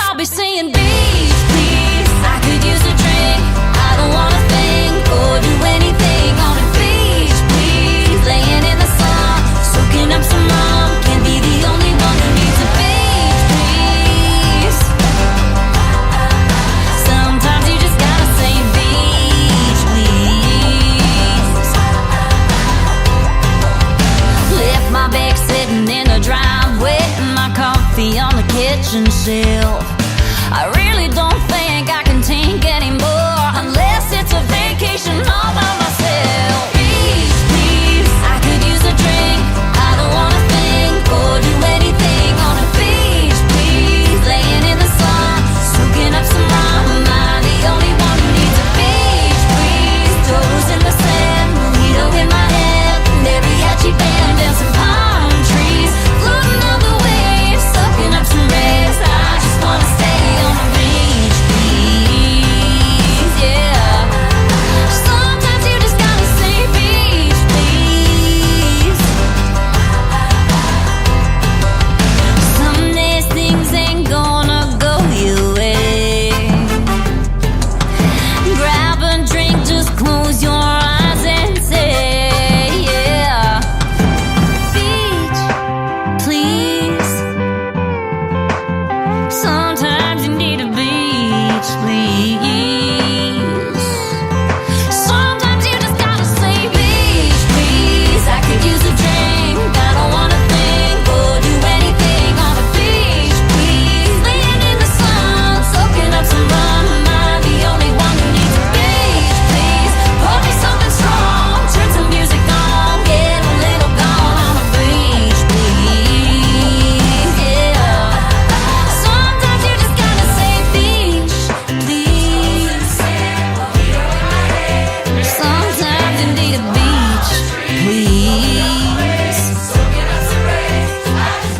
I'll be saying, beach, please. I could use a drink. I don't wanna think or do anything on a beach, please. Laying in the sun, soaking up some rum. Can't be the only one who needs a beach, please. Sometimes you just gotta say beach, please. Left my bag sitting in the driveway and my coffee on the kitchen shelf. I really don't think I can take anymore unless it's a vacation all by myself. Beach, please. I could use a drink. I don't wanna think or do anything on a beach, please. Laying in the sun, soaking up some rum. Am I the only one who needs a beach, please? Toes in the sand, mojito in my hand, mariachi band and some palm trees. Floating on the waves, soaking up some rays. I just wanna stay on the beach, please, yeah. Sometimes you just gotta say beach, please. Some days things ain't gonna go your way. Grab a drink, just close your eyes and say, yeah. Beach, please. Sometimes you need a beach, please. Sometimes you just gotta say beach, please. I could use a drink. I don't wanna think or do anything on a beach, please. Laying in the sun, soaking up some rum. Am I the only one who needs a beach, please? Pour me something strong, turn some music on, get a little gone on a beach, please, yeah. Sometimes you just gotta say beach, please. Sometimes you need a beach, please.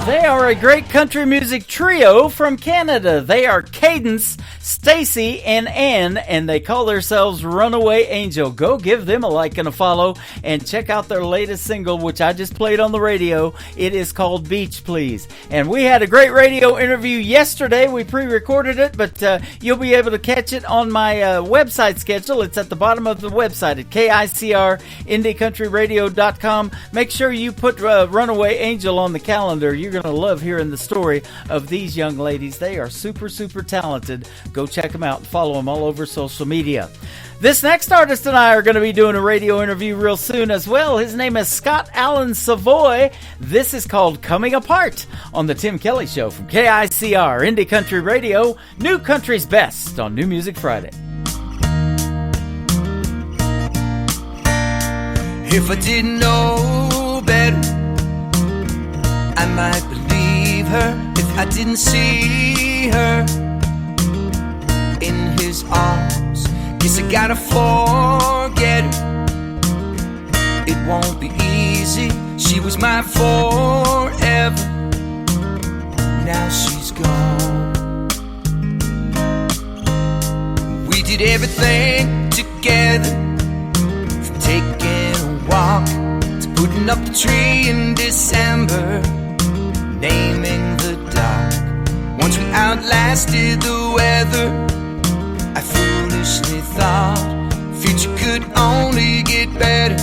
They are a great country music trio from Canada. They are Cadence, Stacy, and Ann, and they call themselves Runaway Angel. Go give them a like and a follow, and check out their latest single, which I just played on the radio. It is called Beach Please. And we had a great radio interview yesterday. We pre-recorded it, but you'll be able to catch it on my website schedule. It's at the bottom of the website at KICRIndieCountryRadio.com. Make sure you put Runaway Angel on the calendar. You're going to love hearing the story of these young ladies. They are super, super talented. Go check them out and follow them all over social media. This next artist and I are going to be doing a radio interview real soon as well. His name is Scott Allen Savoy. This is called Coming Apart on The Tim Kelly Show from KICR Indie Country Radio, New Country's Best on New Music Friday. If I didn't know better, I might believe her. If I didn't see her in his arms, guess I gotta forget her. It won't be easy. She was mine forever. Now she's gone. We did everything together, from taking a walk to putting up the tree in December, naming the dark. Once we outlasted the weather, I foolishly thought future could only get better.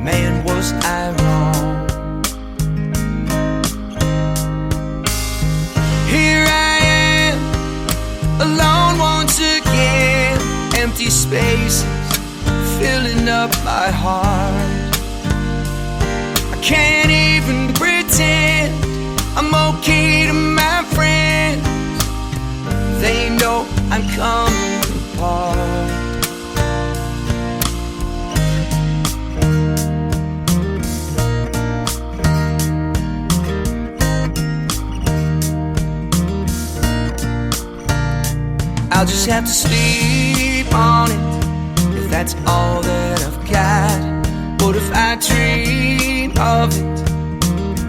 Man, was I wrong. Here I am, alone once again. Empty spaces filling up my heart. I can't even pretend I'm okay to my friends. They know I'm coming apart. I'll just have to sleep on it if that's all that I've got. What if I dream of it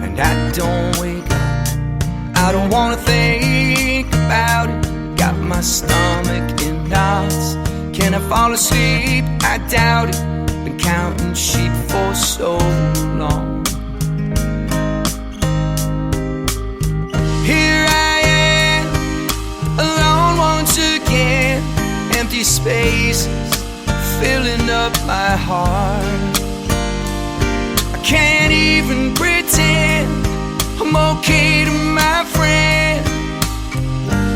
and I don't wake up? I don't wanna think about it. Got my stomach in knots. Can I fall asleep? I doubt it. Been counting sheep for so long. Here I am, alone once again. Empty spaces filling up my heart. I can't even pretend I'm okay to my friend.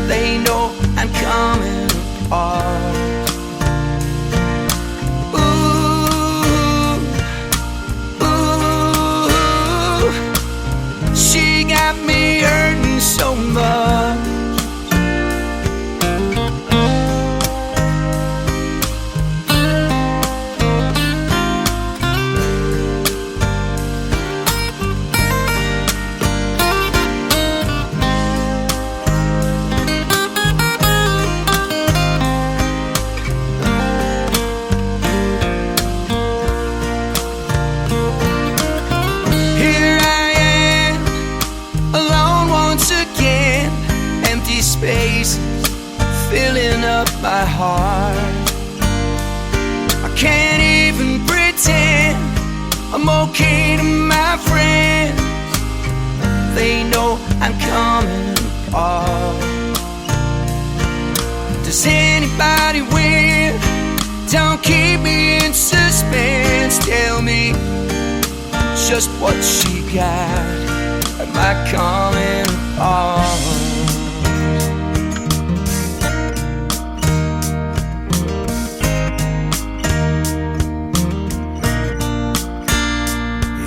They know I'm coming apart. She got me hurting so much. Spaces filling up my heart. I can't even pretend I'm okay to my friends. They know I'm coming apart. Does anybody win? Don't keep me in suspense. Tell me just what she got. Am I coming apart?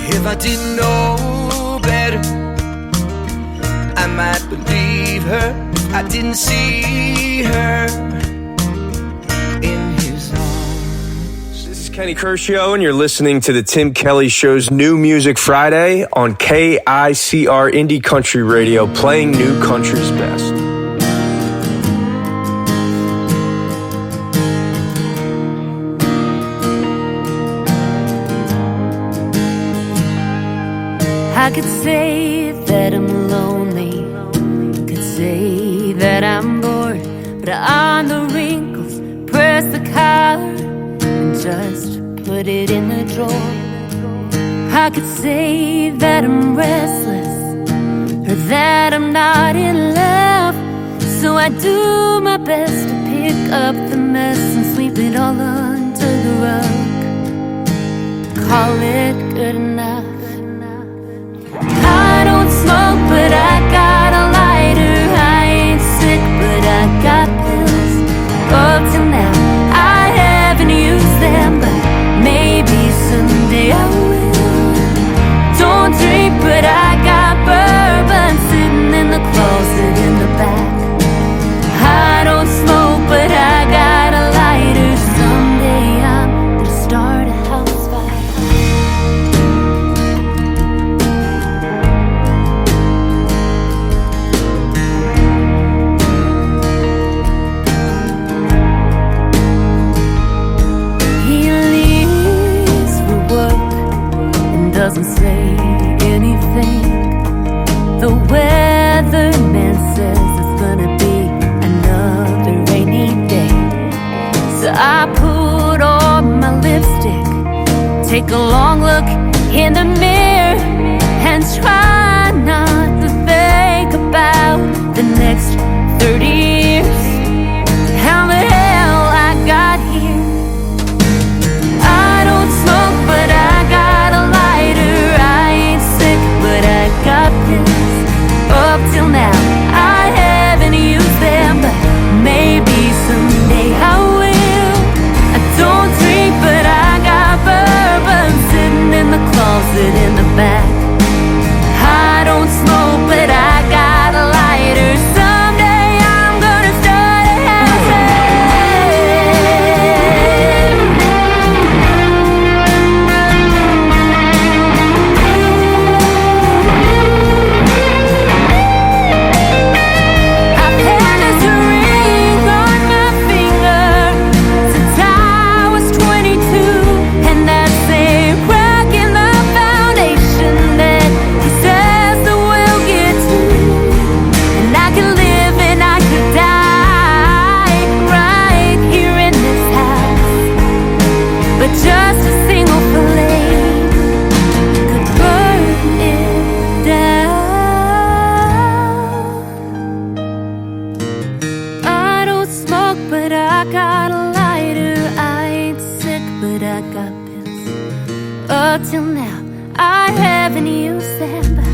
If I didn't know better, I might believe her. If I didn't see her in his arms. This is Kenny Kershaw, and you're listening to the Tim Kelly Show's New Music Friday on KICR Indie Country Radio, playing new country's best. I could say that I'm lonely, could say that I'm bored, but on the wrinkles, press the collar and just put it in the drawer. I could say that I'm restless, or that I'm not in love, so I do my best to pick up the mess and sweep it all under the rug. Call it good enough. I don't smoke, but I got a lighter. I ain't sick, but I got pills. Up till now, I haven't used them, but maybe someday I will. Don't drink, but I got bourbon sitting in the closet in the back. I don't smoke, but I got a lighter. Someday I'm gonna start a house fire. Doesn't say anything. The weatherman says it's gonna be another rainy day. So I put on my lipstick, take a long look in the mirror, and try not to think about the next 30 years. How the hell I got here. I don't smoke, but I got a lighter. I ain't sick, but I got pills. Up till now, I haven't used them, but maybe someday I will. I don't drink, but I got bourbon sitting in the closet in the till now I haven't used them, but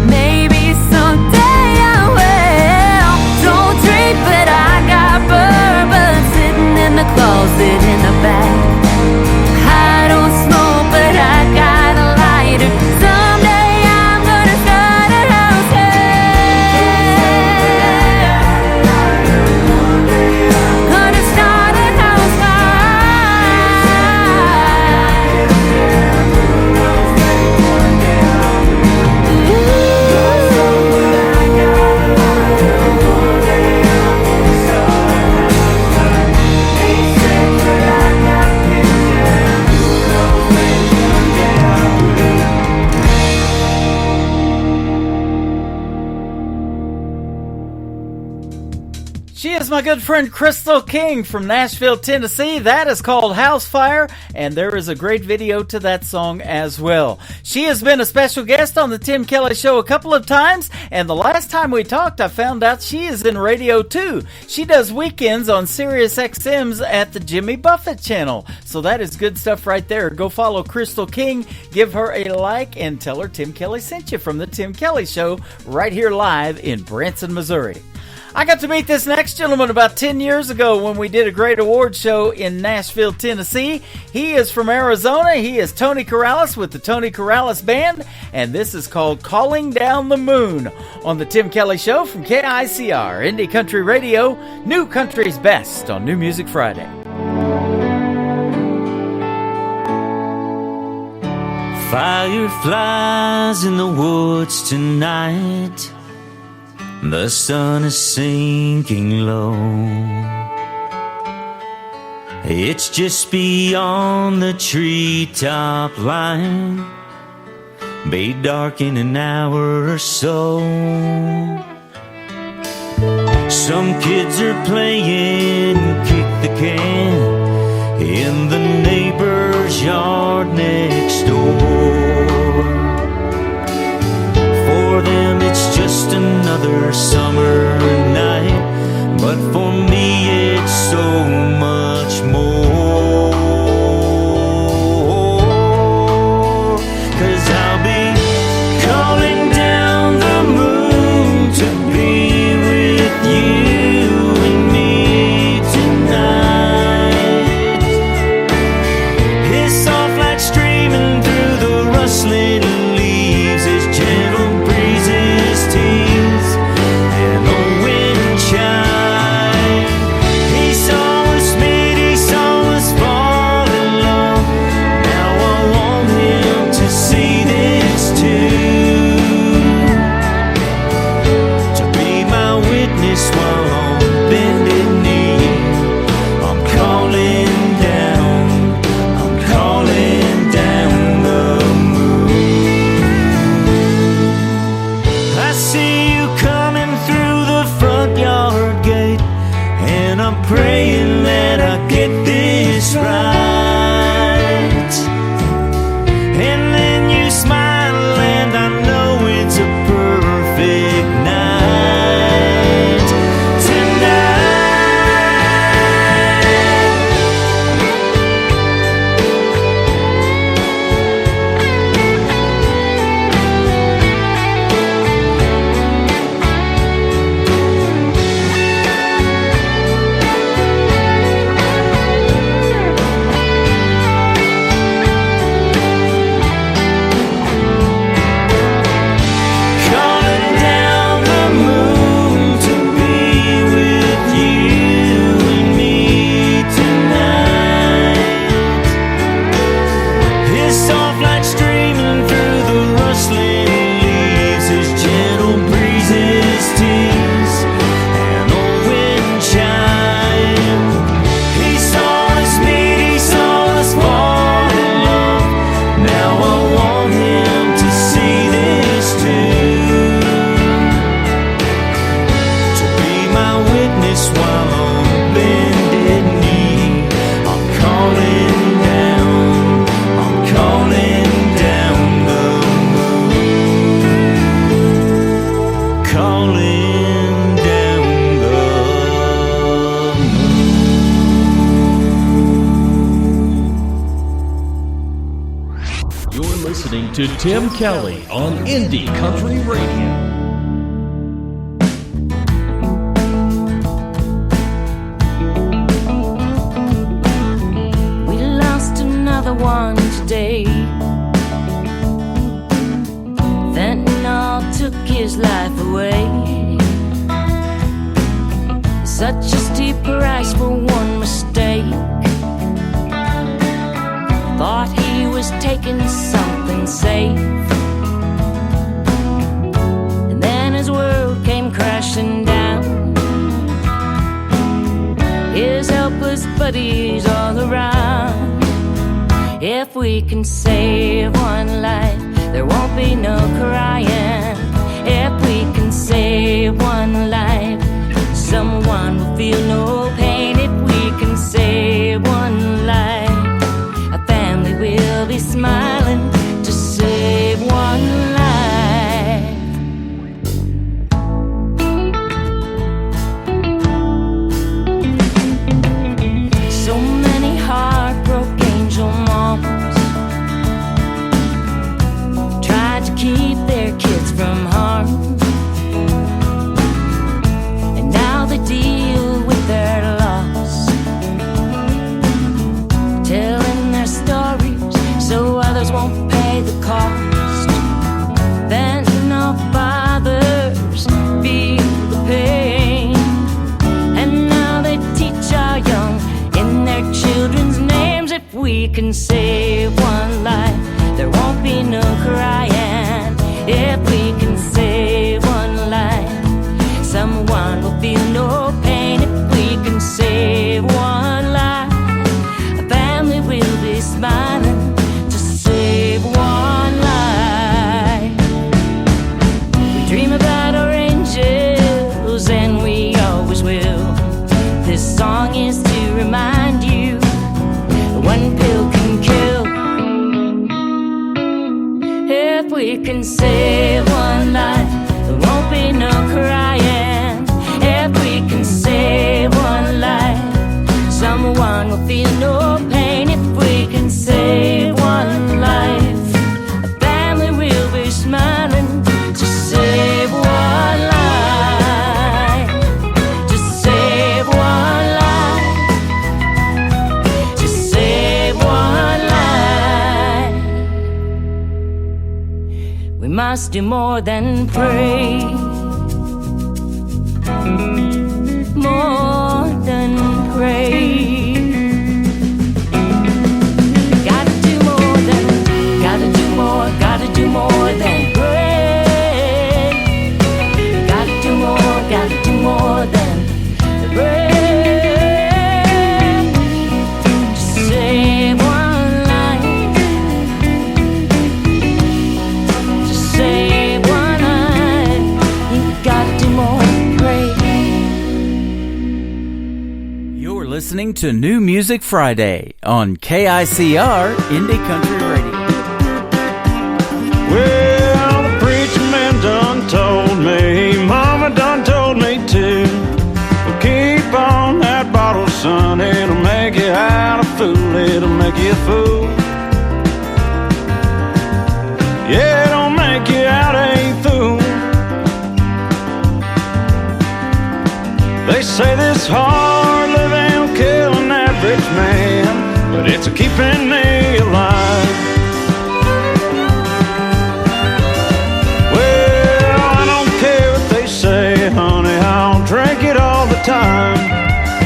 maybe someday I will. Don't drink, but I got bourbon sitting in the closet in the back. I don't smoke, but I got a lighter. Someday I'm gonna start a house, gonna start a house She is my good friend Crystal King from Nashville, Tennessee. That is called House Fire, and there is a great video to that song as well. She has been a special guest on the Tim Kelly Show a couple of times, and the last time we talked, I found out she is in radio too. She does weekends on Sirius XM's at the Jimmy Buffett channel, so that is good stuff right there. Go follow Crystal King, give her a like, and tell her Tim Kelly sent you from the Tim Kelly Show right here live in Branson, Missouri. I got to meet this next gentleman about 10 years ago when we did a great award show in Nashville, Tennessee. He is from Arizona. He is Tony Corrales with the Tony Corrales Band, and this is called Calling Down the Moon on the Tim Kelly Show from KICR, Indie Country Radio, New Country's Best on New Music Friday. Fireflies in the woods tonight. The sun is sinking low. It's just beyond the treetop line. Be dark in an hour or so. Some kids are playing kick the can in the neighbor's yard next door. For them it's just another summer night, but for me it's so much more. 'Cause I'll be calling down the moon to be with you and me tonight. His soft light streaming through the rustling leaves, his gentle breezes tease and the wind chime. He saw us meet, he saw us fall in love. Now I want him to see this too, to be my witness while on bended knee. I'm calling down the moon. I see you coming through the front yard gate, and I'm praying that I get this right. And then you smile and I know it's a perfect night tonight. to Tim Kelly on Indie Country Radio. We lost another one today. Fentanyl took his life away. Such a steep price for one mistake. Thought he was taking something safe, and then his world came crashing down. His helpless buddies all around. If we can save one life, there won't be no crying. If we can save one life, someone will feel no pain. If we can save one life, we'll be smiling to save one life. So many heartbroken angel moms tried to keep their kids from harm, and now they deal with their loss, telling their story so others won't pay the cost. Fentanyl fathers feel the pain, and now they teach our young in their children's names. If we can save one life, there won't be no crying. If we can save one life, someone will feel no pain. If we can save one life, a family will be smiling. Save one life. We dream about our angels, and we always will. This song is to remind you one pill can kill. If we can save one life, there won't be no crying. If we can save one life, someone will feel no pain. If we can save one life, a family will be smiling to save one life, to save one life, to save one life. We must do more than pray, more than pray. Gotta do more than pray. Gotta do more than pray. To save one life, to save one life, you gotta do more than pray. You're listening to New Music Friday on KICR Indie Country Radio. Well, the preacher man done told me, Mama done told me too. Well, keep on that bottle, son, it'll make you out a fool, it'll make you a fool. Yeah, it'll make you out a fool. They say this hard living will kill an average man, but it's a keeping me alive. Honey, I'll drink it all the time.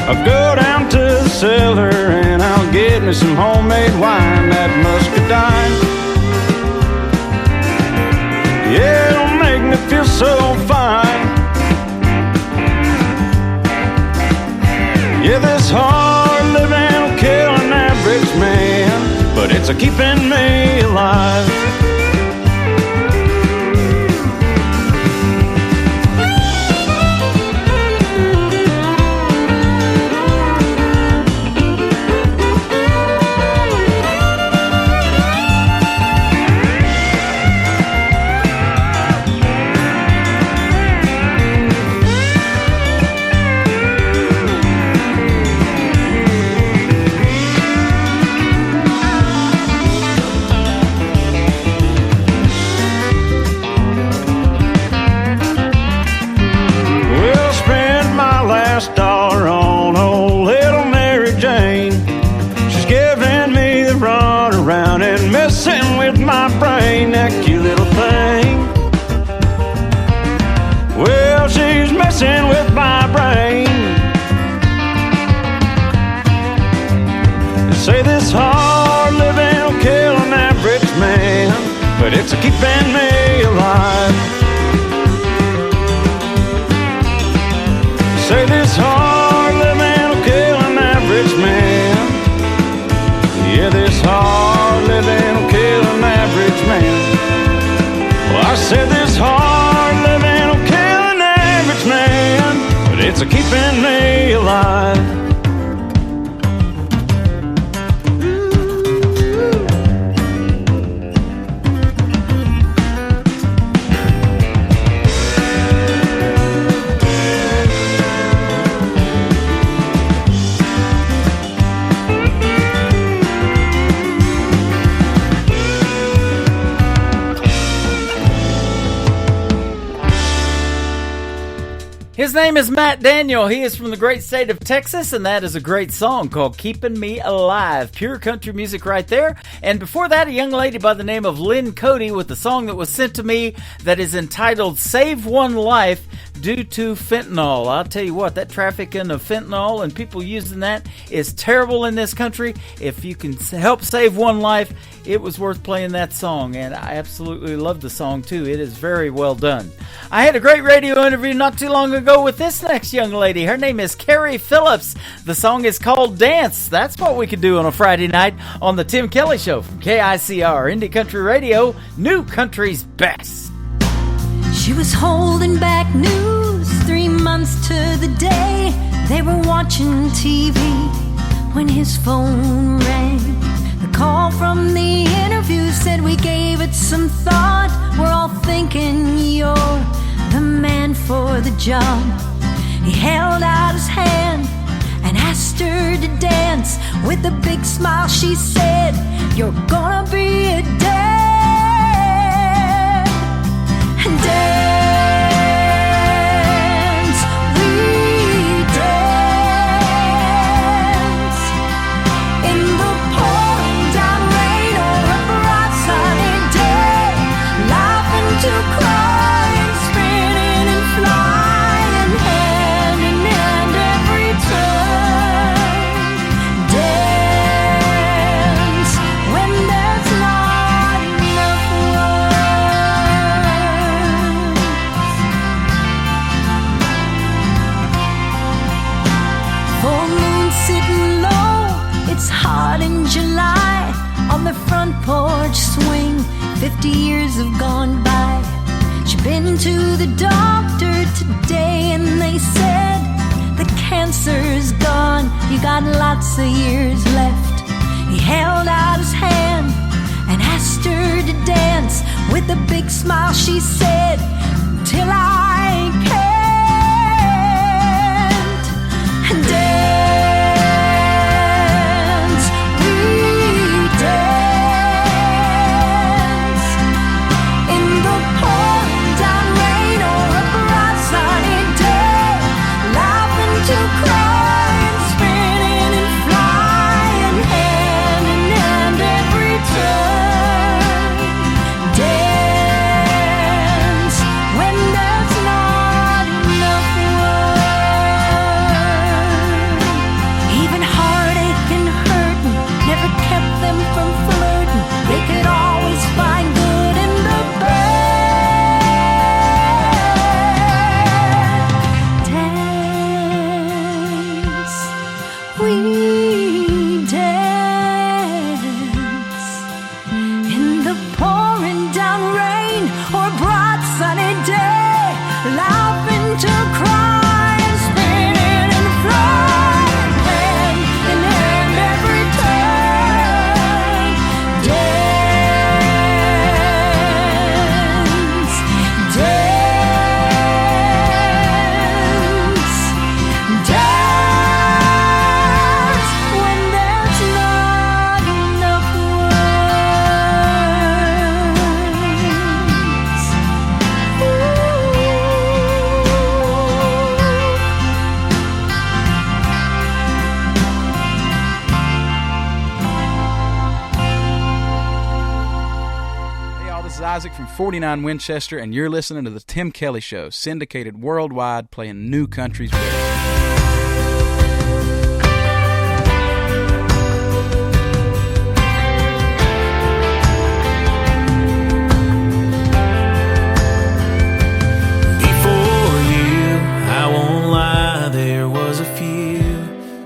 I'll go down to the cellar and I'll get me some homemade wine, that muscadine. Yeah, it'll make me feel so fine. Yeah, this hard living will kill an average man, but it's a keeping me alive. messing with my brain. They say this hard living will kill an average man, but it's a keeping me alive. They say this hard living will kill an average man. Yeah, this hard living will kill an average man. Well, I said this hard living will kill an average man, but it's a keeping me alive. His name is Matt Daniel. He is from the great state of Texas, and that is a great song called Keeping Me Alive. Pure country music right there. And before that, a young lady by the name of Lynn Cody with a song that was sent to me that is entitled Save One Life Due to Fentanyl. I'll tell you what, that trafficking of fentanyl and people using that is terrible in this country. If you can help save one life, it was worth playing that song, and I absolutely love the song too. It is very well done. I had a great radio interview not too long ago with this next young lady. Her name is Carrie Phillips. The song is called Dance. That's what we could do on a Friday night on the Tim Kelly Show from KICR Indie Country Radio, New Country's Best. She was holding back news 3 months to the day. They were watching TV when his phone rang. The call from the interview said we gave it some thought. We're all thinking you're the man for the job. He held out his hand and asked her to dance. With a big smile she said, "You're gonna be a dance." Dance, we dance in the pouring down rain or a bright sunny day, laughing to cry and spinning and flying hand in hand every turn. Dance when there's not enough full moon sitting low, it's hot in July. On the front porch swing, 50 years have gone by. She's been to the doctor today and they said the cancer's gone. You got lots of years left. He held out his hand and asked her to dance. With a big smile she said, "Till I can't." Dance, we dance in the pouring down rain or a bright sunny day, laughing to cry and spinning and flying hand in hand every turn. Dance Isaac from 49 Winchester, and you're listening to The Tim Kelly Show, syndicated worldwide, playing new countries with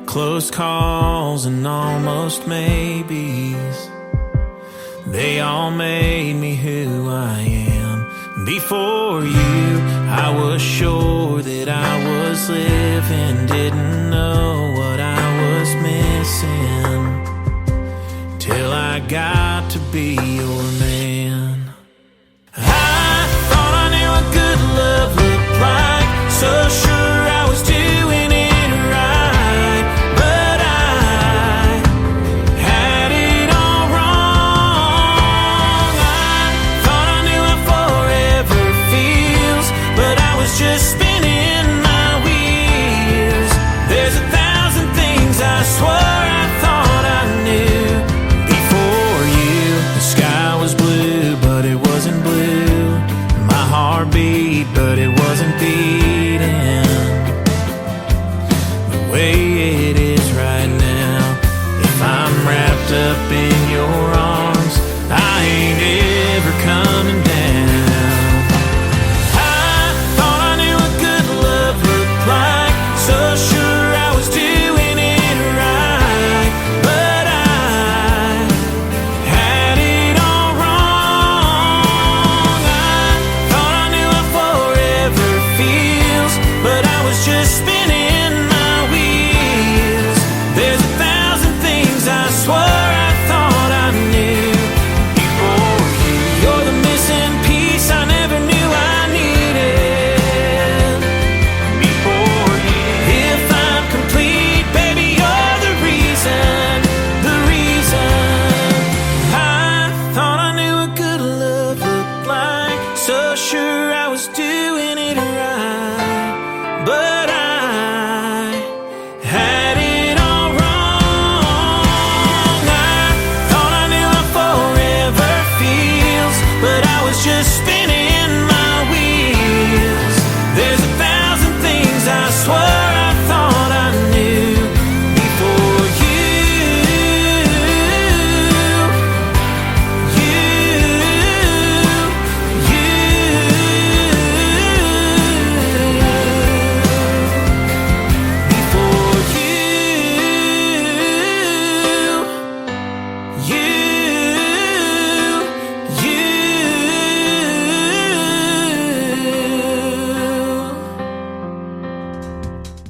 close calls and almost maybes. They all made me who I am. Before you, I was sure that I was living, didn't know what I was missing, till I got to be your man. I thought I knew what good love looked like, so sure I was doing it. Just spinning my wheels. There's 1,000 things I swore I thought I knew. Before you, the sky was blue, but it wasn't blue. My heart beat, but it wasn't beating the way it is right now. If I'm wrapped up in your arms, I ain't ever coming down. So sure I was doing it right, but I had it all wrong. I thought I knew how forever feels, but I was just spinning my wheels. There's 1,000 things I swore I thought I knew before you. You're the missing piece I never knew I needed. Sure I was doing it right, but I had it all wrong. I thought I knew how forever feels, but I was just spinning my wheels. There's 1,000 things I swore I thought I knew before you.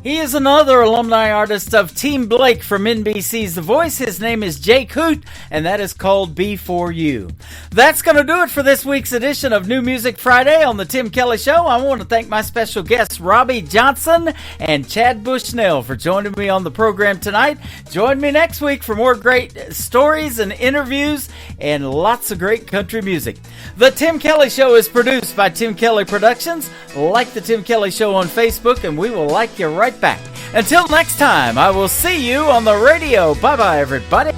He is another alumni artist of Team Blake from NBC's The Voice. His name is Jake Hoot, and that is called Before You. That's going to do it for this week's edition of New Music Friday on The Tim Kelly Show. I want to thank my special guests, Robbie Johnson and Chad Bushnell, for joining me on the program tonight. Join me next week for more great stories and interviews and lots of great country music. The Tim Kelly Show is produced by Tim Kelly Productions. Like The Tim Kelly Show on Facebook, and we will like you right back. Until next time, I will see you on the radio. Bye-bye, everybody.